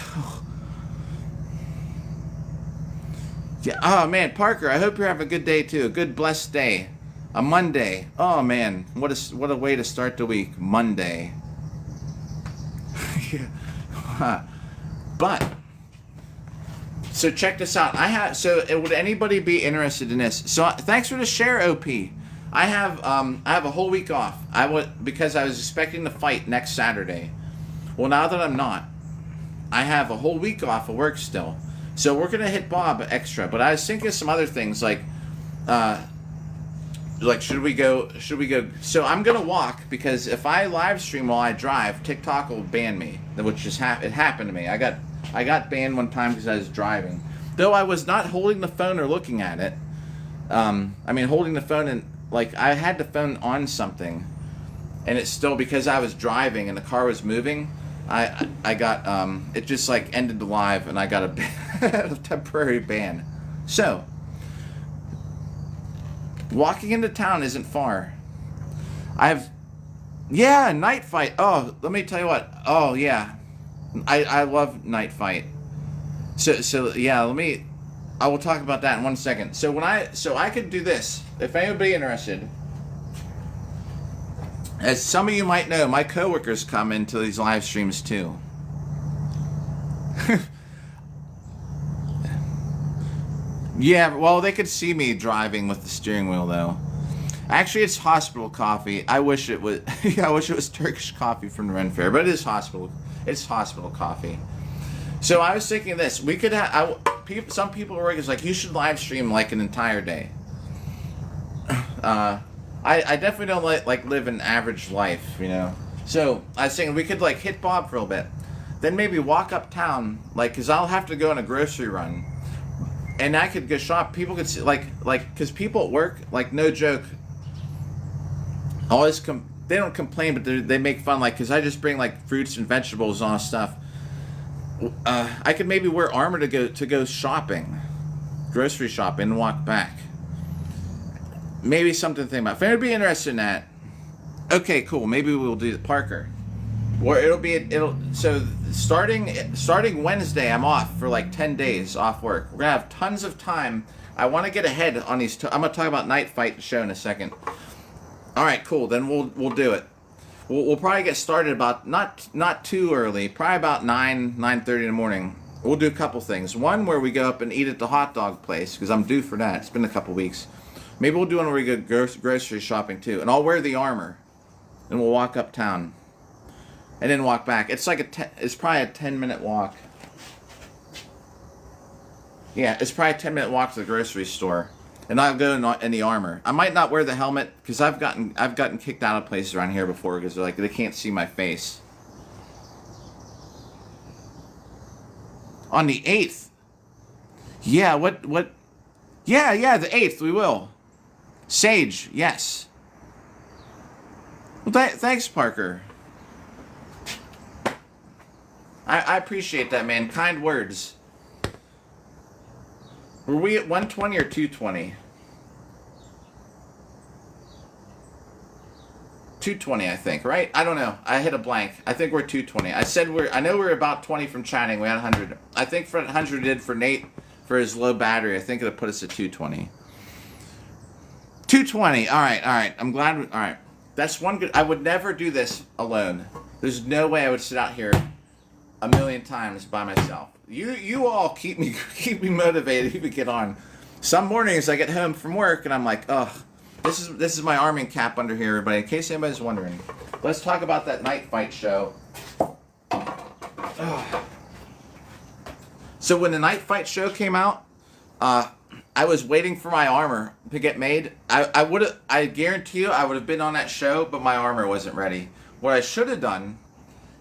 Yeah. Oh man, Parker, I hope you're having a good day too. A good blessed day. A Monday. Oh man, what a way to start the week. Monday. Yeah. But so check this out. Would anybody be interested in this? So thanks for the share, OP. I have a whole week off. Because I was expecting to fight next Saturday. Well, now that I'm not, I have a whole week off of work still. So we're gonna hit Bob extra. But I was thinking of some other things like should we go? So I'm gonna walk, because if I live stream while I drive, TikTok will ban me. Which just it happened to me. I got banned one time because I was driving. Though I was not holding the phone or looking at it. I mean, holding the phone and like I had the phone on something, and it's still, because I was driving and the car was moving. I got it just like ended the live, and I got a temporary ban. So walking into town isn't far. Night fight. Oh, let me tell you what. Oh yeah, I love night fight. So yeah, I will talk about that in 1 second. So I could do this. If anybody interested, as some of you might know, my coworkers come into these live streams too. Yeah, well, they could see me driving with the steering wheel though. Actually, it's hospital coffee. I wish it was. I wish it was Turkish coffee from the Ren Fair, but it is hospital. It's hospital coffee. So I was thinking this. We could have. Some people are like, you should live stream like an entire day. I definitely don't like live an average life, you know. So I was thinking we could like hit Bob for a little bit, then maybe walk uptown, like, cause I'll have to go on a grocery run, and I could go shop. People could see, like, cause people at work, like, no joke, always they don't complain, but they make fun, like, cause I just bring like fruits and vegetables and all stuff. I could maybe wear armor to go shopping, grocery shopping, and walk back. Maybe something to think about. If anybody be interested in that, okay, cool. Maybe we'll do the Parker. Or so starting Wednesday, I'm off for like 10 days off work. We're gonna have tons of time. I want to get ahead on these. I'm gonna talk about night fight show in a second. All right, cool. Then we'll do it. We'll probably get started about not too early. Probably about 9:30 in the morning. We'll do a couple things. One where we go up and eat at the hot dog place, because I'm due for that. It's been a couple weeks. Maybe we'll do one where we go grocery shopping too, and I'll wear the armor, and we'll walk uptown, and then walk back. It's like it's probably a 10-minute walk. Yeah, it's probably a 10-minute walk to the grocery store, and I'll go in the armor. I might not wear the helmet because I've gotten kicked out of places around here before because they can't see my face. On the 8th. Yeah, what? Yeah, the 8th we will. Sage, yes. Well, thanks, Parker. I appreciate that, man. Kind words. Were we at 120 or 220? 220, I think, right? I don't know. I hit a blank. I think we're 220. I know we're about 20 from chatting. We had 100. I think for 100 did for Nate for his low battery. I think it'll put us at 220. 220. All right. I'm glad. All right. That's one good. I would never do this alone. There's no way I would sit out here a million times by myself. You all keep me motivated. Even get on. Some mornings I get home from work and I'm like, ugh. This is my arming cap under here, everybody. In case anybody's wondering, let's talk about that night fight show. So when the night fight show came out, I was waiting for my armor to get made. I guarantee you I would have been on that show, but my armor wasn't ready. What I should have done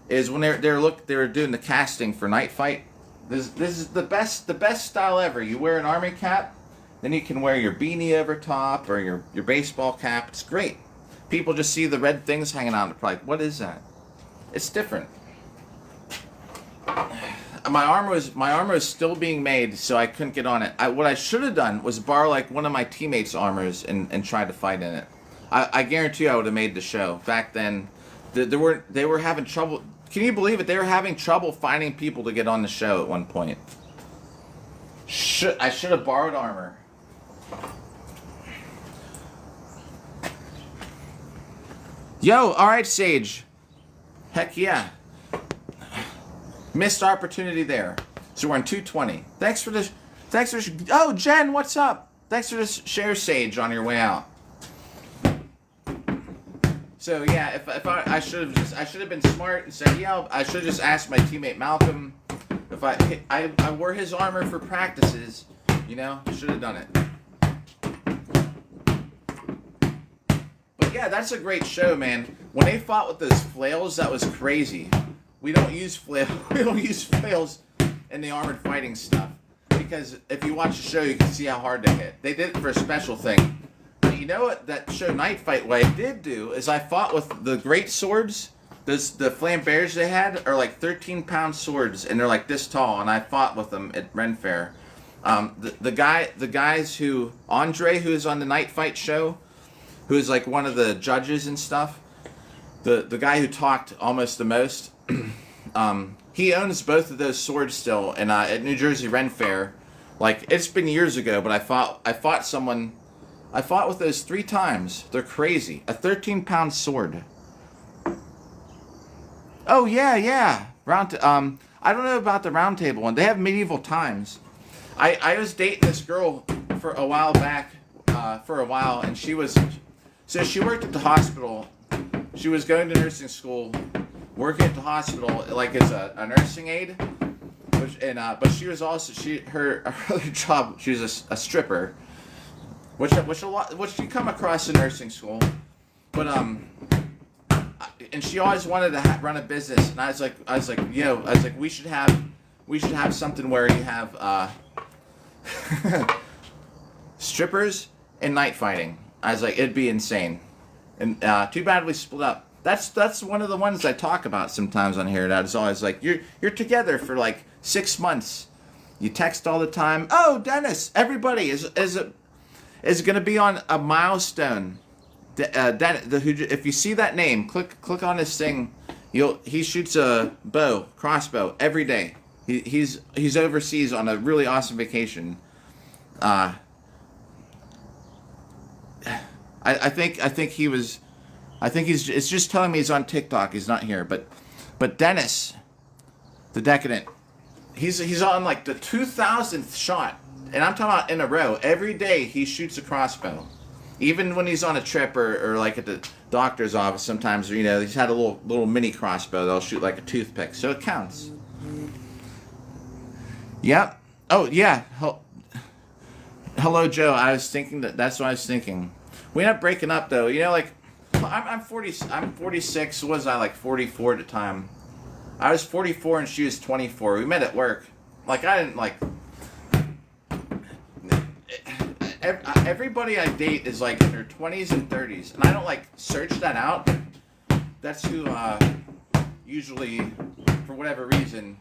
is when they were doing the casting for night fight. This is the best style ever. You wear an army cap. Then you can wear your beanie over top or your baseball cap. It's great. People just see the red things hanging out. They're like, what is that? It's different. My armor was still being made, so I couldn't get on it. What I should have done was borrow like one of my teammates' armors and try to fight in it. I guarantee you I would have made the show. Back then, they were having trouble. Can you believe it? They were having trouble finding people to get on the show at one point. I should have borrowed armor. Yo, alright, Sage. Heck yeah. Missed opportunity there. So we're in 220. Thanks for oh, Jen, what's up? Thanks for this share, Sage, on your way out. So yeah, if I should have been smart and said, yeah, I should have just asked my teammate Malcolm if I wore his armor for practices, you know, should have done it. Yeah, that's a great show, man. When they fought with those flails, that was crazy. We don't use flails in the armored fighting stuff because if you watch the show, you can see how hard they hit. They did it for a special thing. But you know what? That show Night Fight, what I did do is I fought with the great swords. The flambears they had are like 13-pound swords, and they're like this tall. And I fought with them at Ren Fair. The guys who Andre, who is on the Night Fight show, who is like one of the judges and stuff, the guy who talked almost the most, he owns both of those swords still, and at New Jersey Ren Fair, like it's been years ago, but I fought with those 3 times. They're crazy. A 13-pound sword. Oh yeah. I don't know about the round table one. They have medieval times. I was dating this girl for a while back, and she worked at the hospital. She was going to nursing school, working at the hospital like as a nursing aide. But she was also her other job. She was a stripper, which you come across in nursing school. But and she always wanted to run a business. And I was like, we should have something where you have strippers and night fighting. I was like, it'd be insane. And too bad we split up. That's one of the ones I talk about sometimes on here. That is always like, you're together for like 6 months. You text all the time. Oh, Dennis, everybody is going to be on a milestone. If you see that name, click on his thing. He shoots a crossbow every day. He's overseas on a really awesome vacation. It's just telling me he's on TikTok. He's not here, but Dennis, the Decadent, he's on like the 2000th shot, and I'm talking about in a row. Every day he shoots a crossbow, even when he's on a trip or like at the doctor's office. Sometimes he's had a little mini crossbow. They'll shoot like a toothpick, so it counts. Yep. Oh yeah. Hello, Joe. I was thinking that's what I was thinking. We ended up breaking up though. Like I'm 46. Was I like 44 at the time? I was 44 and she was 24. We met at work. Like I didn't like. Everybody I date is like in their 20s and 30s, and I don't like search that out. That's who usually, for whatever reason,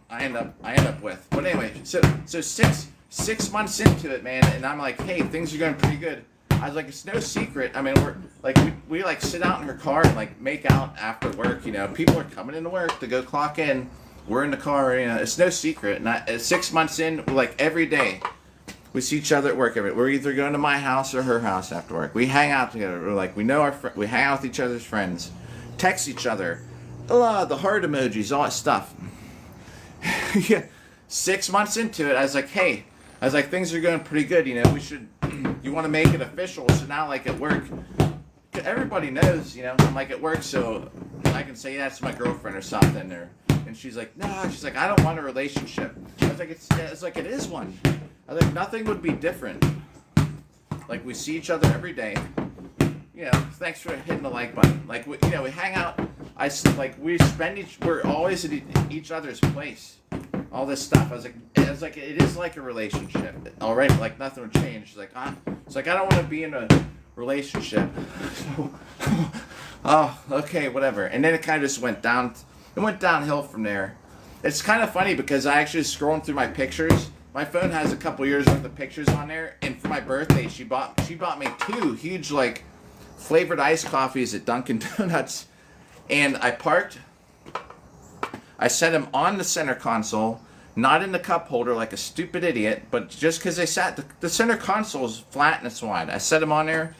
I end up with. But anyway, so 6 months into it, man, and I'm like, hey, things are going pretty good. I was like, it's no secret. I mean, we're like we like sit out in her car and like make out after work. You know, people are coming into work to go clock in. We're in the car. You know, it's no secret. And 6 months in, like every day, we see each other at work. We're either going to my house or her house after work. We hang out together. We're like, we know we hang out with each other's friends, text each other, the heart emojis, all that stuff. Yeah, 6 months into it, I was like, hey, things are going pretty good. You know, we should. You want to make it official, so now like at work, everybody knows. You know, I'm like at work, so I can say that's my girlfriend or something. And she's like, no, she's like, I don't want a relationship. I was like, it's like it is one. I was like, nothing would be different. Like we see each other every day. You know, thanks for hitting the like button. Like we hang out. We're always at each other's place. All this stuff. I was like, it is like a relationship. Already, like nothing would change. She's like, it's like I don't want to be in a relationship. Oh, okay, whatever. And then it kind of just went down. It went downhill from there. It's kind of funny because I actually scrolling through my pictures. My phone has a couple years worth of pictures on there, and for my birthday, she bought me 2 huge like flavored iced coffees at Dunkin' Donuts, and I parked. I set them on the center console, not in the cup holder like a stupid idiot, but just because they sat, the center console is flat and it's wide. I set them on there.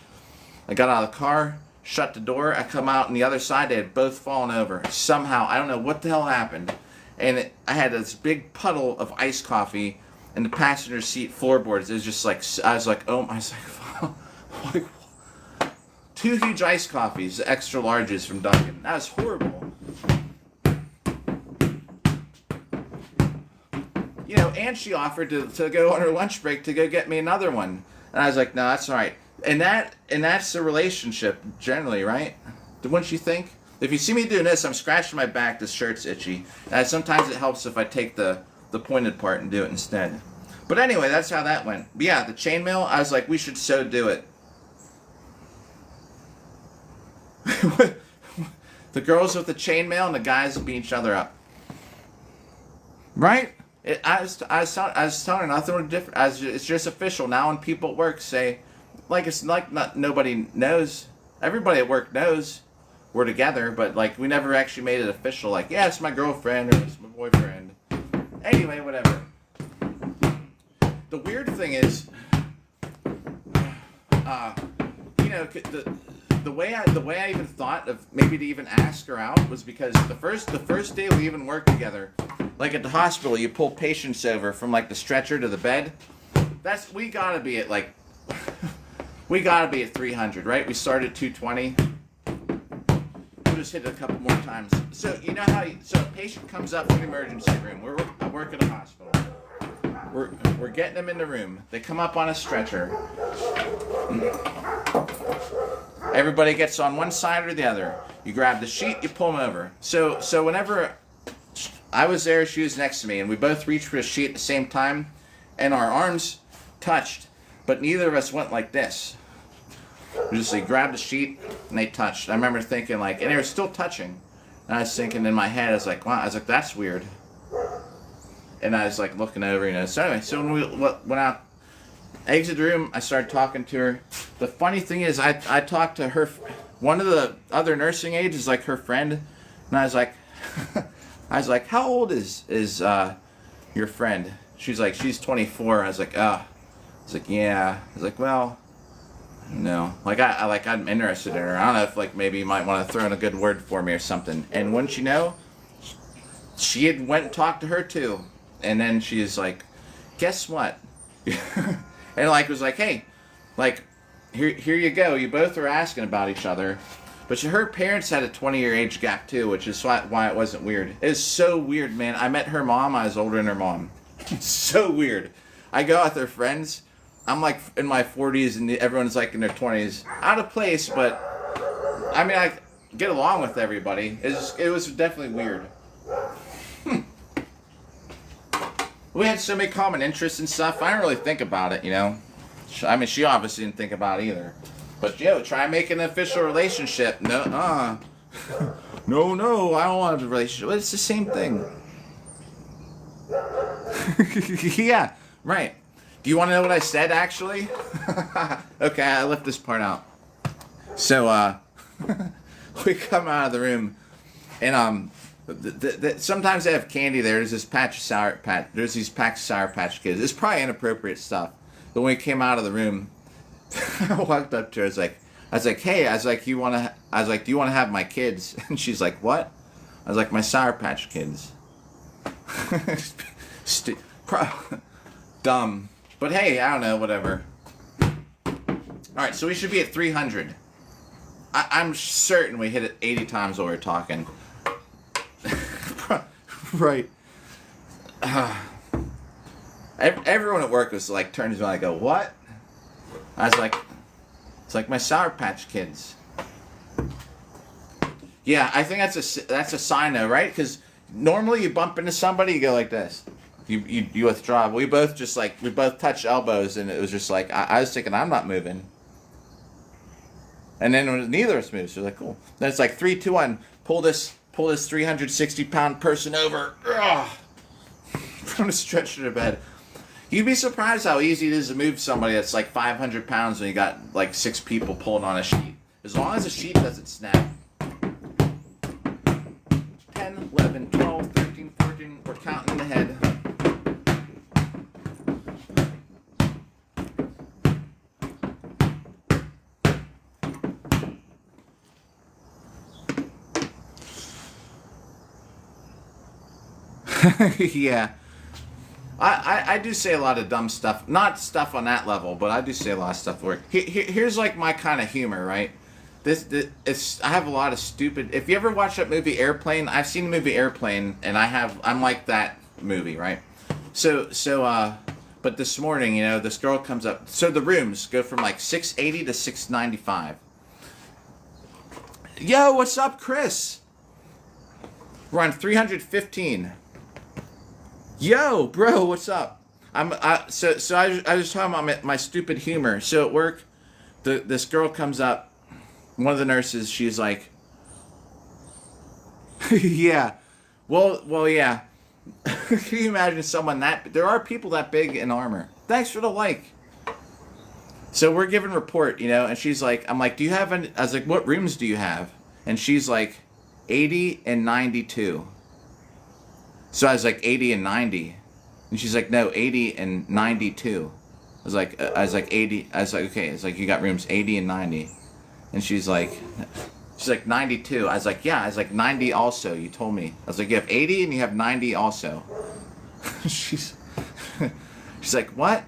I got out of the car, shut the door. I come out on the other side. They had both fallen over. Somehow, I don't know what the hell happened. And I had this big puddle of iced coffee in the passenger seat floorboards. It was just like, I was like, 2 huge iced coffees, extra larges from Dunkin'. That was horrible. You know, and she offered to go on her lunch break to go get me another one. And I was like, no, that's all right. And that's the relationship generally, right? Wouldn't you think? If you see me doing this, I'm scratching my back, the shirt's itchy. And sometimes it helps if I take the pointed part and do it instead. But anyway, that's how that went. But yeah, the chainmail, I was like, we should so do it. The girls with the chainmail and the guys beat each other up. Right? I was telling her nothing different. It's just official now. When people at work say, like it's like nobody knows. Everybody at work knows we're together, but like we never actually made it official. Like, yeah, it's my girlfriend or it's my boyfriend. Anyway, whatever. The weird thing is, you know, the way I even thought of maybe to even ask her out was because the first day we even worked together. Like at the hospital, you pull patients over from like the stretcher to the bed. We gotta be at 300, right? We started at 220. We'll just hit it a couple more times. So you know how so a patient comes up from the emergency room. I work at a hospital. We're getting them in the room. They come up on a stretcher. Everybody gets on one side or the other. You grab the sheet, you pull them over. So whenever I was there, she was next to me, and we both reached for the sheet at the same time, and our arms touched, but neither of us went like this. We just like grabbed the sheet, and they touched. I remember thinking like, and they were still touching, and I was thinking in my head, I was like, wow, that's weird. And I was like looking over, you know. So anyway, so when we went out, exit the room, I started talking to her. The funny thing is, I talked to her. One of the other nursing aides is like her friend, and I was like. How old is your friend? She's like, she's 24. I was like, yeah. I was like, well, no. Like I'm interested in her. I don't know if like maybe you might want to throw in a good word for me or something. And wouldn't you know, she had went and talked to her too. And then she's like, guess what? And like was like, hey, like here you go. You both are asking about each other. But her parents had a 20-year age gap too, which is why it wasn't weird. It's so weird, man. I met her mom. I was older than her mom. It's so weird. I go out with her friends. I'm like in my 40s, and everyone's like in their 20s. Out of place, but I mean, I get along with everybody. It was definitely weird. We had so many common interests and stuff. I didn't really think about it, you know. I mean, she obviously didn't think about it either. But try making an official relationship. No, no, I don't want a relationship. It's the same thing. Yeah, right. Do you want to know what I said, actually? Okay, I left this part out. So, we come out of the room, and, sometimes they have candy there. There's this patch of there's these packs of Sour Patch Kids. It's probably inappropriate stuff. But when we came out of the room, I walked up to her, I was like, hey, do you want to have my kids? And she's like, what? I was like, my Sour Patch Kids. Dumb. But hey, I don't know, whatever. Alright, so we should be at 300. I'm certain we hit it 80 times while we were talking. Right. Everyone at work was like, turns around and go, what? I was like, it's like my Sour Patch Kids. Yeah, I think that's a sign though, right? Because normally you bump into somebody, you go like this. You withdraw. We both touched elbows, and it was just like, I was thinking, I'm not moving. And then when neither of us moves, so we're like, cool. Then it's like 3, 2, 1. Pull this 360-pound person over from the stretcher to bed. You'd be surprised how easy it is to move somebody that's like 500 pounds when you got like 6 people pulling on a sheet. As long as the sheet doesn't snap. 10, 11, 12, 13, 14. We're counting ahead. Yeah. I do say a lot of dumb stuff. Not stuff on that level, but I do say a lot of stuff for it. Here's like my kind of humor, right? I have a lot of stupid... If you ever watch that movie Airplane, I've seen the movie Airplane, and I'm like that movie, right? But this morning, this girl comes up. So the rooms go from like 680 to 695. Yo, what's up, Chris? We're on 315. Yo, bro, what's up? I was talking about my stupid humor. So at work, this girl comes up, one of the nurses. She's like, yeah, well, yeah. Can you imagine someone that? There are people that big in armor. Thanks for the like. So we're giving report, and she's like, I'm like, do you have any? I was like, what rooms do you have? And she's like, 80 and 92. So I was like 80 and 90, and she's like, no, 80 and 92. I was like 80. I was like, okay. It's like, you got rooms 80 and 90, and she's like 92. I was like, yeah. I was like 90 also. You told me. I was like, you have 80 and you have 90 also. she's like, what?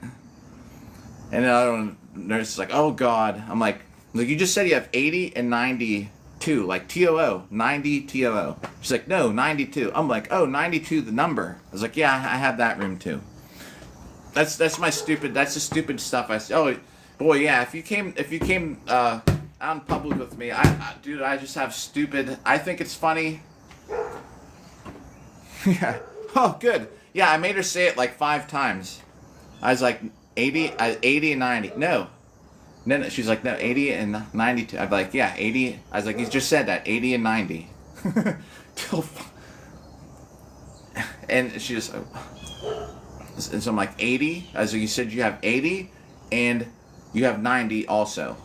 And then the other nurse is like, oh God. I'm like, you just said you have 80 and 92, like TOO, 90 TOO. She's like, no, 92. I'm like, oh, 92 the number. I was like, yeah, I have that room too. That's the stupid stuff I say. Oh, boy, yeah. If you came out in public with me, dude, I just have stupid. I think it's funny. Yeah. Oh, good. Yeah, I made her say it like 5 times. I was like 80 and 90. No, she's like, no, 80 and 92. I'm like, yeah, 80. I was like, you just said that, 80 and 90. And she just, and so I'm like, 80? I was like, you said you have 80 and you have 90 also.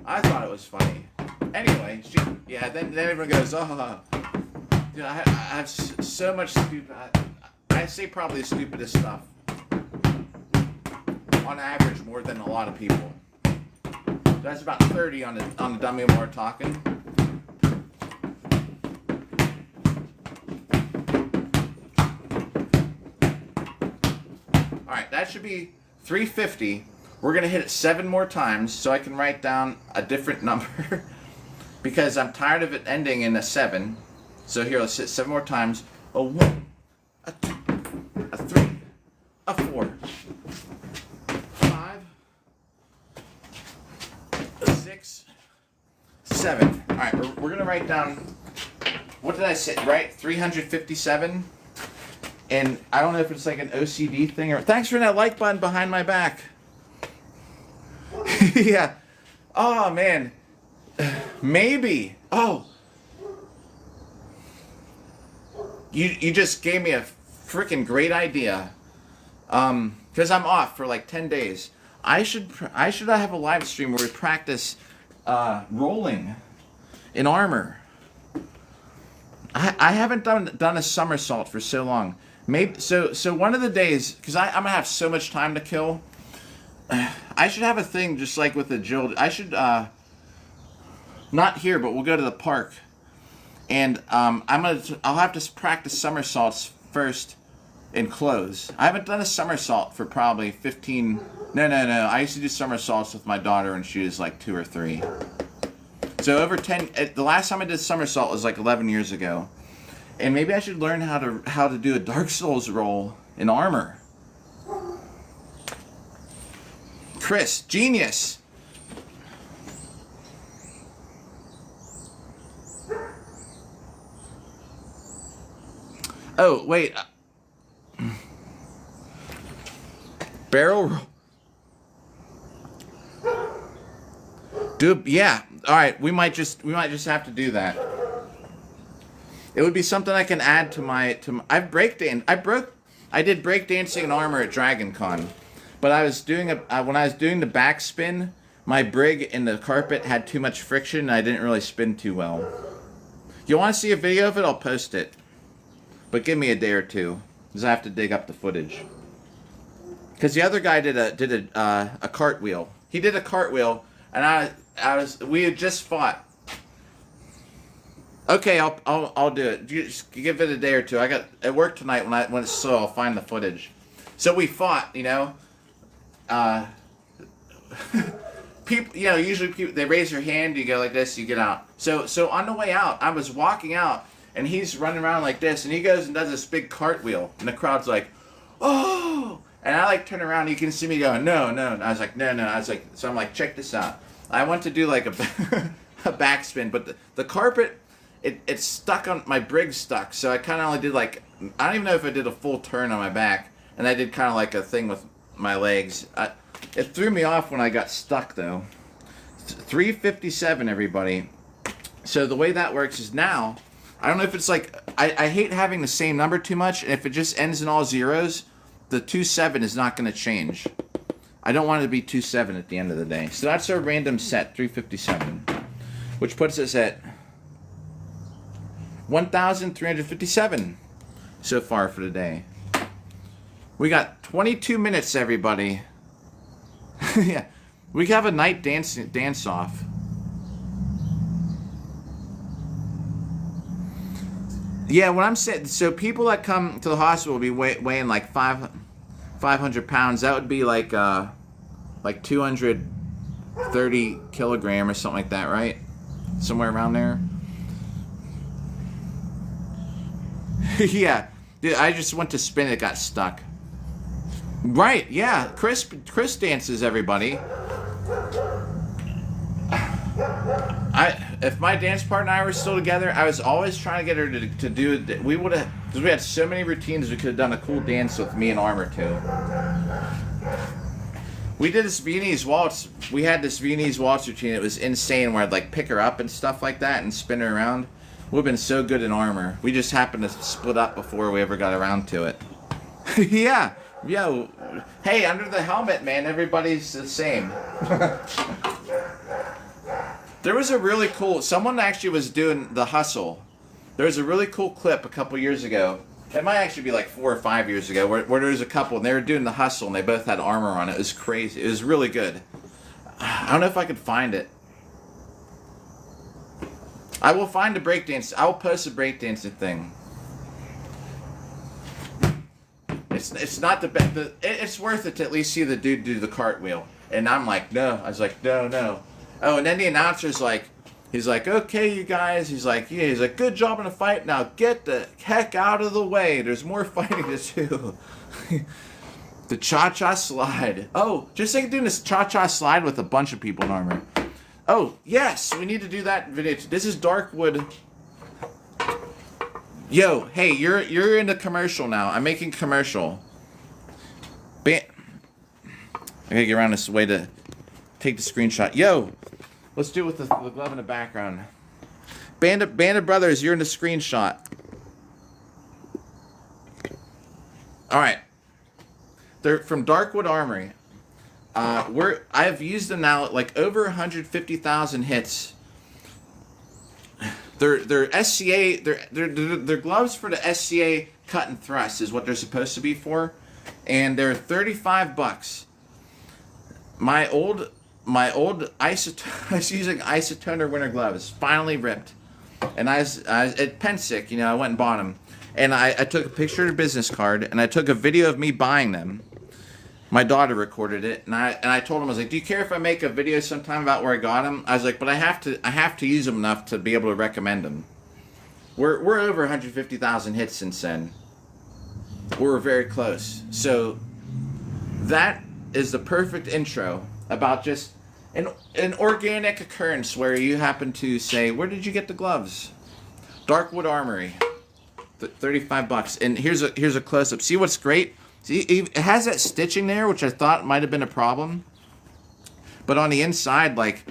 I thought it was funny. Anyway, then everyone goes, oh, dude, I have so much stupid. I say probably the stupidest stuff. On average, more than a lot of people. That's about 30 on the dummy when we're talking. Alright, that should be 350. We're going to hit it 7 more times so I can write down a different number. Because I'm tired of it ending in a 7. So here, let's hit 7 more times. A 1, a 2, a 3, a 4, 5, a 6, 7. Alright, we're going to write down, what did I say, right? 357. And I don't know if it's like an OCD thing or... Thanks for that like button behind my back. Yeah. Oh, man. Maybe. Oh. You just gave me a freaking great idea. Because I'm off for like 10 days. I should have a live stream where we practice rolling in armor. I haven't done a somersault for so long. Maybe so one of the days, because I'm gonna have so much time to kill. I should have a thing just like with agility. I should not here, but we'll go to the park, and I'll have to practice somersaults first in clothes. I haven't done a somersault for probably 15. No. I used to do somersaults with my daughter when she was like 2 or 3. So over 10. The last time I did somersault was like 11 years ago, and maybe I should learn how to do a Dark Souls roll in armor. Chris, genius. Oh wait. Barrel roll. Dude, yeah. All right, we might just have to do that. It would be something I can add to my I did breakdancing in armor at Dragon Con, but I was doing when I was doing the backspin, my brig in the carpet had too much friction and I didn't really spin too well. You want to see a video of it? I'll post it. But give me a day or two, because I have to dig up the footage. Because the other guy did a cartwheel. He did a cartwheel, and we had just fought. Okay, I'll do it. Just give it a day or two. I got at work tonight when it's slow. I'll find the footage. So we fought, you know. People, you know, usually people, they raise their hand. You go like this. You get out. So on the way out, I was walking out, and he's running around like this, and he goes and does this big cartwheel, and the crowd's like, "Oh!" And I like turn around, and you can see me going, "No, no." And I was like, "No, no." I was like, so I'm like, check this out. I went to do like a backspin, but the carpet, it's stuck on my brig stuck. So I kind of only did like, I don't even know if I did a full turn on my back, and I did kind of like a thing with my legs. It threw me off when I got stuck though. 357, everybody. So the way that works is now, I don't know if it's like, I hate having the same number too much, and if it just ends in all zeros, the 27 is not going to change. I don't want it to be 27 at the end of the day. So that's our random set, 357, which puts us at 1,357 so far for the day. We got 22 minutes, everybody. Yeah, we can have a night dance off. Yeah, what I'm saying, so people that come to the hospital will be weighing like 500 pounds. That would be like 230 kilogram or something like that, right? Somewhere around there. Yeah, dude, I just went to spin, it got stuck. Right, yeah, Chris dances, everybody. If my dance partner and I were still together, I was always trying to get her to do it. We would have, because we had so many routines, we could have done a cool dance with me and Armor too. We did this Viennese waltz. We had this Viennese waltz routine. It was insane, where I'd like pick her up and stuff like that and spin her around. We've been so good in Armor. We just happened to split up before we ever got around to it. Yeah. Yo, hey, under the helmet, man, everybody's the same. There was a really cool, someone actually was doing the hustle. There was a really cool clip a couple years ago. It might actually be like 4 or 5 years ago, where there was a couple and they were doing the hustle and they both had armor on. It was crazy. It was really good. I don't know if I could find it. I will find a breakdance. I will post a breakdancing thing. It's not the best. It's worth it to at least see the dude do the cartwheel. And I'm like, no. I was like, no. Oh, and then the announcer's like, he's like, okay, you guys. He's like, yeah. He's like, good job in the fight. Now get the heck out of the way. There's more fighting to do. The cha-cha slide. Oh, just like doing this cha-cha slide with a bunch of people in armor. Oh, yes. We need to do that video. This is Darkwood. Yo, hey, you're in the commercial now. I'm making commercial. I gotta get around this way to take the screenshot. Yo, let's do it with the glove in the background. Band of Brothers, you're in the screenshot. All right. They're from Darkwood Armory. I've used them now at like over 150,000 hits. They're SCA. They're gloves for the SCA cut and thrust is what they're supposed to be for, and they're $35. My old I was using Isotoner winter gloves. Finally ripped, and I was at Pensick. You know, I went and bought them, and I took a picture of the business card, and I took a video of me buying them. My daughter recorded it, and I told him, I was like, "Do you care if I make a video sometime about where I got them?" I was like, "But I have to use them enough to be able to recommend them." We're over 150,000 hits since then. We're very close. So that is the perfect intro about just an organic occurrence where you happen to say, "Where did you get the gloves?" Darkwood Armory, $35. And here's a close up. See what's great? See, it has that stitching there, which I thought might have been a problem. But on the inside, like,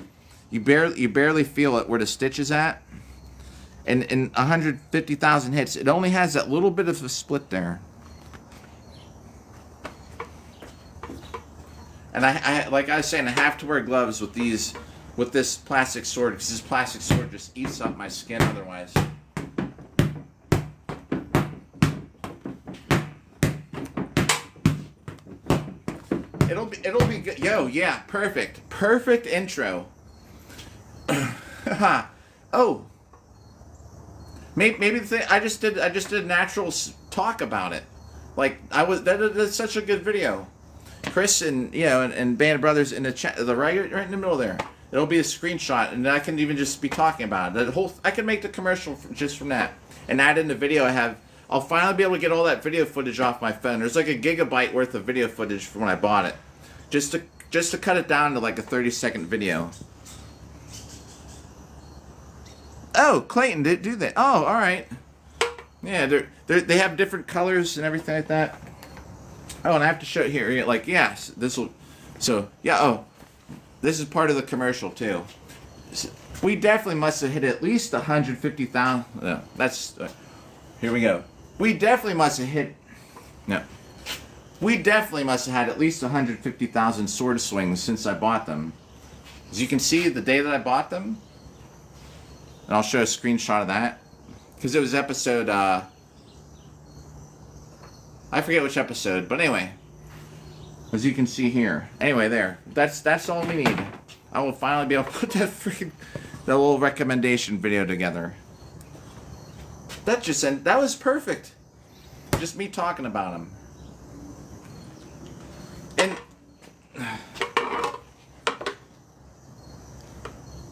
you barely feel it where the stitch is at. And in 150,000 hits, it only has that little bit of a split there. And I like I was saying, I have to wear gloves with this plastic sword, because this plastic sword just eats up my skin otherwise. It'll be good. Yo, yeah, perfect intro. Oh, maybe the thing I just did natural talk about it. Like that's such a good video. Chris and and Band of Brothers in the chat, right in the middle there. It'll be a screenshot, and I can even just be talking about it. I can make the commercial just from that, and add in the video I have. I'll finally be able to get all that video footage off my phone. There's like a gigabyte worth of video footage from when I bought it, just to cut it down to like a 30-second video. Oh, Clayton did do that. Oh, all right. Yeah, they have different colors and everything like that. Oh, and I have to show it here. Like, yes, this will. So yeah. Oh, this is part of the commercial too. We definitely must have hit at least 150,000. No, that's. Here we go. We definitely must have hit. No. We definitely must have had at least 150,000 sword swings since I bought them. As you can see, the day that I bought them, and I'll show a screenshot of that, because it was episode. I forget which episode, but anyway, as you can see here. Anyway, there. That's all we need. I will finally be able to put that little recommendation video together. That was perfect. Just me talking about them. And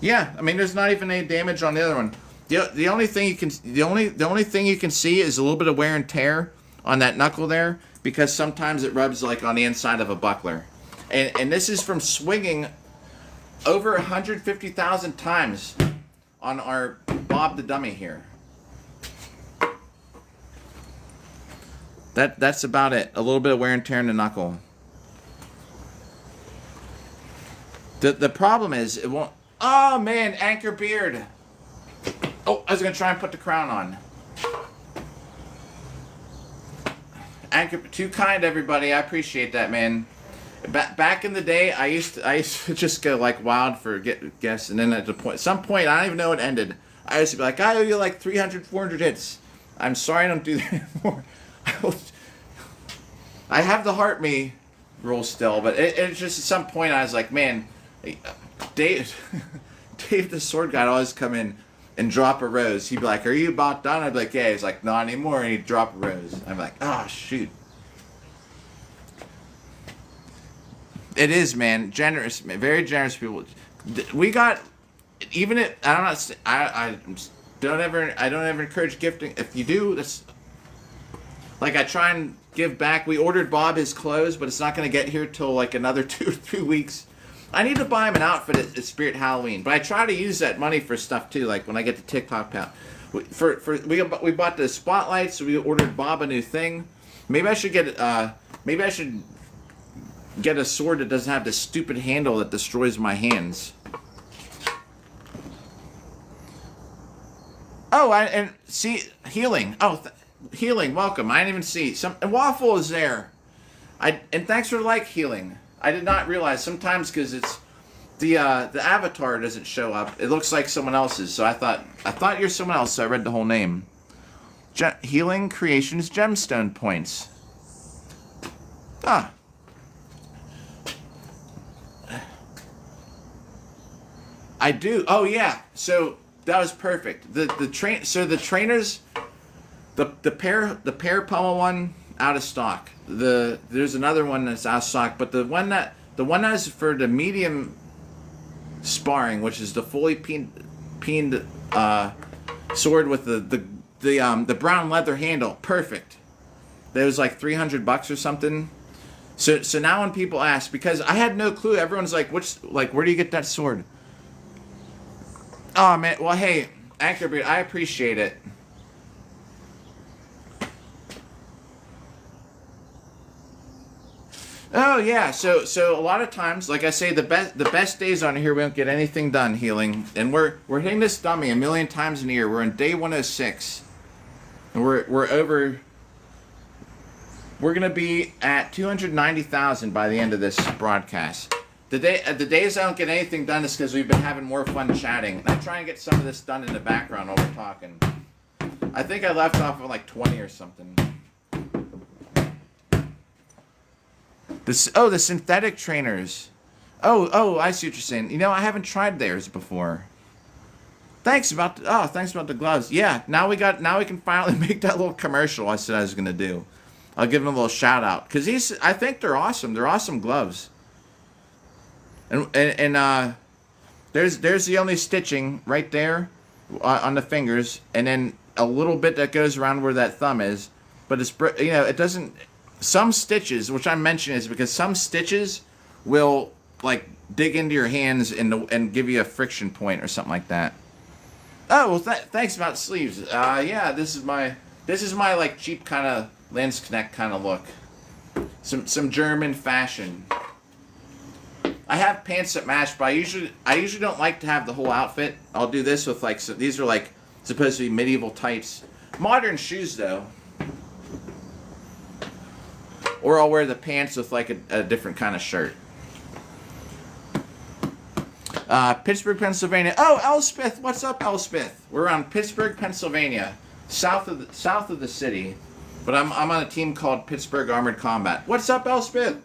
yeah, I mean, there's not even any damage on the other one. The only thing you can see is a little bit of wear and tear on that knuckle there, because sometimes it rubs like on the inside of a buckler. And this is from swinging over 150,000 times on our Bob the Dummy here. That's about it. A little bit of wear and tear in the knuckle. The problem is it won't. Oh man, Anchor Beard. Oh, I was gonna try and put the crown on. Anchor, too kind, everybody. I appreciate that, man. Back in the day, I used to just go like wild for guests, and then at some point, I don't even know what ended. I used to be like, I owe you like 300, 400 hits. I'm sorry, I don't do that anymore. I have the heart me rule still, but it's just at some point I was like, man, Dave the sword guy would always come in and drop a rose. He'd be like, are you about done? I'd be like, yeah. He's like, not anymore. And he'd drop a rose. I'm like, oh, shoot. It is, man. Generous, very generous people. We got, even it. I don't ever encourage gifting. If you do, that's like I try and give back. We ordered Bob his clothes, but it's not going to get here till like another 2 or 3 weeks. I need to buy him an outfit at Spirit Halloween, but I try to use that money for stuff too. Like when I get the TikTok Pell, we bought the spotlights. So we ordered Bob a new thing. Maybe I should get a sword that doesn't have this stupid handle that destroys my hands. Oh, and see, healing. Oh, Healing, welcome. I didn't even see some. And Waffle is there. And thanks for the like, Healing. I did not realize sometimes because it's the avatar doesn't show up. It looks like someone else's. So I thought you're someone else. So I read the whole name. Healing Creations Gemstone Points. Ah. I do. Oh yeah. So that was perfect. The trainers, the pear pummel one out of stock. There's another one that's out of stock, but the one that is for the medium sparring, which is the fully peened sword with the brown leather handle. Perfect. That was like $300 or something. So now when people ask, because I had no clue, everyone's like, where do you get that sword? Oh man, well hey, Anchorbeard, I appreciate it. Oh yeah, so a lot of times, like I say, the best days on here we don't get anything done, Healing, and we're hitting this dummy a million times in a year. We're on day 106, and we're gonna be at 290,000 by the end of this broadcast. The days I don't get anything done is because we've been having more fun chatting. And I try and get some of this done in the background while we're talking. I think I left off at like 20 or something. The synthetic trainers. Oh, I see what you're saying. You know, I haven't tried theirs before. Thanks about the gloves. Yeah, now we can finally make that little commercial I said I was gonna do. I'll give him a little shout out because I think they're awesome. They're awesome gloves. And there's the only stitching right there on the fingers, and then a little bit that goes around where that thumb is. But it's, you know, it doesn't. Some stitches, which I'm mentioning, is because some stitches will like dig into your hands and give you a friction point or something like that. Oh well, thanks about sleeves. Yeah, this is my like cheap kind of Lens Connect kind of look. Some German fashion. I have pants that match, but I usually don't like to have the whole outfit. I'll do this with like, so these are like supposed to be medieval tights. Modern shoes though. Or I'll wear the pants with like a different kind of shirt. Pittsburgh, Pennsylvania. Oh, Elspeth, what's up, Elspeth? We're around Pittsburgh, Pennsylvania, south of the city. But I'm on a team called Pittsburgh Armored Combat. What's up, Elspeth?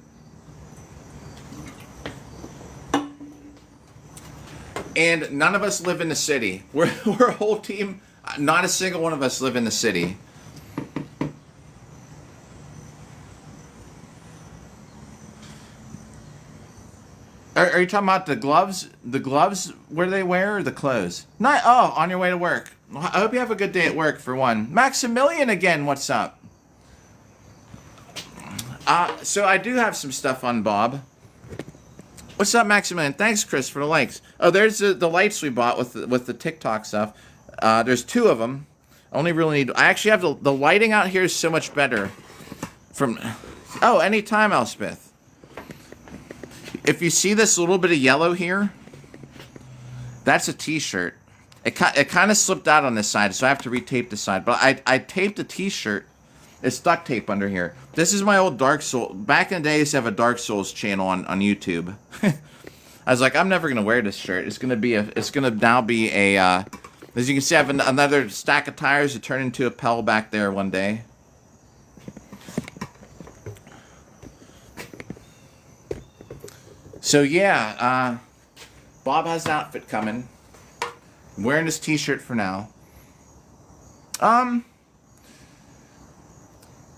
And none of us live in the city. We're a whole team. Not a single one of us live in the city. Are you talking about the gloves? The gloves where they wear, or the clothes? Not. Oh, on your way to work. I hope you have a good day at work for one. Maximilian again. What's up? So I do have some stuff on Bob. What's up, Maximilian? Thanks, Chris, for the likes. Oh, there's the lights we bought with the TikTok stuff. There's two of them. I only really need. I actually have the lighting out here is so much better. Oh, anytime, Elspeth. If you see this little bit of yellow here, that's a T-shirt. It kind of slipped out on this side, so I have to retape the side. But I taped the T-shirt. It's duct tape under here. This is my old Dark Souls. Back in the day, I used to have a Dark Souls channel on YouTube. I was like, I'm never gonna wear this shirt. It's gonna now be a. As you can see, I have another stack of tires to turn into a Pell back there one day. So yeah, Bob has an outfit coming. I'm wearing this T-shirt for now.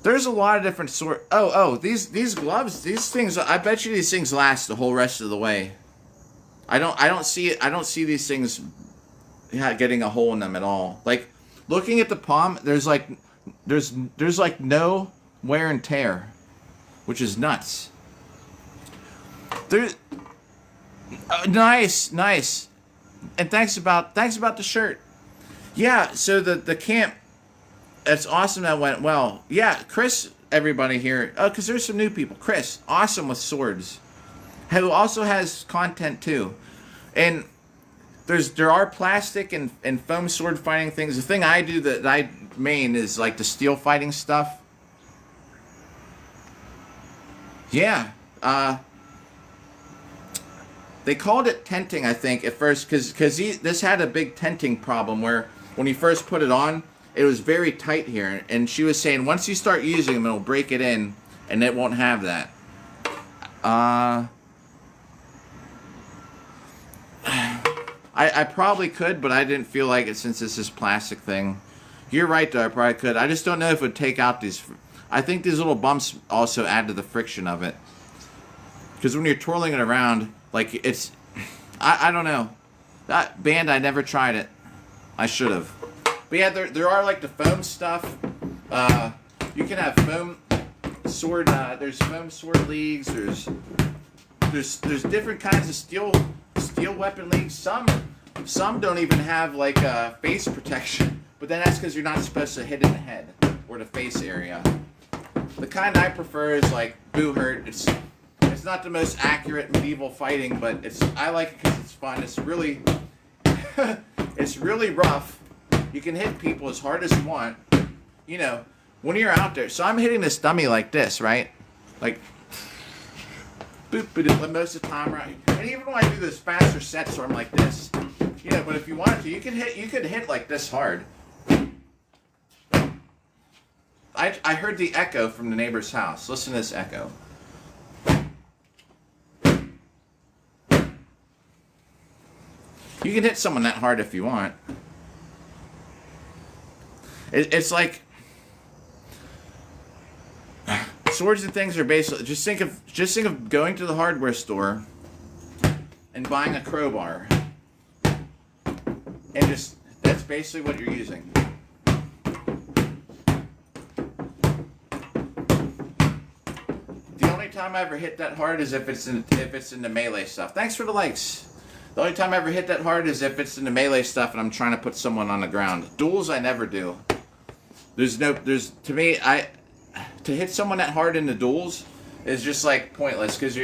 There's a lot of different sort. Oh, these gloves, these things. I bet you these things last the whole rest of the way. I don't see these things getting a hole in them at all. Like looking at the palm, there's like no wear and tear, which is nuts. Nice, and thanks about the shirt. Yeah, so the camp. It's awesome that went well. Yeah, Chris, everybody here. Oh, because there's some new people. Chris, awesome with swords. Who also has content too. And there are plastic and foam sword fighting things. The thing I do that I Maine is like the steel fighting stuff. Yeah. They called it tenting, I think, at first, because this had a big tenting problem where when he first put it on, it was very tight here. And she was saying once you start using them, it'll break it in, and it won't have that. I probably could, but I didn't feel like it since it's this plastic thing. You're right, though. I probably could. I just don't know if it would take out these. I think these little bumps also add to the friction of it. Because when you're twirling it around, like it's, I don't know. That band, I never tried it. I should have. But yeah, there are like the foam stuff. You can have foam sword. There's foam sword leagues. There's different kinds of steel weapon leagues. Some don't even have like face protection. But then that's because you're not supposed to hit in the head or the face area. The kind I prefer is like Boo Hurt. It's not the most accurate medieval fighting, but I like it because it's fun. It's really it's really rough. You can hit people as hard as you want. You know, when you're out there. So I'm hitting this dummy like this, right? Like boop, boop, most of the time, right? And even when I do those faster sets where I'm like this, you know, but if you wanted to, you could hit like this hard. I heard the echo from the neighbor's house. Listen to this echo. You can hit someone that hard if you want. It's like swords and things are basically just think of going to the hardware store and buying a crowbar, and just that's basically what you're using. The only time I ever hit that hard is if it's in the melee stuff. Thanks for the likes. The only time I ever hit that hard is if it's in the melee stuff and I'm trying to put someone on the ground. Duels, I never do. To me, to hit someone that hard in the duels is just like pointless because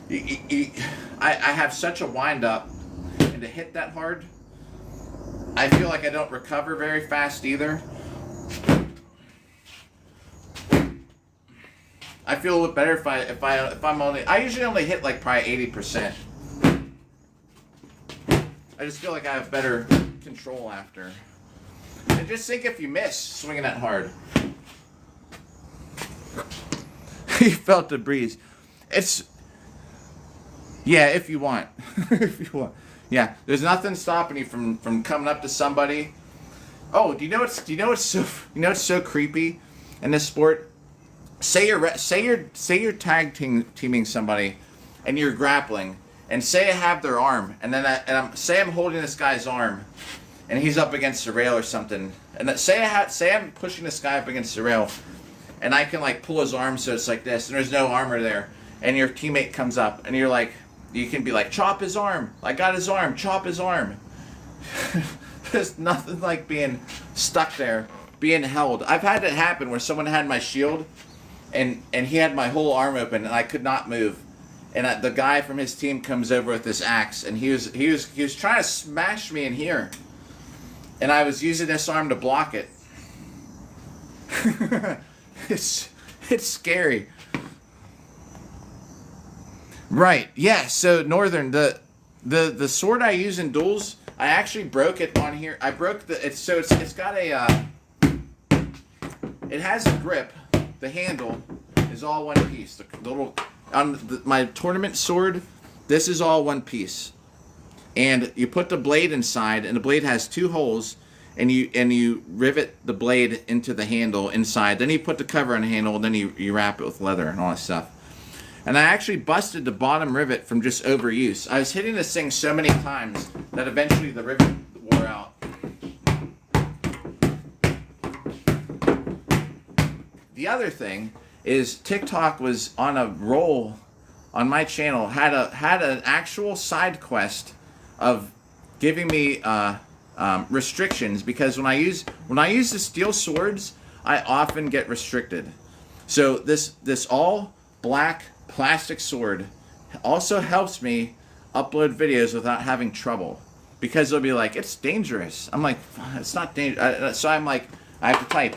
I have such a wind up, and to hit that hard, I feel like I don't recover very fast either. I feel a little better if I'm only. I usually only hit like probably 80%. I just feel like I have better control after. And just think if you miss swinging that hard. You felt the breeze. Yeah, if you want. If you want. Yeah, there's nothing stopping you from coming up to somebody. Oh, do you know what's so creepy in this sport? Say you're tag teaming somebody and you're grappling. And say I have their arm, and then say I'm holding this guy's arm, and he's up against the rail or something. And say I'm pushing this guy up against the rail, and I can like pull his arm so it's like this, and there's no armor there. And your teammate comes up, and you can be like, chop his arm. I got his arm. Chop his arm. There's nothing like being stuck there, being held. I've had it happen where someone had my shield, and he had my whole arm open, and I could not move. And the guy from his team comes over with this axe, and he was trying to smash me in here, and I was using this arm to block it. It's scary. Right? Yeah. So Northern, the sword I use in duels, I actually broke it on here. I broke it's got a it has a grip. The handle is all one piece. The little. My tournament sword, this is all one piece, and you put the blade inside, and the blade has two holes, and you rivet the blade into the handle inside. Then you put the cover on the handle, and then you wrap it with leather and all that stuff. And I actually busted the bottom rivet from just overuse. I was hitting this thing so many times that eventually the rivet wore out. The other thing is TikTok was on a roll on my channel, had an actual side quest of giving me restrictions, because when I use the steel swords, I often get restricted. So this all black plastic sword also helps me upload videos without having trouble, because they'll be like, it's dangerous. I'm like, it's not dangerous. So I'm like, I have to type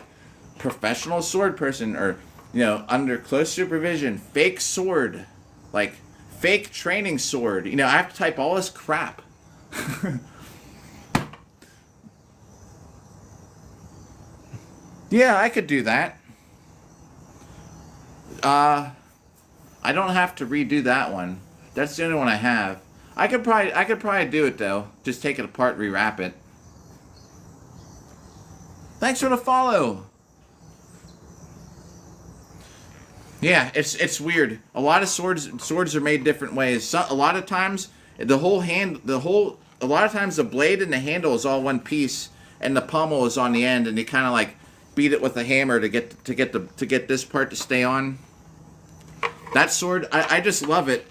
professional sword person, or, you know, under close supervision, fake sword, like fake training sword. You know, I have to type all this crap. Yeah, I could do that. I don't have to redo that one. That's the only one I have. I could probably do it though. Just take it apart, rewrap it. Thanks for the follow. Yeah, it's weird. A lot of swords are made different ways. A lot of times a lot of times the blade and the handle is all one piece, and the pommel is on the end, and you kind of like beat it with a hammer to get this part to stay on. That sword, I just love it.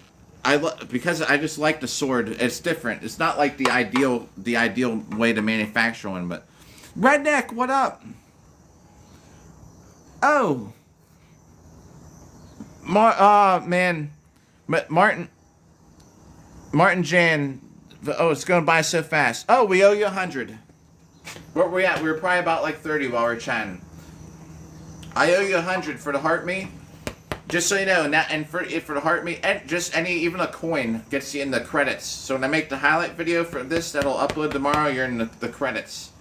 Because I just like the sword. It's different. It's not like the ideal way to manufacture one. But Redneck, what up? Oh, man, Martin Jan. Oh, it's going by so fast. Oh, we owe you 100. Where were we at? We were probably about like 30 while we were chatting. I owe you 100 for the heart me. Just so you know, and for the heart me, and just even a coin gets you in the credits. So when I make the highlight video for this that'll upload tomorrow, you're in the credits.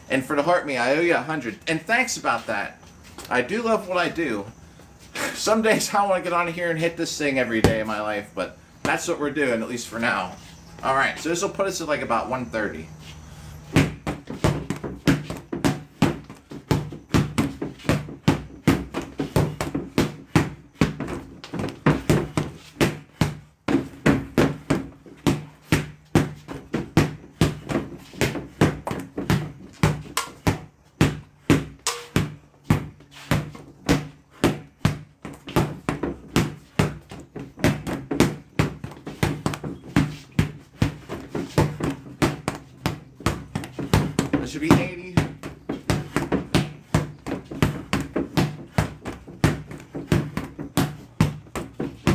And for the heart me, I owe you 100. And thanks about that. I do love what I do. Some days I want to get on here and hit this thing every day of my life, but that's what we're doing, at least for now. All right, so this will put us at like about 130. That should be 80.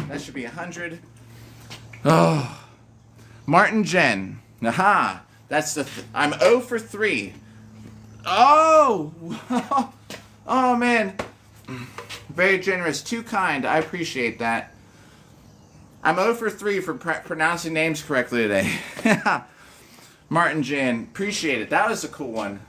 That should be 100. Oh, Martin Jen. Aha. That's I'm 0 for 3. Oh. Oh man. Very generous. Too kind. I appreciate that. I'm 0 for 3 for pronouncing names correctly today. Martin Jan, appreciate it. That was a cool one.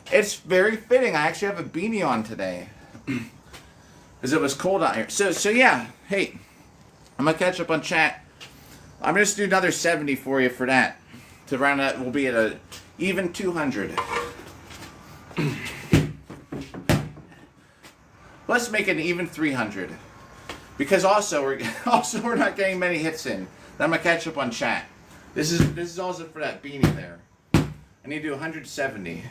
It's very fitting. I actually have a beanie on today because it was cold out here. So yeah. Hey, I'm gonna catch up on chat. I'm gonna just do another 70 for you for that. To round that, we'll be at a even 200. Let's make it an even 300 because also we're not getting many hits in. Then I'm gonna catch up on chat. This is also for that beanie there. I need to do 170.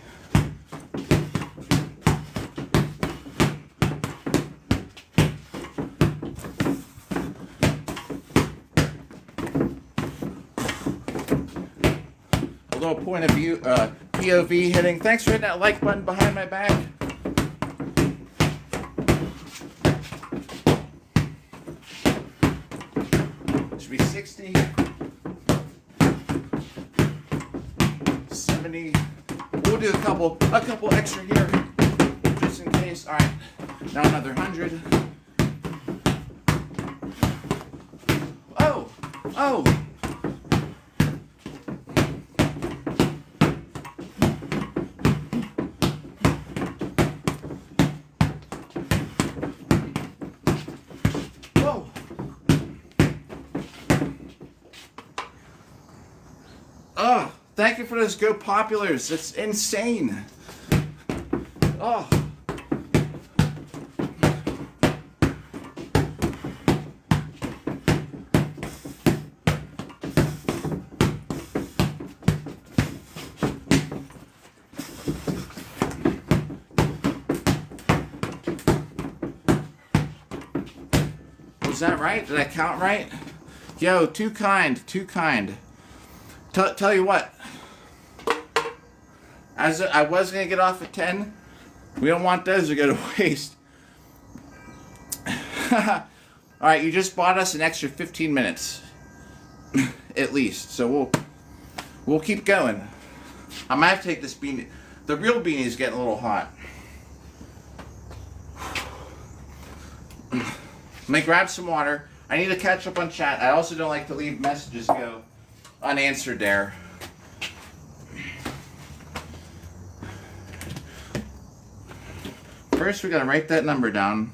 A little point of view, POV hitting. Thanks for hitting that like button behind my back. Should be 60. 70. We'll do a couple extra here, just in case. All right, now another 100. Oh. Whoa. Oh. Thank you for those Go Populars. It's insane. Oh. Was that right? Did I count right? Yo, too kind. Tell you what. As I was going to get off at 10. We don't want those to go to waste. Alright, you just bought us an extra 15 minutes. At least. So we'll keep going. I might have to take this beanie. The real beanie's getting a little hot. Let me grab some water. I need to catch up on chat. I also don't like to leave messages go unanswered there. First, we gotta write that number down.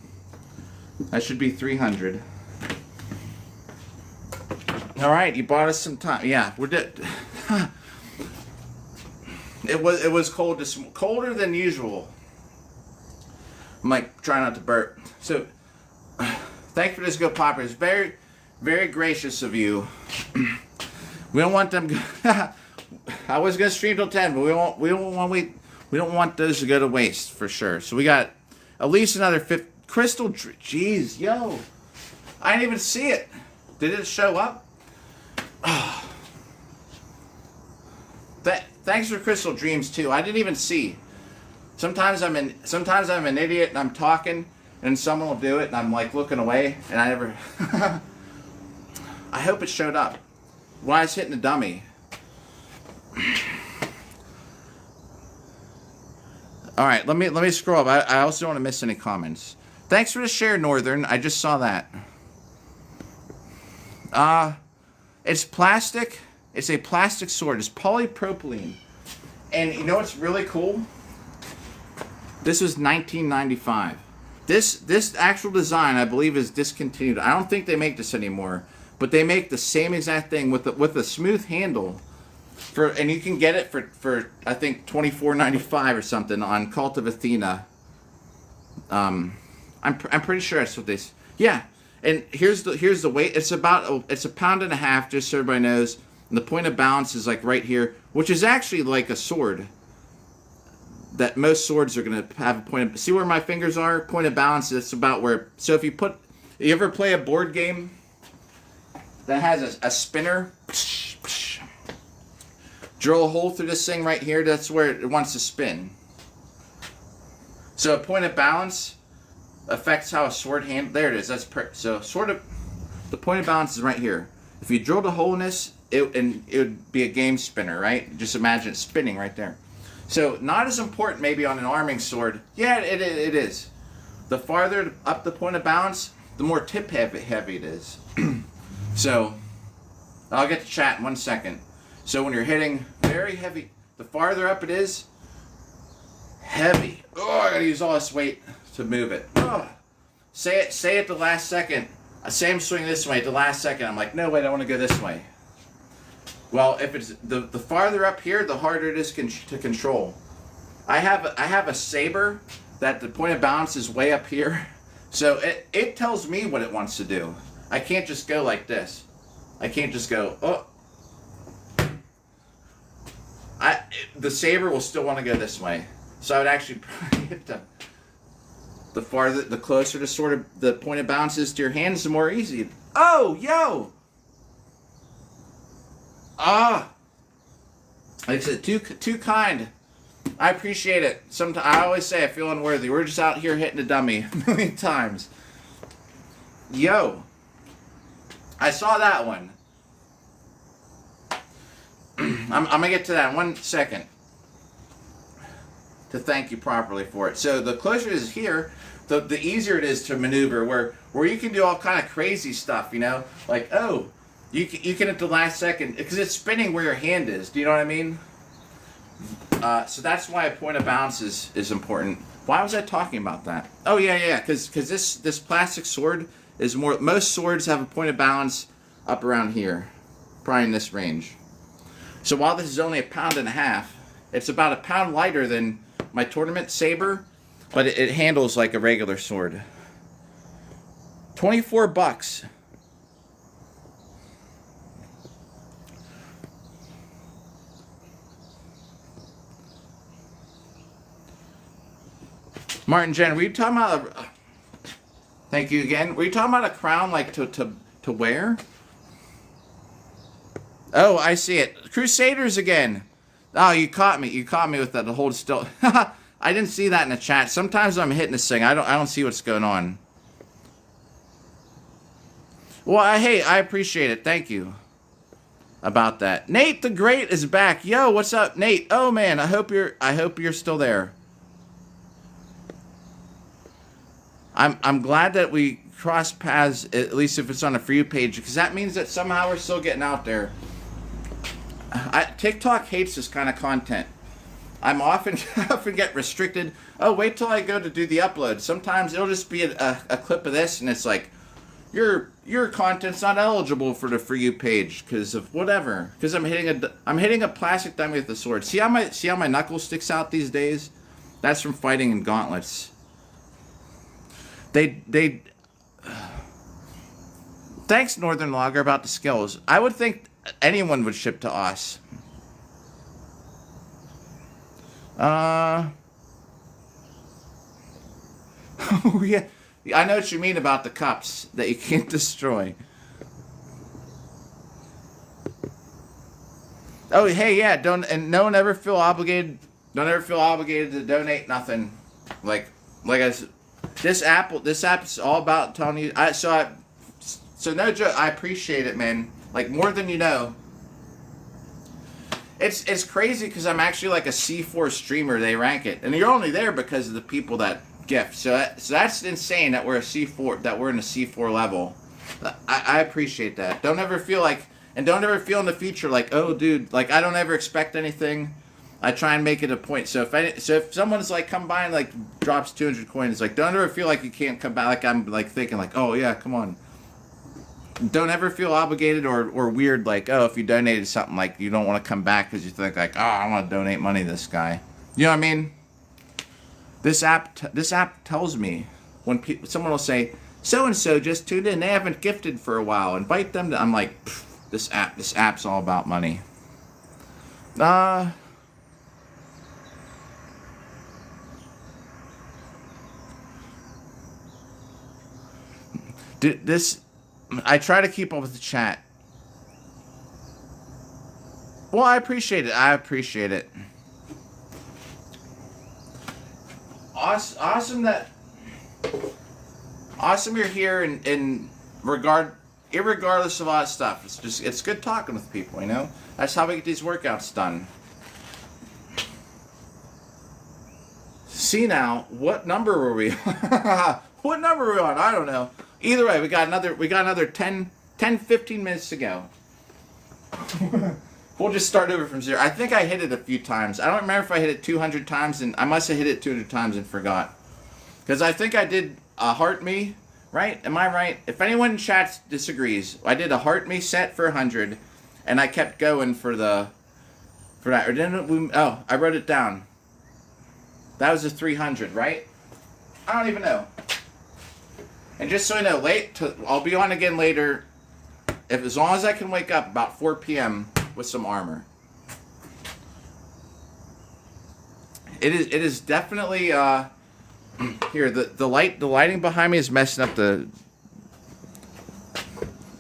That should be 300. All right, you bought us some time. Yeah, we're It was cold, colder than usual. I'm like trying not to burp. So, thank you for this Go Poppers. Very, very gracious of you. We don't want them. I was gonna stream till 10, but we don't want those to go to waste for sure. So we got at least another 50 crystal. Jeez, yo, I didn't even see it. Did it show up? Thanks for Crystal Dreams too. I didn't even see. Sometimes I'm an idiot and I'm talking and someone will do it and I'm like looking away and I never. I hope it showed up. Why is hitting the dummy? All right, let me scroll up. I also don't want to miss any comments. Thanks for the share, Northern. I just saw that. It's plastic. It's a plastic sword. It's polypropylene. And you know what's really cool? This was 1995. This actual design, I believe, is discontinued. I don't think they make this anymore. But they make the same exact thing with a smooth handle. And you can get it for I think $24.95 or something on Cult of Athena. I'm pretty sure that's what they. Yeah. And here's the weight. It's a pound and a half, just so everybody knows. And the point of balance is like right here, which is actually like a sword. That most swords are gonna have a point of. See where my fingers are? Point of balance. It's about where. So if you ever play a board game that has a spinner, drill a hole through this thing right here. That's where it wants to spin. So a point of balance affects how a sword hand. There it is. That's so sort of. The point of balance is right here. If you drilled a hole in this, it would be a game spinner, right? Just imagine it spinning right there. So not as important maybe on an arming sword. Yeah, it is. The farther up the point of balance, the more tip heavy it is. So I'll get to chat in 1 second. So when you're hitting very heavy, the farther up it is, heavy. Oh, I gotta use all this weight to move it. Oh. Say it the last second. Same swing this way at the last second. I'm like, no, wait, I want to go this way. Well, if it's the farther up here, the harder it is to control. I have a saber that the point of balance is way up here, so it tells me what it wants to do. I can't just go like this. I can't just go. Oh. The saber will still want to go this way, so I would actually probably hit the closer to sort of the point of balance is to your hands, the more easy. Oh, yo. Like I said, too kind. I appreciate it. Sometimes I always say I feel unworthy. We're just out here hitting a dummy a million times. Yo, I saw that one. I'm gonna get to that in 1 second to thank you properly for it. So the closer it is here, the easier it is to maneuver. Where you can do all kind of crazy stuff, you know, like oh. You can at the last second, because it's spinning where your hand is. Do you know what I mean? So that's why a point of balance is important. Why was I talking about that? Oh, yeah. Because this plastic sword is more... Most swords have a point of balance up around here. Probably in this range. So while this is only a pound and a half, it's about a pound lighter than my tournament saber, but it handles like a regular sword. $24. Martin Jen, were you talking about thank you again. Were you talking about a crown like to wear? Oh, I see it. Crusaders again. Oh, you caught me. You caught me with that. The hold still. I didn't see that in the chat. Sometimes I'm hitting this thing. I don't see what's going on. Well, hey, I appreciate it. Thank you. about that. Nate the Great is back. Yo, what's up, Nate? Oh man, I hope you're still there. I'm glad that we crossed paths, at least if it's on a For You page, because that means that somehow we're still getting out there. TikTok hates this kind of content. I'm often get restricted. Oh, wait till I go to do the upload. Sometimes it'll just be a clip of this, and it's like, your content's not eligible for the For You page because of whatever. Because I'm hitting a plastic dummy with a sword. See how my knuckle sticks out these days? That's from fighting in gauntlets. Thanks, Northern Logger, about the skills. I would think anyone would ship to us. Oh yeah, I know what you mean about the cups that you can't destroy. Oh hey, yeah, no one ever feel obligated. Don't ever feel obligated to donate nothing. Like I said, this app is all about telling you. So no joke. I appreciate it, man. Like more than you know. It's crazy because I'm actually like a C4 streamer. They rank it, and you're only there because of the people that gift. So that's insane that we're in a C4 level. I appreciate that. Don't ever feel like, and don't ever feel in the future like, oh, dude, like I don't ever expect anything. I try and make it a point. So if someone's like come by and like drops 200 coins, like don't ever feel like you can't come back. Like I'm like thinking like, oh yeah, come on. Don't ever feel obligated or weird like, oh, if you donated something, like you don't want to come back because you think like, oh, I want to donate money to this guy. You know what I mean? This app tells me when someone will say, so and so just tuned in, they haven't gifted for a while, invite them to. I'm like, this app's all about money. I try to keep up with the chat. Well, I appreciate it. Awesome you're here irregardless of all that stuff. It's good talking with people, you know? That's how we get these workouts done. See now, what number were we on? What number were we on? I don't know. Either way, we got another 10, 15 minutes to go. We'll just start over from zero. I think I hit it a few times. I don't remember if I hit it 200 times, and I must have hit it 200 times and forgot. Because I think I did a heart me, right? Am I right? If anyone in chat disagrees, I did a heart me set for 100, and I kept going for that. Or didn't we, oh, I wrote it down. That was a 300, right? I don't even know. And just so you know, I'll be on again later, as long as I can wake up about 4 p.m. with some armor. It is definitely here. The lighting behind me is messing up the.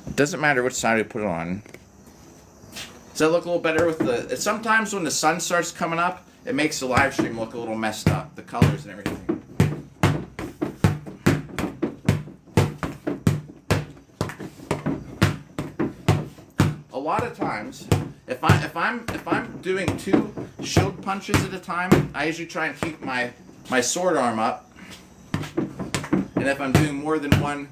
It doesn't matter which side we put it on. Does that look a little better with the? Sometimes when the sun starts coming up, it makes the live stream look a little messed up, the colors and everything. A lot of times, if I'm doing 2 shield punches at a time, I usually try and keep my sword arm up. And if I'm doing more than 1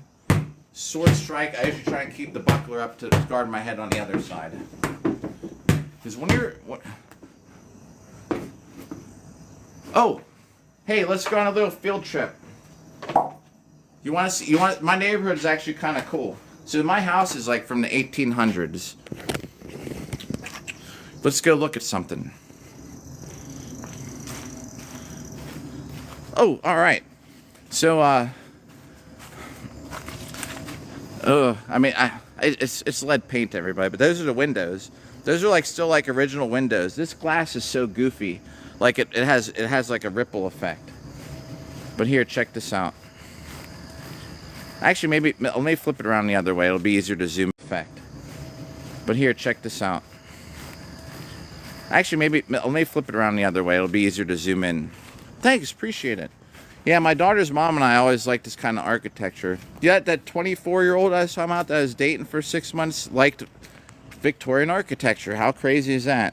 sword strike, I usually try and keep the buckler up to guard my head on the other side. Because when you're oh, hey, let's go on a little field trip. You want to see? My neighborhood is actually kind of cool. So my house is like from the 1800s. Let's go look at something. Oh, all right. So, I mean, it's lead paint, everybody, but those are the windows. Those are like still like original windows. This glass is so goofy, like it has like a ripple effect. But here, check this out. Actually, let me flip it around the other way. It'll be easier to zoom effect. But here, check this out. Actually, let me flip it around the other way. It'll be easier to zoom in. Thanks, appreciate it. Yeah, my daughter's mom and I always like this kind of architecture. Yeah, that 24-year-old I saw him out that I was dating for 6 months liked Victorian architecture. How crazy is that?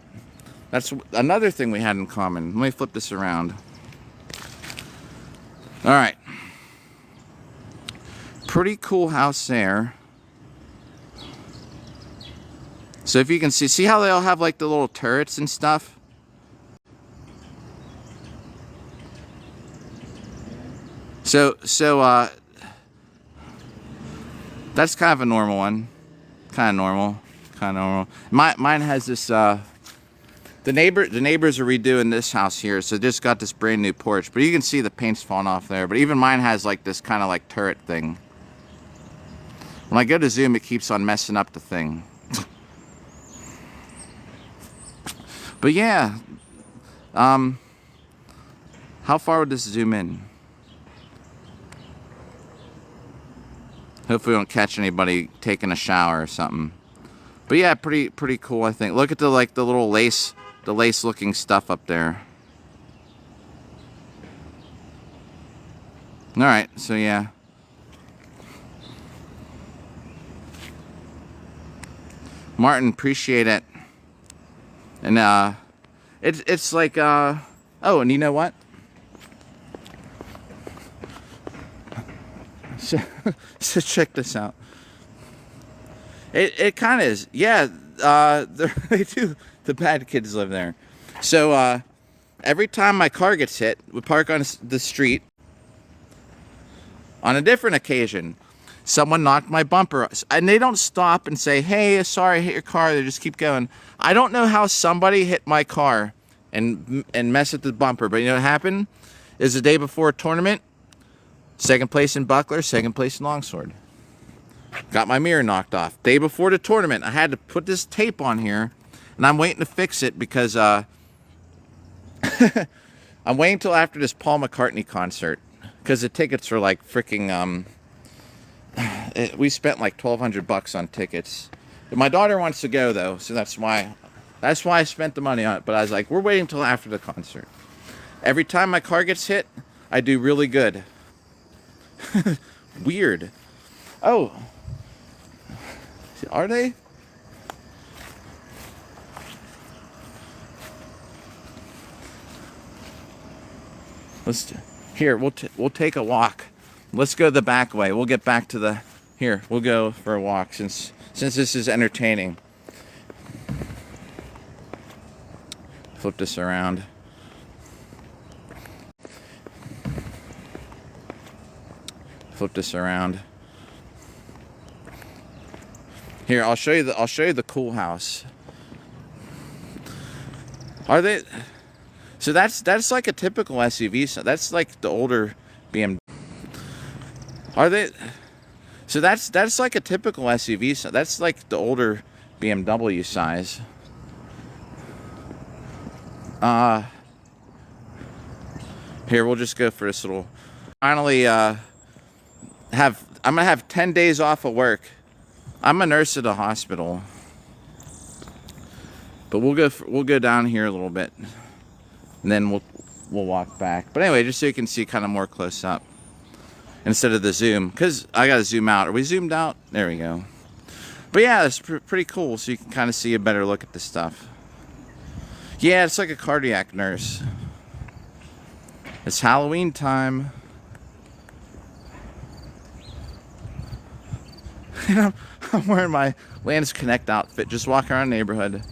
That's another thing we had in common. Let me flip this around. All right. Pretty cool house there. So if you can see how they all have like the little turrets and stuff? So that's kind of a normal one. Kind of normal. Mine has this, the neighbors are redoing this house here, so just got this brand new porch. But you can see the paint's falling off there. But even mine has like this kind of like turret thing. When I go to zoom, it keeps on messing up the thing. But yeah, how far would this zoom in? Hopefully we don't catch anybody taking a shower or something. But yeah, pretty cool, I think. Look at the little lace looking stuff up there. All right, so yeah. Martin, appreciate it. And it's like oh, and you know what? So check this out. It kind of is. Yeah, they do. The bad kids live there. So every time my car gets hit, we park on the street. On a different occasion, someone knocked my bumper, and they don't stop and say, "Hey, sorry, I hit your car." They just keep going. I don't know how somebody hit my car and messed with the bumper, but you know what happened? Is the day before a tournament. Second place in Buckler, second place in Longsword. Got my mirror knocked off. Day before the tournament, I had to put this tape on here, and I'm waiting to fix it because I'm waiting until after this Paul McCartney concert because the tickets are like freaking. We spent like $1,200 on tickets. My daughter wants to go though, so that's why I spent the money on it. But I was like, we're waiting until after the concert. Every time my car gets hit, I do really good. Weird. Oh, are they? We'll take a walk. Let's go the back way. We'll get back to the here. We'll go for a walk since this is entertaining. Flip this around. Flip this around. Here, I'll show you the cool house. Are they? So that's like a typical SUV. So that's like the older BMW. Are they? So that's like a typical SUV. So that's like the older BMW size. Here, we'll just go for this little. Finally, I'm gonna have 10 days off of work. I'm a nurse at a hospital, but we'll go down here a little bit, and then we'll walk back. But anyway, just so you can see kind of more close up instead of the zoom, because I gotta zoom out. Are we zoomed out? There we go. But yeah, it's pretty cool, so you can kind of see a better look at the stuff. Yeah, it's like a cardiac nurse. It's Halloween time. I'm wearing my Lands Connect outfit, just walking around the neighborhood.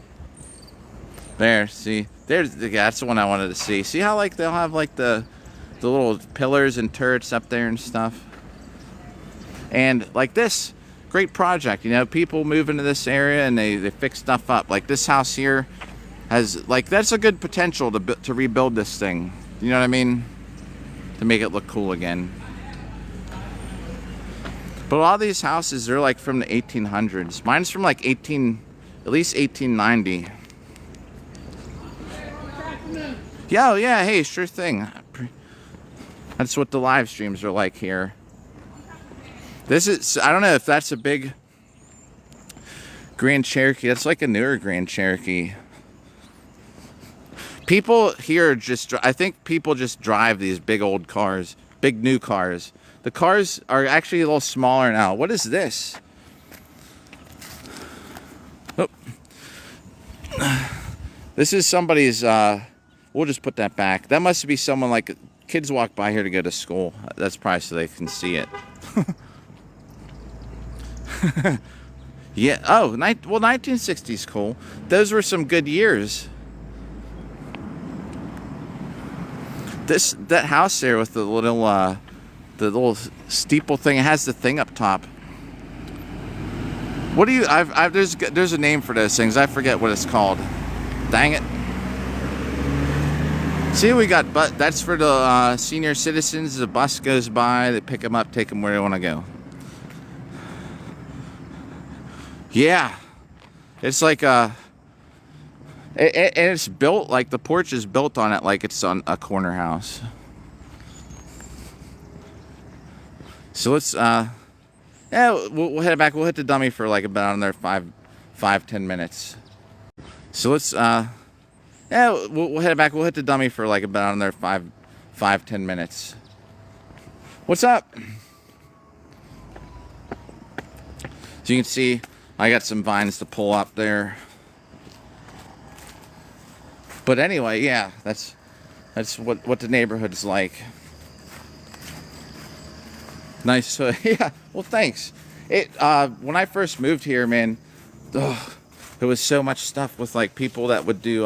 There, see, that's the one I wanted to see. See how like they'll have like the little pillars and turrets up there and stuff. And like this, great project. You know, people move into this area and they fix stuff up. Like this house here has like that's a good potential to rebuild this thing. You know what I mean? To make it look cool again. But a lot of these houses, they're like from the 1800s. Mine's from like at least 1890. Yeah, yeah, hey, sure thing. That's what the live streams are like here. This is, I don't know if that's a big Grand Cherokee. That's like a newer Grand Cherokee. People here just, I think people just drive these big old cars, big new cars. The cars are actually a little smaller now. What is this? Oh, this is somebody's, we'll just put that back. That must be someone, like, kids walk by here to go to school. That's probably so they can see it. Yeah, oh, well, 1960s cool. Those were some good years. That house there with the little steeple thing, it has the thing up top. What do you, there's a name for those things. I forget what it's called. Dang it. See, we got, but that's for the senior citizens. The bus goes by, they pick them up, take them where they want to go. Yeah, it's like and it's built like the porch is built on it like it's on a corner house. So let's yeah, we'll head back. We'll hit the dummy for like about another 5-10 minutes. So let's yeah, we'll head back. We'll hit the dummy for like about another 5-10 minutes. What's up? So you can see I got some vines to pull up there. But anyway, yeah, that's what the neighborhood's like. Nice. Yeah, well, thanks. When I first moved here, man, there was so much stuff with like people that would do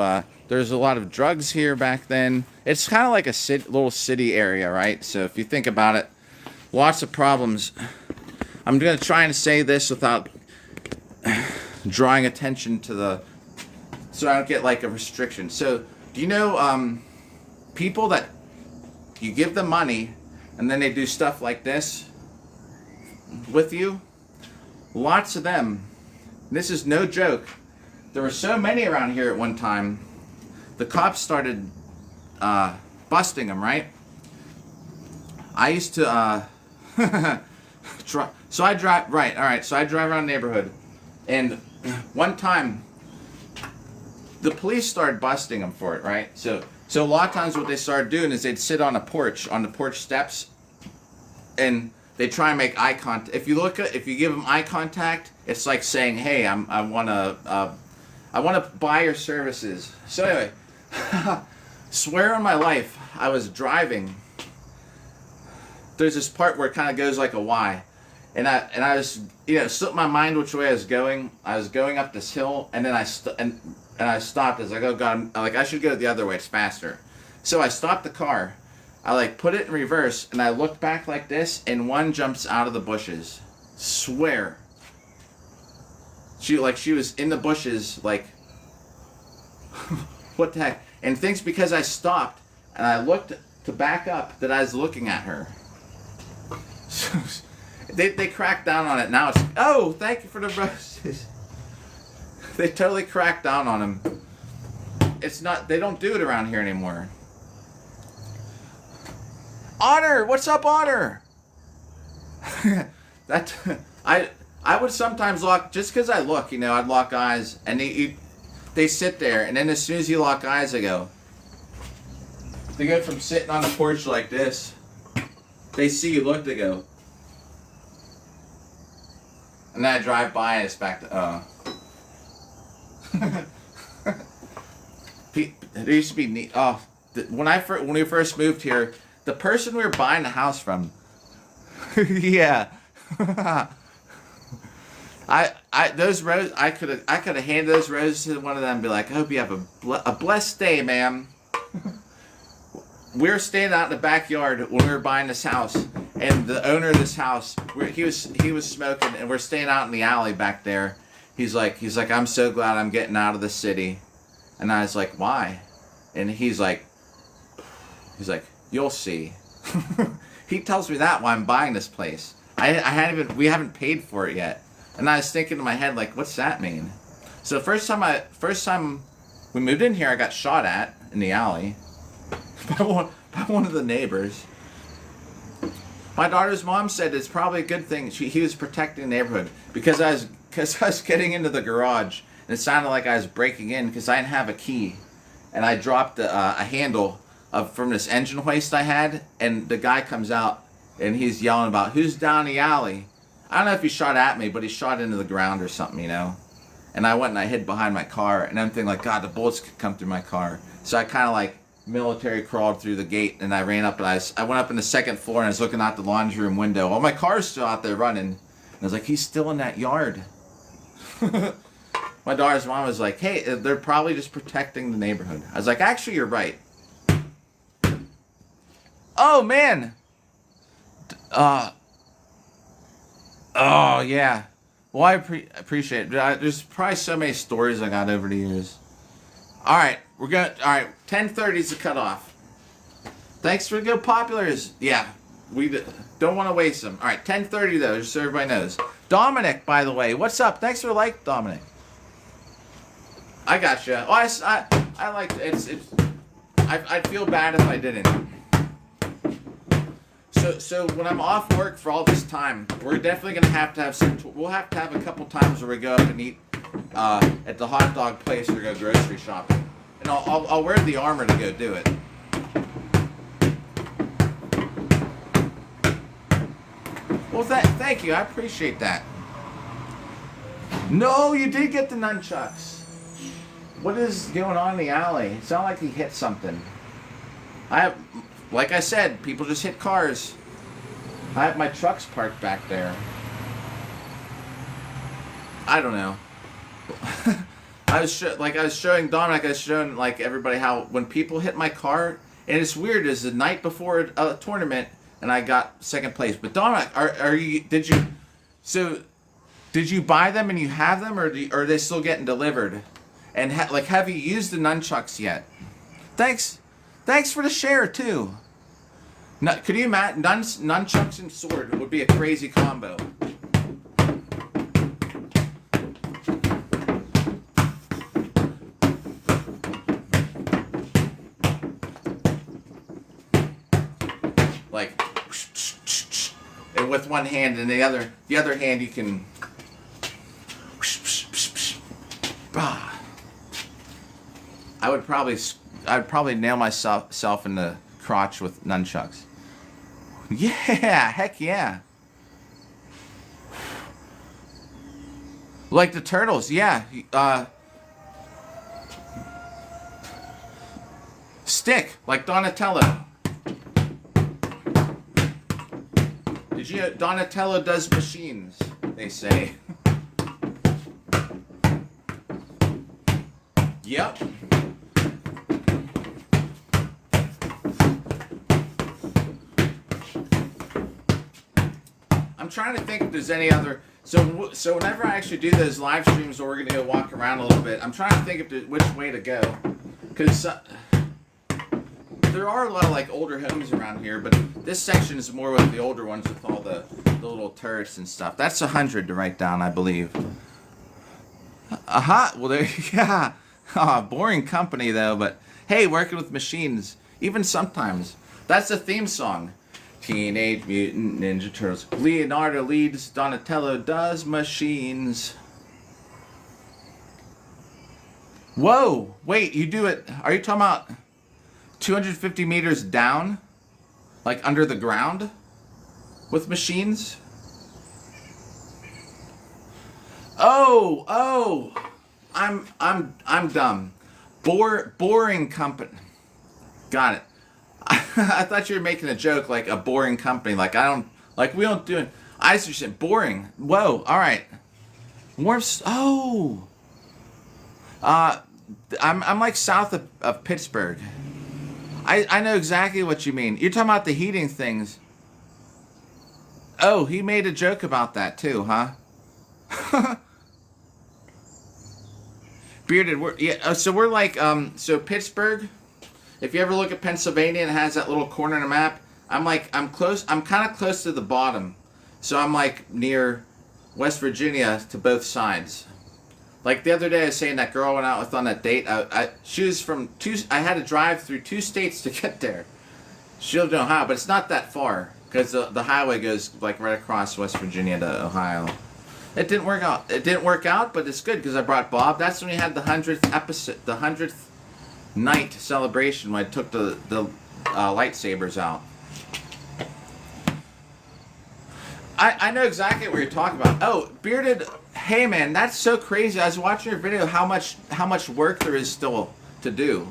there's a lot of drugs here back then. It's kind of like a little city area, right? So if you think about it, lots of problems. I'm going to try and say this without drawing attention to so I don't get like a restriction. So do you know people that you give them money and then they do stuff like this with you? Lots of them. This is no joke. There were so many around here at one time. The cops started busting them, right? I used to so I drive around the neighborhood, and one time the police started busting them for it, right? So a lot of times what they started doing is they'd sit on the porch steps, and they try and make eye contact. If you give them eye contact, it's like saying, "Hey, I want to buy your services." So anyway, swear on my life, I was driving. There's this part where it kind of goes like a Y, and I was, slipped my mind which way I was going. I was going up this hill, and then I stopped. As I go, God, I should go the other way. It's faster. So I stopped the car. I put it in reverse, and I looked back like this, and one jumps out of the bushes. Swear. She was in the bushes, like, what the heck? And thinks because I stopped and I looked to back up that I was looking at her. They cracked down on it. Now it's, oh, thank you for the roses. They totally cracked down on him. It's not, they don't do it around here anymore. Honor, what's up, Honor? I would sometimes lock, just because I look, I'd lock eyes, and they sit there, and then as soon as you lock eyes, they go from sitting on the porch like this, they see you look, they go, and then I drive by and it's back to, there used to be neat. Oh, when we first moved here, the person we were buying the house from, yeah, those roses, I could have handed those roses to one of them and be like, I hope you have a blessed day, ma'am. We were standing out in the backyard when we were buying this house, and the owner of this house, he was smoking, and we're staying out in the alley back there. He's like, I'm so glad I'm getting out of the city. And I was like, why? And he's like, you'll see. He tells me that while I'm buying this place. We haven't paid for it yet. And I was thinking in my head, like, what's that mean? So the first time we moved in here, I got shot at in the alley by one of the neighbors. My daughter's mom said it's probably a good thing he was protecting the neighborhood because I was getting into the garage and it sounded like I was breaking in because I didn't have a key, and I dropped a handle from this engine hoist I had, and the guy comes out and he's yelling about who's down the alley. I don't know if he shot at me, but he shot into the ground or something, and I went and I hid behind my car, and I'm thinking like, God, the bullets could come through my car. So I kind of like military crawled through the gate, and I ran up, and I went up in the second floor, and I was looking out the laundry room window. Well, my car's still out there running, and I was like, he's still in that yard. My daughter's mom was like, hey, they're probably just protecting the neighborhood. I was like, actually, you're right. Oh, man. Oh, yeah. Well, I appreciate it. There's probably so many stories I got over the years. All right, all right, 10:30 is the cutoff. Thanks for the good populars. Yeah, we don't want to waste them. All right, 10:30 though, just so everybody knows. Dominic, by the way, what's up? Thanks for the like, Dominic. I gotcha. Oh, I like I'd feel bad if I didn't. So when I'm off work for all this time, we're definitely gonna have to have we'll have to have a couple times where we go up and eat at the hot dog place or go grocery shopping, and I'll wear the armor to go do it. Well, thank you. I appreciate that. No, you did get the nunchucks. What is going on in the alley? It sounded like he hit something. Like I said, people just hit cars. I have my trucks parked back there. I don't know. I was showing Dominic, I was showing like everybody how when people hit my car, and it's weird. It's the night before a tournament, and I got second place. But Dominic, did you buy them and you have them, or are they still getting delivered? And have you used the nunchucks yet? Thanks for the share too. Could you imagine nunchucks and sword would be a crazy combo. Like, and with one hand, and the other hand you can. I'd probably nail myself in the crotch with nunchucks. Yeah, heck yeah. Like the turtles, yeah. Stick, like Donatello. Donatello does machines, they say. Yep. I'm trying to think if there's any other. So whenever I actually do those live streams where we're gonna go walk around a little bit, I'm trying to think of which way to go, because there are a lot of like older homes around here, but this section is more with the older ones with all the little turrets and stuff. That's 100 to write down, I believe. Aha. Well, there. Yeah. Boring company though, but hey, working with machines, even sometimes. That's the theme song. Teenage Mutant Ninja Turtles. Leonardo leads, Donatello does machines. Whoa, wait, you do it. Are you talking about 250 meters down? Like under the ground? With machines? Oh. I'm dumb. Boring company. Got it. I thought you were making a joke, like a boring company. Like we don't do it. I just said boring. Whoa. All right. Oh. I'm like south of Pittsburgh. I know exactly what you mean. You're talking about the heating things. Oh, he made a joke about that too, huh? Bearded, we're like, so Pittsburgh, if you ever look at Pennsylvania and it has that little corner on the map, I'm kind of close to the bottom. So I'm like near West Virginia to both sides. Like the other day I was saying that girl I went out with on that date, she was from I had to drive through 2 states to get there. She lived in Ohio, but it's not that far, because the highway goes like right across West Virginia to Ohio. It didn't work out. But it's good because I brought Bob. That's when we had the 100th episode, the 100th night celebration when I took the lightsabers out. I know exactly what you're talking about. Oh, Bearded, Hey man, that's so crazy. I was watching your video. How much work there is still to do.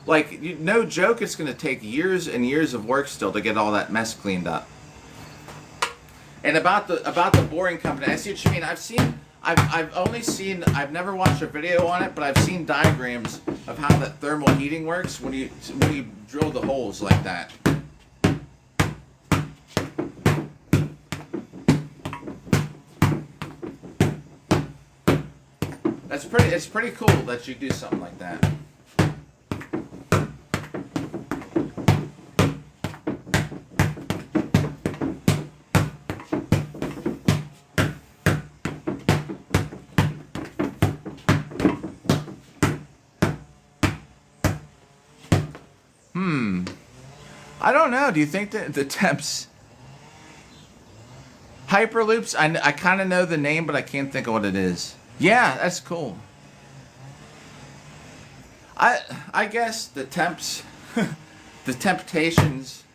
Like, no joke, it's going to take years and years of work still to get all that mess cleaned up. And about the boring company, I see what you mean. I've never watched a video on it, but I've seen diagrams of how that thermal heating works when you drill the holes like that. It's pretty cool that you do something like that. I don't know. Do you think that the temps Hyperloops? I kind of know the name, but I can't think of what it is. Yeah, that's cool. I guess the temps, the temptations.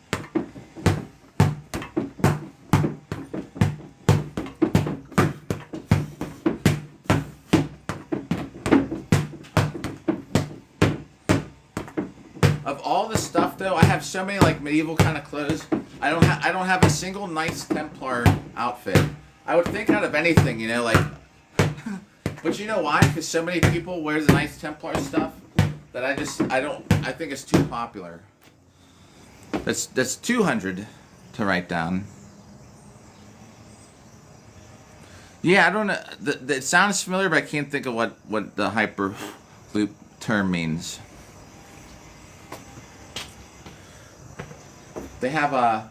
Of all the stuff though, I have so many like medieval kind of clothes. I don't have a single nice Templar outfit. I would think out of anything, you know, like. But you know why? Because so many people wear the nice Templar stuff that I think it's too popular. That's 200 to write down. Yeah, I don't know. It sounds familiar, but I can't think of what the Hyperloop term means. They have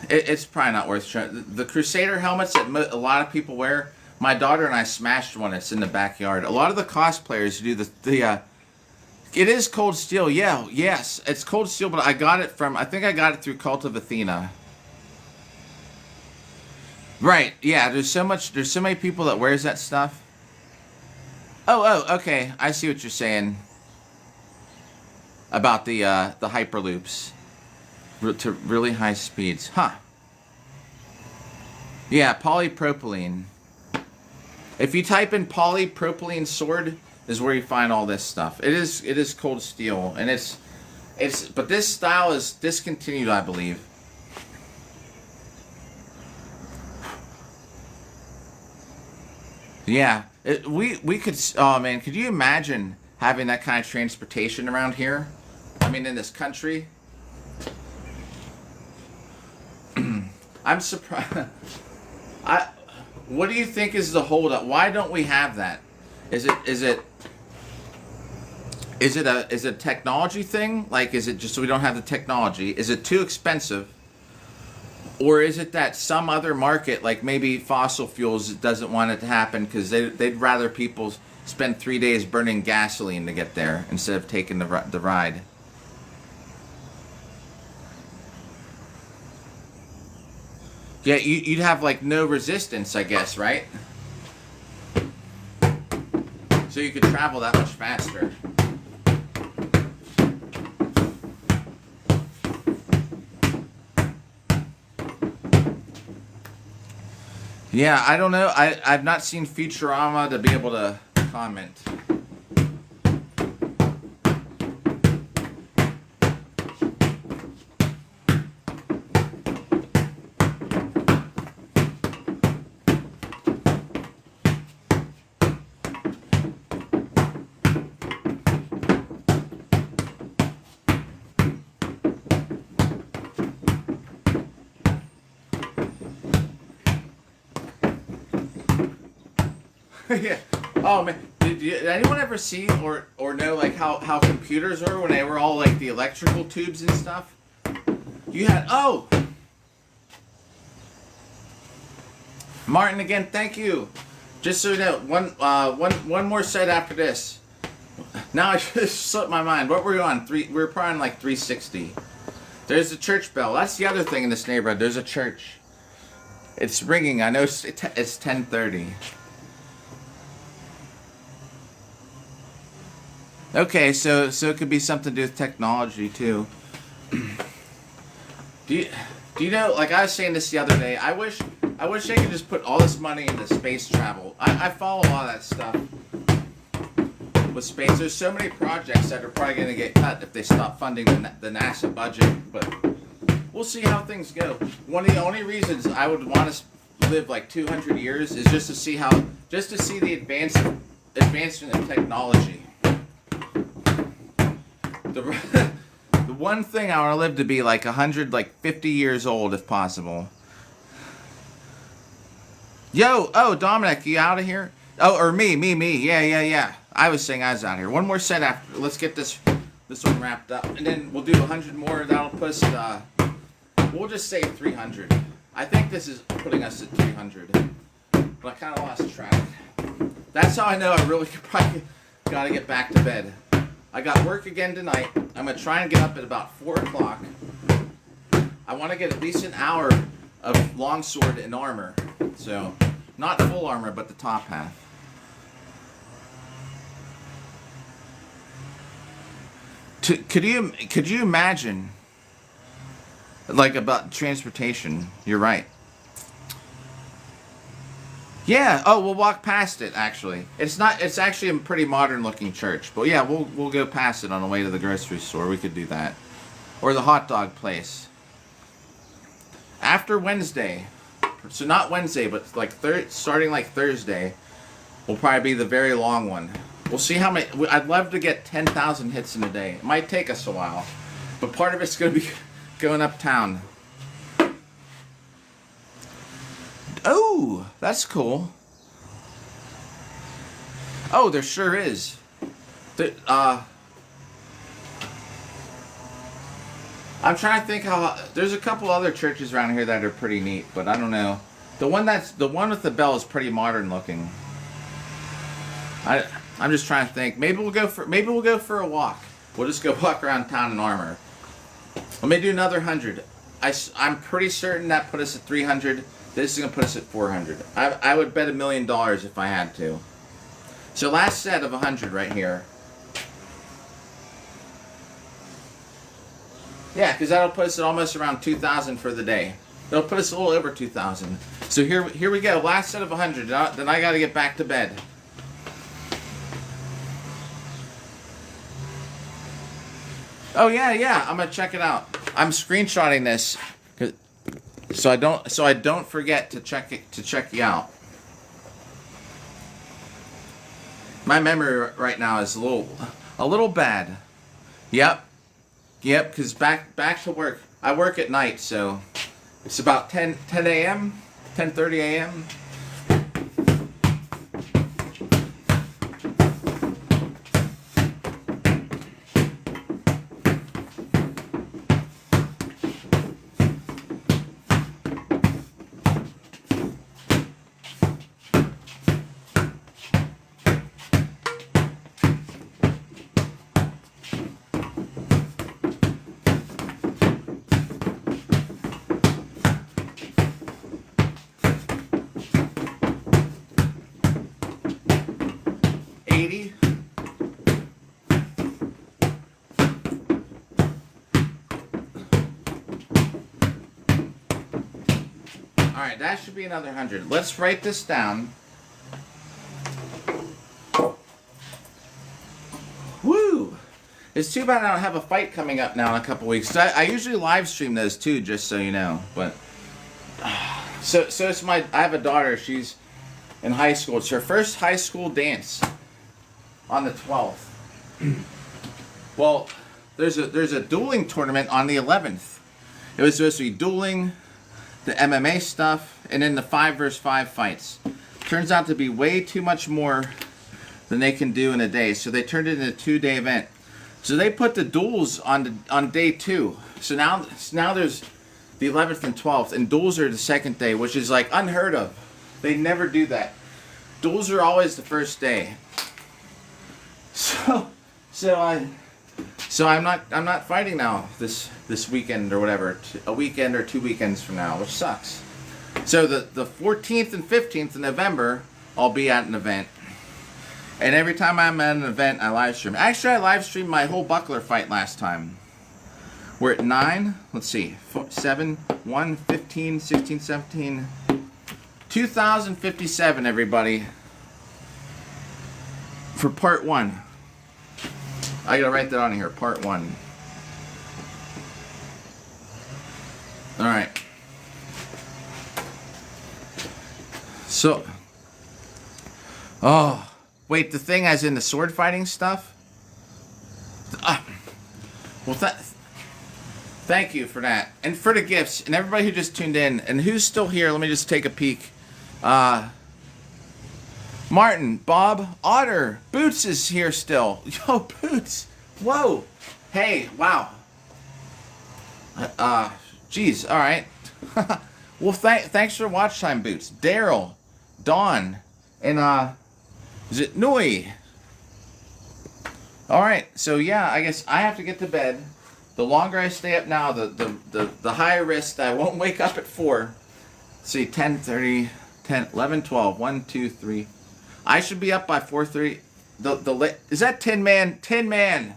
it's probably not worth showing. The Crusader helmets that a lot of people wear. My daughter and I smashed one. It's in the backyard. A lot of the cosplayers do it is cold steel. Yeah, yes, it's cold steel. But I think I got it through Cult of Athena. Right. Yeah. There's so many people that wears that stuff. Oh. Okay. I see what you're saying. About the Hyperloops to really high speeds, huh? Yeah, polypropylene. If you type in polypropylene sword, is where you find all this stuff. It is cold steel, and but this style is discontinued, I believe. Yeah, we could. Oh man, could you imagine having that kind of transportation around here? I mean, in this country. I'm surprised. What do you think is the holdup? Why don't we have that? Is it a technology thing? Like, is it just so we don't have the technology? Is it too expensive? Or is it that some other market, like maybe fossil fuels, doesn't want it to happen because they'd rather people spend 3 days burning gasoline to get there instead of taking the ride? Yeah, you'd have like no resistance, I guess, right? So you could travel that much faster. Yeah, I don't know. I've not seen Futurama to be able to comment. Yeah. Oh man, did anyone ever see or know like how computers were when they were all like the electrical tubes and stuff? You had Martin again. Thank you. Just so you know, one more set after this. Now I just slipped my mind. What were we on? We're probably on like 360. There's the church bell. That's the other thing in this neighborhood. There's a church. It's ringing. I know it's 10:30. Okay, so it could be something to do with technology too. Do you know, like I was saying this the other day, I wish they could just put all this money into space travel. I follow a lot of that stuff with space. There's so many projects that are probably going to get cut if they stop funding the NASA budget, but we'll see how things go. One of the only reasons I would want to live like 200 years is just to see the advancement in technology. The one thing I want to live to be like 100, like 50 years old if possible. Oh, Dominic, you out of here? Oh, or me. Yeah. I was saying I was out here. One more set after. Let's get this one wrapped up, and then we'll do 100 more. That'll put us at, we'll just say 300. I think this is putting us at 300, but I kind of lost track. That's how I know I really probably got to get back to bed. I got work again tonight. I'm going to try and get up at about 4 o'clock. I want to get at least an hour of longsword and armor. So, not full armor, but the top half. Could you imagine, like, about transportation? You're right. Yeah. Oh, we'll walk past it. Actually, it's actually a pretty modern looking church. But yeah, we'll go past it on the way to the grocery store. We could do that, or the hot dog place. After Wednesday, so not Wednesday, but like starting like Thursday, will probably be the very long one. We'll see how many. I'd love to get 10,000 hits in a day. It might take us a while, but part of it's going to be going uptown. Oh, that's cool. Oh, there sure is. I'm trying to think how. There's a couple other churches around here that are pretty neat, but I don't know. The one with the bell is pretty modern looking. I'm just trying to think. Maybe we'll go for a walk. We'll just go walk around town in armor. Let me do another 100. I'm pretty certain that put us at 300. This is going to put us at 400. I would bet $1 million if I had to. So last set of 100 right here. Yeah, because that'll put us at almost around 2,000 for the day. That'll put us a little over 2,000. So here we go. Last set of 100. Then I got to get back to bed. Oh yeah. I'm gonna check it out. I'm screenshotting this, so I don't forget to check you out. My memory right now is a little bad. Yep. Because back to work. I work at night, so it's about 10 a.m. 10:30 a.m. Alright, that should be another 100. Let's write this down. Woo! It's too bad I don't have a fight coming up now in a couple weeks. I usually live stream those too, just so you know. But so it's I have a daughter. She's in high school. It's her first high school dance on the 12th. Well, there's a dueling tournament on the 11th. It was supposed to be dueling, the MMA stuff, and then the 5 versus 5 fights. Turns out to be way too much more than they can do in a day, so they turned it into a 2-day event. So they put the duels on day 2. So now there's the 11th and 12th, and duels are the second day, which is like unheard of. They never do that. Duels are always the first day. So I'm not fighting now this weekend or whatever, a weekend or 2 weekends from now, which sucks. So the 14th and 15th of November, I'll be at an event. And every time I'm at an event, I live stream. Actually, I live streamed my whole buckler fight last time. We're at 9. Let's see. 4, 7, 1, 15, 16, 17. 2,057, everybody. For part 1. I gotta write that on here. Part 1. Alright. So. Oh. Wait, the thing as in the sword fighting stuff? Well, thank you for that. And for the gifts. And everybody who just tuned in. And who's still here? Let me just take a peek. Martin, Bob, Otter. Boots is here still. Yo, Boots. Whoa. Hey, wow. Geez, alright. Well, thanks for watch time, Boots. Daryl, Dawn, and, is it Nui? Alright, so yeah, I guess I have to get to bed. The longer I stay up now, the higher risk that I won't wake up at 4. Let's see, 10, 30, 10, 11, 12, 1, 2, 3. I should be up by 4:30. Is that Tin Man? Tin Man.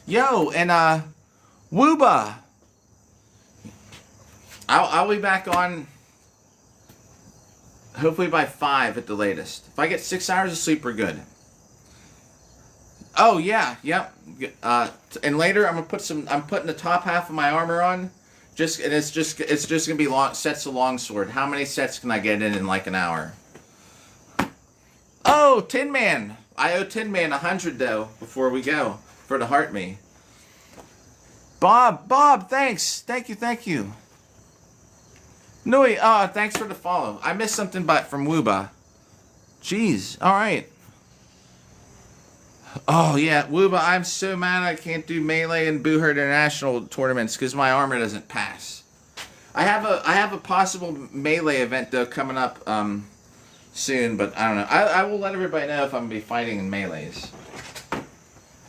Yo, and Wooba. I'll be back on hopefully by 5 at the latest. If I get 6 hours of sleep, we're good. Oh yeah, yep. And later I'm putting the top half of my armor on. It's just gonna be long sets of longsword. How many sets can I get in like an hour? Oh, Tin Man. I owe Tin Man 100 though before we go for the heart me. Bob, thanks. Thank you. Nui, thanks for the follow. I missed something from Wooba. Jeez, alright. Oh yeah, Wooba, I'm so mad I can't do Melee and Boohurt International tournaments because my armor doesn't pass. I have a possible Melee event though coming up soon, but I don't know. I will let everybody know if I'm gonna be fighting in Melees.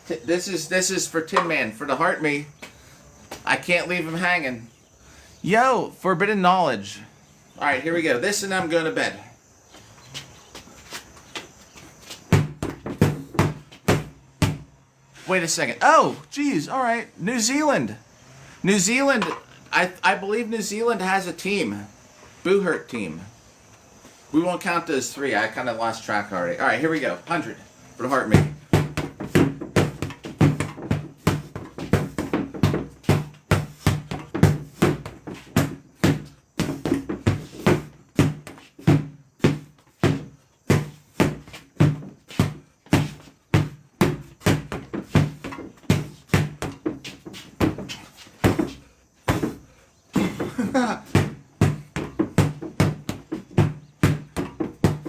This is for Tin Man, for the heart me. I can't leave him hanging. Yo, forbidden knowledge. Alright, here we go. This and I'm going to bed. Wait a second. Oh, geez. Alright. New Zealand. I believe New Zealand has a team. Boohurt team. We won't count those 3. I kind of lost track already. Alright, here we go. 100 for the heart me.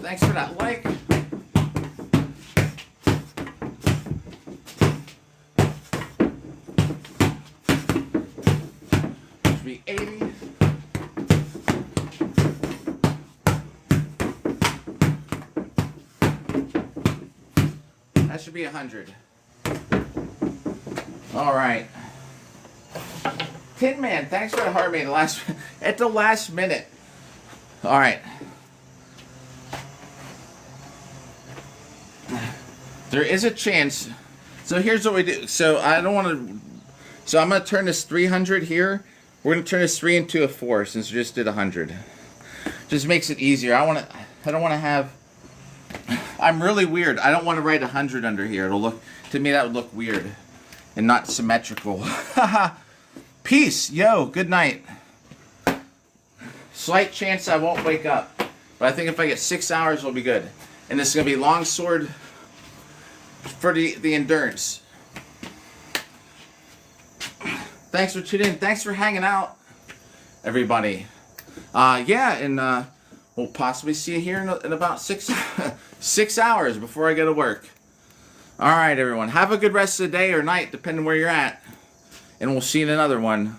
Thanks for that like. Should be 80. That should be 100. All right. Tin Man, thanks for the heart me at the last minute. All right. There is a chance. So here's what we do. So I don't want to. So I'm gonna turn this 300 here. We're gonna turn this 3 into a 4 since we just did 100. Just makes it easier. I don't want to have. I'm really weird. I don't want to write 100 under here. It'll look to me that would look weird and not symmetrical. Peace, yo. Good night. Slight chance I won't wake up, but I think if I get 6 hours, we'll be good. And this is gonna be longsword for the endurance. Thanks for tuning in. Thanks for hanging out, everybody. Yeah, and we'll possibly see you here in about 6 hours before I go to work. All right, everyone. Have a good rest of the day or night, depending where you're at. And we'll see you in another one.